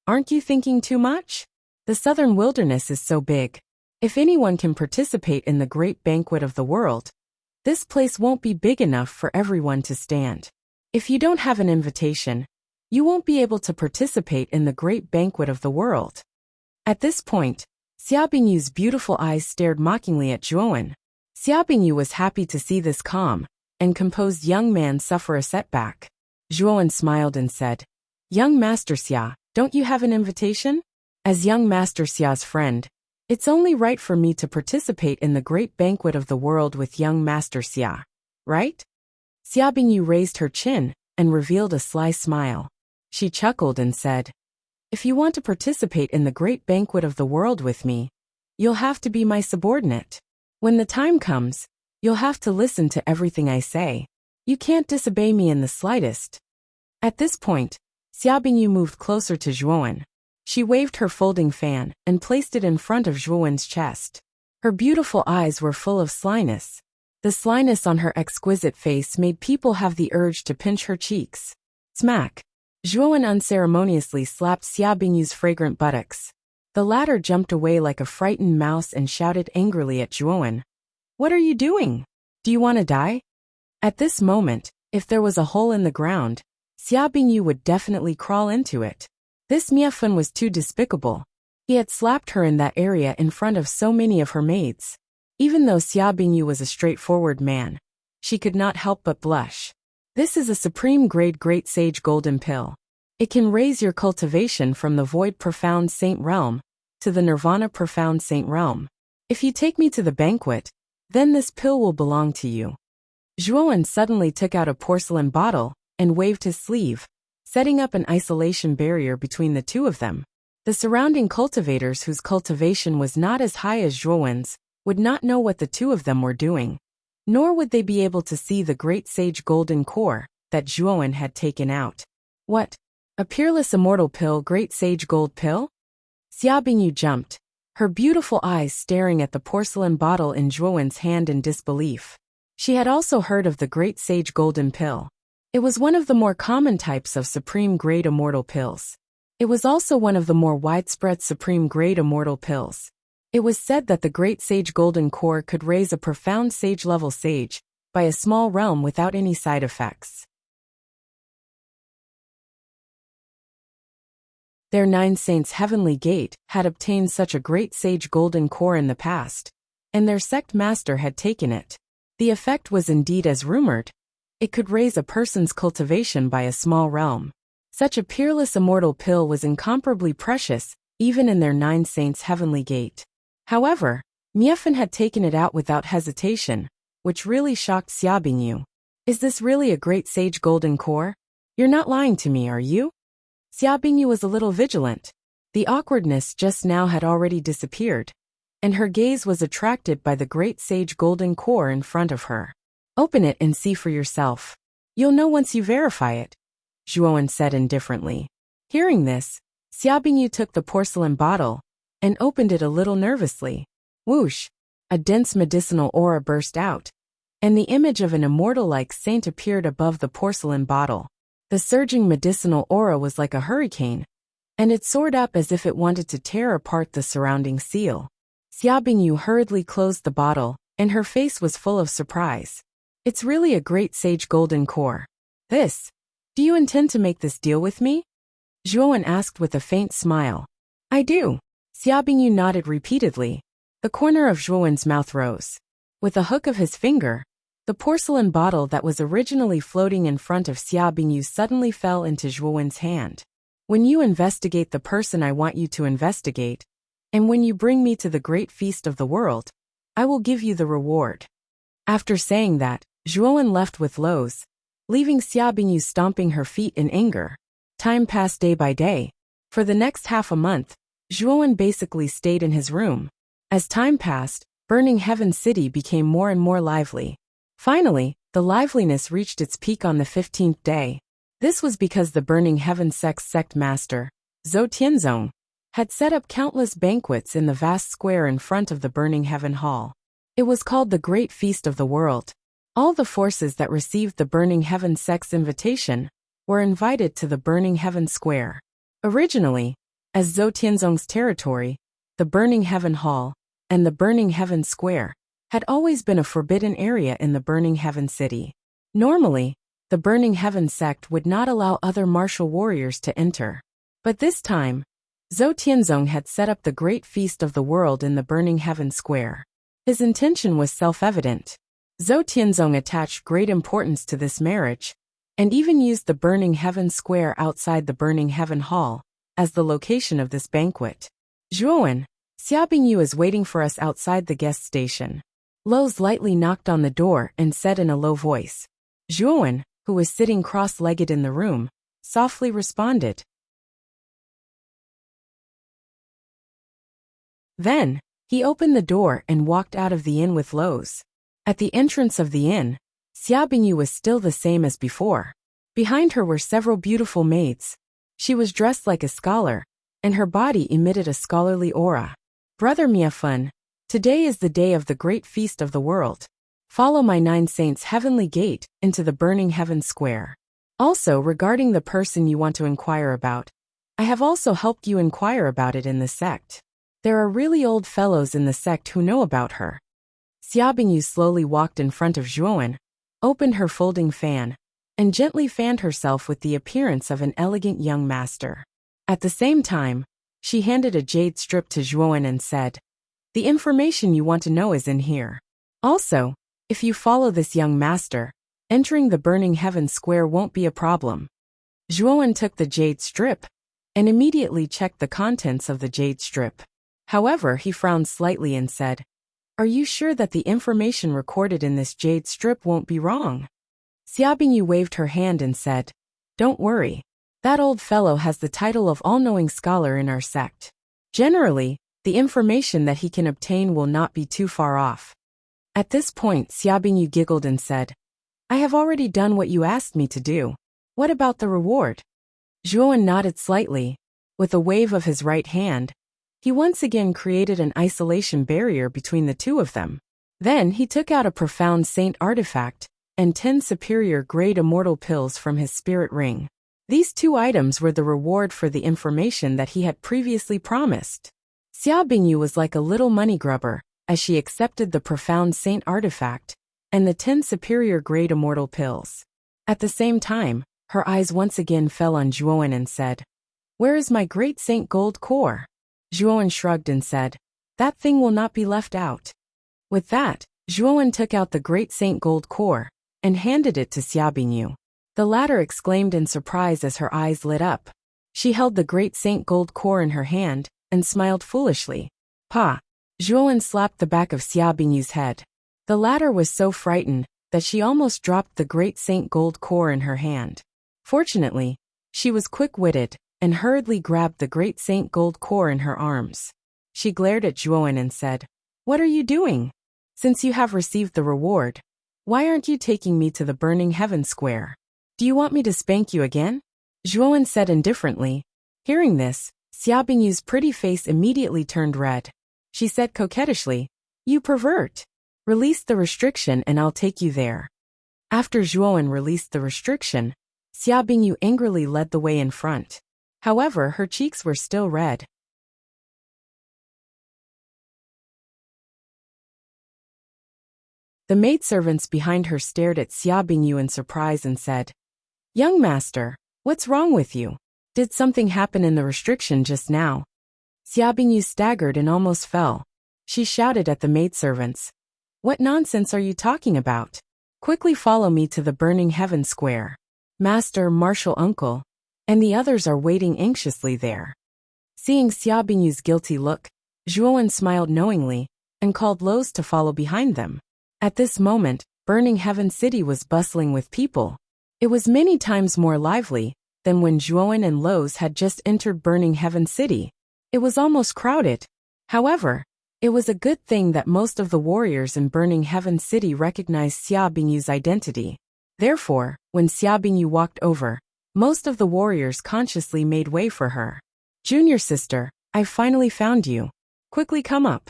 "Aren't you thinking too much? The southern wilderness is so big. If anyone can participate in the great banquet of the world, this place won't be big enough for everyone to stand. If you don't have an invitation, you won't be able to participate in the great banquet of the world." At this point, Xia Bingyu's beautiful eyes stared mockingly at Zhuowen. Xia Bingyu was happy to see this calm and composed young man suffer a setback. Zhuowen smiled and said, "Young Master Xia, don't you have an invitation? As young Master Xia's friend, it's only right for me to participate in the great banquet of the world with young Master Xia, right?" Xia Bingyu raised her chin and revealed a sly smile. She chuckled and said, "If you want to participate in the great banquet of the world with me, you'll have to be my subordinate. When the time comes, you'll have to listen to everything I say. You can't disobey me in the slightest." At this point, Xia Bingyu moved closer to Zhuowen. She waved her folding fan and placed it in front of Zhuowen's chest. Her beautiful eyes were full of slyness. The slyness on her exquisite face made people have the urge to pinch her cheeks. Smack! Zhuowen unceremoniously slapped Xia Bingyu's fragrant buttocks. The latter jumped away like a frightened mouse and shouted angrily at Zhuowen. What are you doing? Do you want to die? At this moment, if there was a hole in the ground, Xia Bingyu would definitely crawl into it. This Miafun was too despicable. He had slapped her in that area in front of so many of her maids. Even though Xia Bingyu was a straightforward man, she could not help but blush. This is a supreme grade Great Sage Golden Pill. It can raise your cultivation from the Void Profound Saint Realm to the Nirvana Profound Saint Realm. If you take me to the banquet, then this pill will belong to you. Zhuowen suddenly took out a porcelain bottle and waved his sleeve, setting up an isolation barrier between the two of them. The surrounding cultivators whose cultivation was not as high as Zhuowen's would not know what the two of them were doing, nor would they be able to see the Great Sage Golden Core that Zhuowen had taken out. What? A peerless immortal pill, Great Sage Gold Pill? Xia Bingyu jumped, her beautiful eyes staring at the porcelain bottle in Zhuowen's hand in disbelief. She had also heard of the Great Sage Golden Pill. It was one of the more common types of supreme grade immortal pills. It was also one of the more widespread supreme grade immortal pills. It was said that the Great Sage Golden Core could raise a profound sage-level sage by a small realm without any side effects. Their Nine Saints' Heavenly Gate had obtained such a Great Sage Golden Core in the past, and their sect master had taken it. The effect was indeed as rumored. It could raise a person's cultivation by a small realm. Such a peerless immortal pill was incomparably precious, even in their Nine Saints' Heavenly Gate. However, Miefan had taken it out without hesitation, which really shocked Xia Bingyu. Is this really a Great Sage Golden Core? You're not lying to me, are you? Xia Bingyu was a little vigilant. The awkwardness just now had already disappeared, and her gaze was attracted by the Great Sage Golden Core in front of her. Open it and see for yourself. You'll know once you verify it, Zhuowen said indifferently. Hearing this, Xia Bingyu took the porcelain bottle and opened it a little nervously. Whoosh! A dense medicinal aura burst out, and the image of an immortal-like saint appeared above the porcelain bottle. The surging medicinal aura was like a hurricane, and it soared up as if it wanted to tear apart the surrounding seal. Xia Bingyu hurriedly closed the bottle, and her face was full of surprise. It's really a Great Sage Golden Core. Do you intend to make this deal with me? Zhuowen asked with a faint smile. I do. Xia Bingyu nodded repeatedly. The corner of Zhuowen's mouth rose. With a hook of his finger, the porcelain bottle that was originally floating in front of Xia Bingyu suddenly fell into Zhuowen's hand. When you investigate the person I want you to investigate, and when you bring me to the great feast of the world, I will give you the reward. After saying that, Zhuowen left with Lowe's, leaving Xia Bingyu stomping her feet in anger. Time passed day by day. For the next half a month, Zhuowen basically stayed in his room. As time passed, Burning Heaven City became more and more lively. Finally, the liveliness reached its peak on the 15th day. This was because the Burning Heaven sect master, Zhou Tianzong, had set up countless banquets in the vast square in front of the Burning Heaven Hall. It was called the Great Feast of the World. All the forces that received the Burning Heaven sect's invitation were invited to the Burning Heaven Square. Originally, as Zhou Tianzong's territory, the Burning Heaven Hall and the Burning Heaven Square had always been a forbidden area in the Burning Heaven City. Normally, the Burning Heaven sect would not allow other martial warriors to enter. But this time, Zhou Tianzong had set up the Great Feast of the World in the Burning Heaven Square. His intention was self-evident. Zhou Tianzong attached great importance to this marriage, and even used the Burning Heaven Square outside the Burning Heaven Hall as the location of this banquet. Zhuowen, Xia Bingyu is waiting for us outside the guest station. Lowe's lightly knocked on the door and said in a low voice. Zhuowen, who was sitting cross-legged in the room, softly responded. Then, he opened the door and walked out of the inn with Lowe's. At the entrance of the inn, Xia Bingyu was still the same as before. Behind her were several beautiful maids. She was dressed like a scholar, and her body emitted a scholarly aura. Brother Miafun, today is the day of the great feast of the world. Follow my 9 saints' heavenly gate into the Burning Heaven Square. Also, regarding the person you want to inquire about, I have also helped you inquire about it in the sect. There are really old fellows in the sect who know about her. Xia Bingyu slowly walked in front of Zhuowen, opened her folding fan, and gently fanned herself with the appearance of an elegant young master. At the same time, she handed a jade strip to Zhuowen and said, "The information you want to know is in here. Also, if you follow this young master, entering the Burning Heaven Square won't be a problem." Zhuowen took the jade strip and immediately checked the contents of the jade strip. However, he frowned slightly and said, "Are you sure that the information recorded in this jade strip won't be wrong?" Xia Bingyu waved her hand and said, "Don't worry. That old fellow has the title of all-knowing scholar in our sect. Generally, the information that he can obtain will not be too far off." At this point, Xia Bingyu giggled and said, "I have already done what you asked me to do. What about the reward?" Zhuowen nodded slightly. With a wave of his right hand, he once again created an isolation barrier between the two of them. Then he took out a profound saint artifact and 10 superior-grade immortal pills from his spirit ring. These two items were the reward for the information that he had previously promised. Xia Bingyu was like a little money grubber, as she accepted the profound saint artifact and the 10 superior-grade immortal pills. At the same time, her eyes once again fell on Zhuowen and said, "Where is my great saint gold core?" Zhuowen shrugged and said, "That thing will not be left out." With that, Zhuowen took out the great saint gold core and handed it to Xia Bingyu. The latter exclaimed in surprise as her eyes lit up. She held the great saint gold core in her hand and smiled foolishly. "Pa!" Zhuowen slapped the back of Xia Bingyu's head. The latter was so frightened that she almost dropped the great saint gold core in her hand. Fortunately, she was quick-witted and hurriedly grabbed the great saint gold core in her arms. She glared at Zhuowen and said, "What are you doing? Since you have received the reward, why aren't you taking me to the Burning Heaven Square? Do you want me to spank you again?" Zhuowen said indifferently. Hearing this, Xia Bingyu's pretty face immediately turned red. She said coquettishly, "You pervert! Release the restriction and I'll take you there." After Zhuowen released the restriction, Xia Bingyu angrily led the way in front. However, her cheeks were still red. The maidservants behind her stared at Xia Bingyu in surprise and said, "Young master, what's wrong with you? Did something happen in the restriction just now?" Xia Bingyu staggered and almost fell. She shouted at the maidservants, "What nonsense are you talking about? Quickly follow me to the Burning Heaven Square. Master, Martial Uncle, and the others are waiting anxiously there." Seeing Xia Bingyu's guilty look, Zhuowen smiled knowingly and called Loz to follow behind them. At this moment, Burning Heaven City was bustling with people. It was many times more lively than when Zhuowen and Loz had just entered Burning Heaven City. It was almost crowded. However, it was a good thing that most of the warriors in Burning Heaven City recognized Xia Bingyu's identity. Therefore, when Xia Bingyu walked over, most of the warriors consciously made way for her. "Junior sister, I've finally found you. Quickly come up."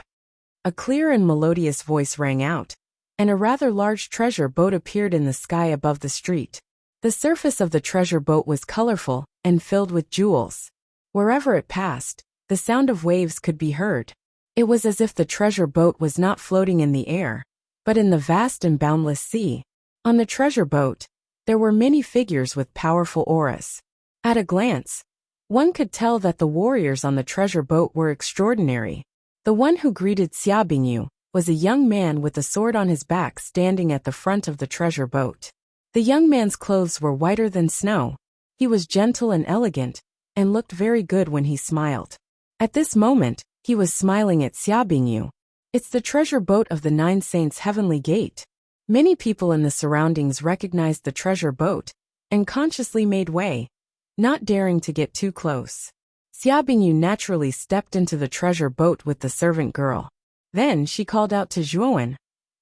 A clear and melodious voice rang out, and a rather large treasure boat appeared in the sky above the street. The surface of the treasure boat was colorful and filled with jewels. Wherever it passed, the sound of waves could be heard. It was as if the treasure boat was not floating in the air, but in the vast and boundless sea. On the treasure boat, there were many figures with powerful auras. At a glance, one could tell that the warriors on the treasure boat were extraordinary. The one who greeted Xia Bingyu was a young man with a sword on his back standing at the front of the treasure boat. The young man's clothes were whiter than snow. He was gentle and elegant, and looked very good when he smiled. At this moment, he was smiling at Xia Bingyu. "It's the treasure boat of the Nine Saints' Heavenly Gate." Many people in the surroundings recognized the treasure boat and consciously made way, not daring to get too close. Xia Bingyu naturally stepped into the treasure boat with the servant girl. Then she called out to Zhuowen,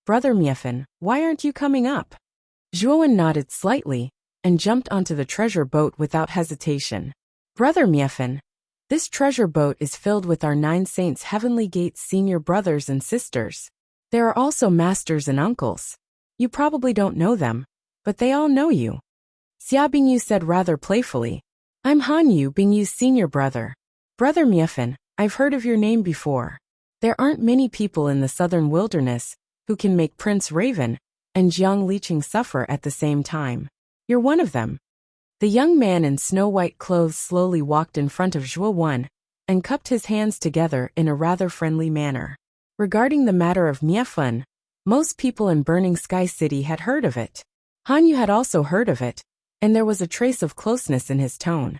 "Brother Miefan, why aren't you coming up?" Zhuowen nodded slightly and jumped onto the treasure boat without hesitation. "Brother Miefan, this treasure boat is filled with our Nine Saints' Heavenly Gate's senior brothers and sisters. There are also masters and uncles. You probably don't know them, but they all know you." Xia Bingyu said rather playfully. I'm Hanyu Bingyu's senior brother. Brother Miefan, I've heard of your name before. There aren't many people in the southern wilderness who can make Prince Raven and Jiang Liqing suffer at the same time. You're one of them. The young man in snow-white clothes slowly walked in front of Zhuo Wan and cupped his hands together in a rather friendly manner. Regarding the matter of Miefan, most people in Burning Sky City had heard of it. Hanyu had also heard of it, and there was a trace of closeness in his tone.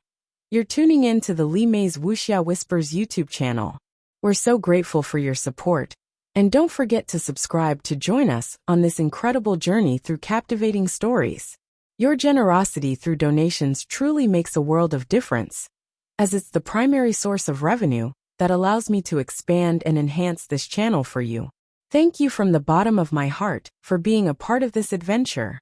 You're tuning in to the Li Mei's Wuxia Whispers YouTube channel. We're so grateful for your support, and don't forget to subscribe to join us on this incredible journey through captivating stories. Your generosity through donations truly makes a world of difference, as it's the primary source of revenue that allows me to expand and enhance this channel for you. Thank you from the bottom of my heart for being a part of this adventure.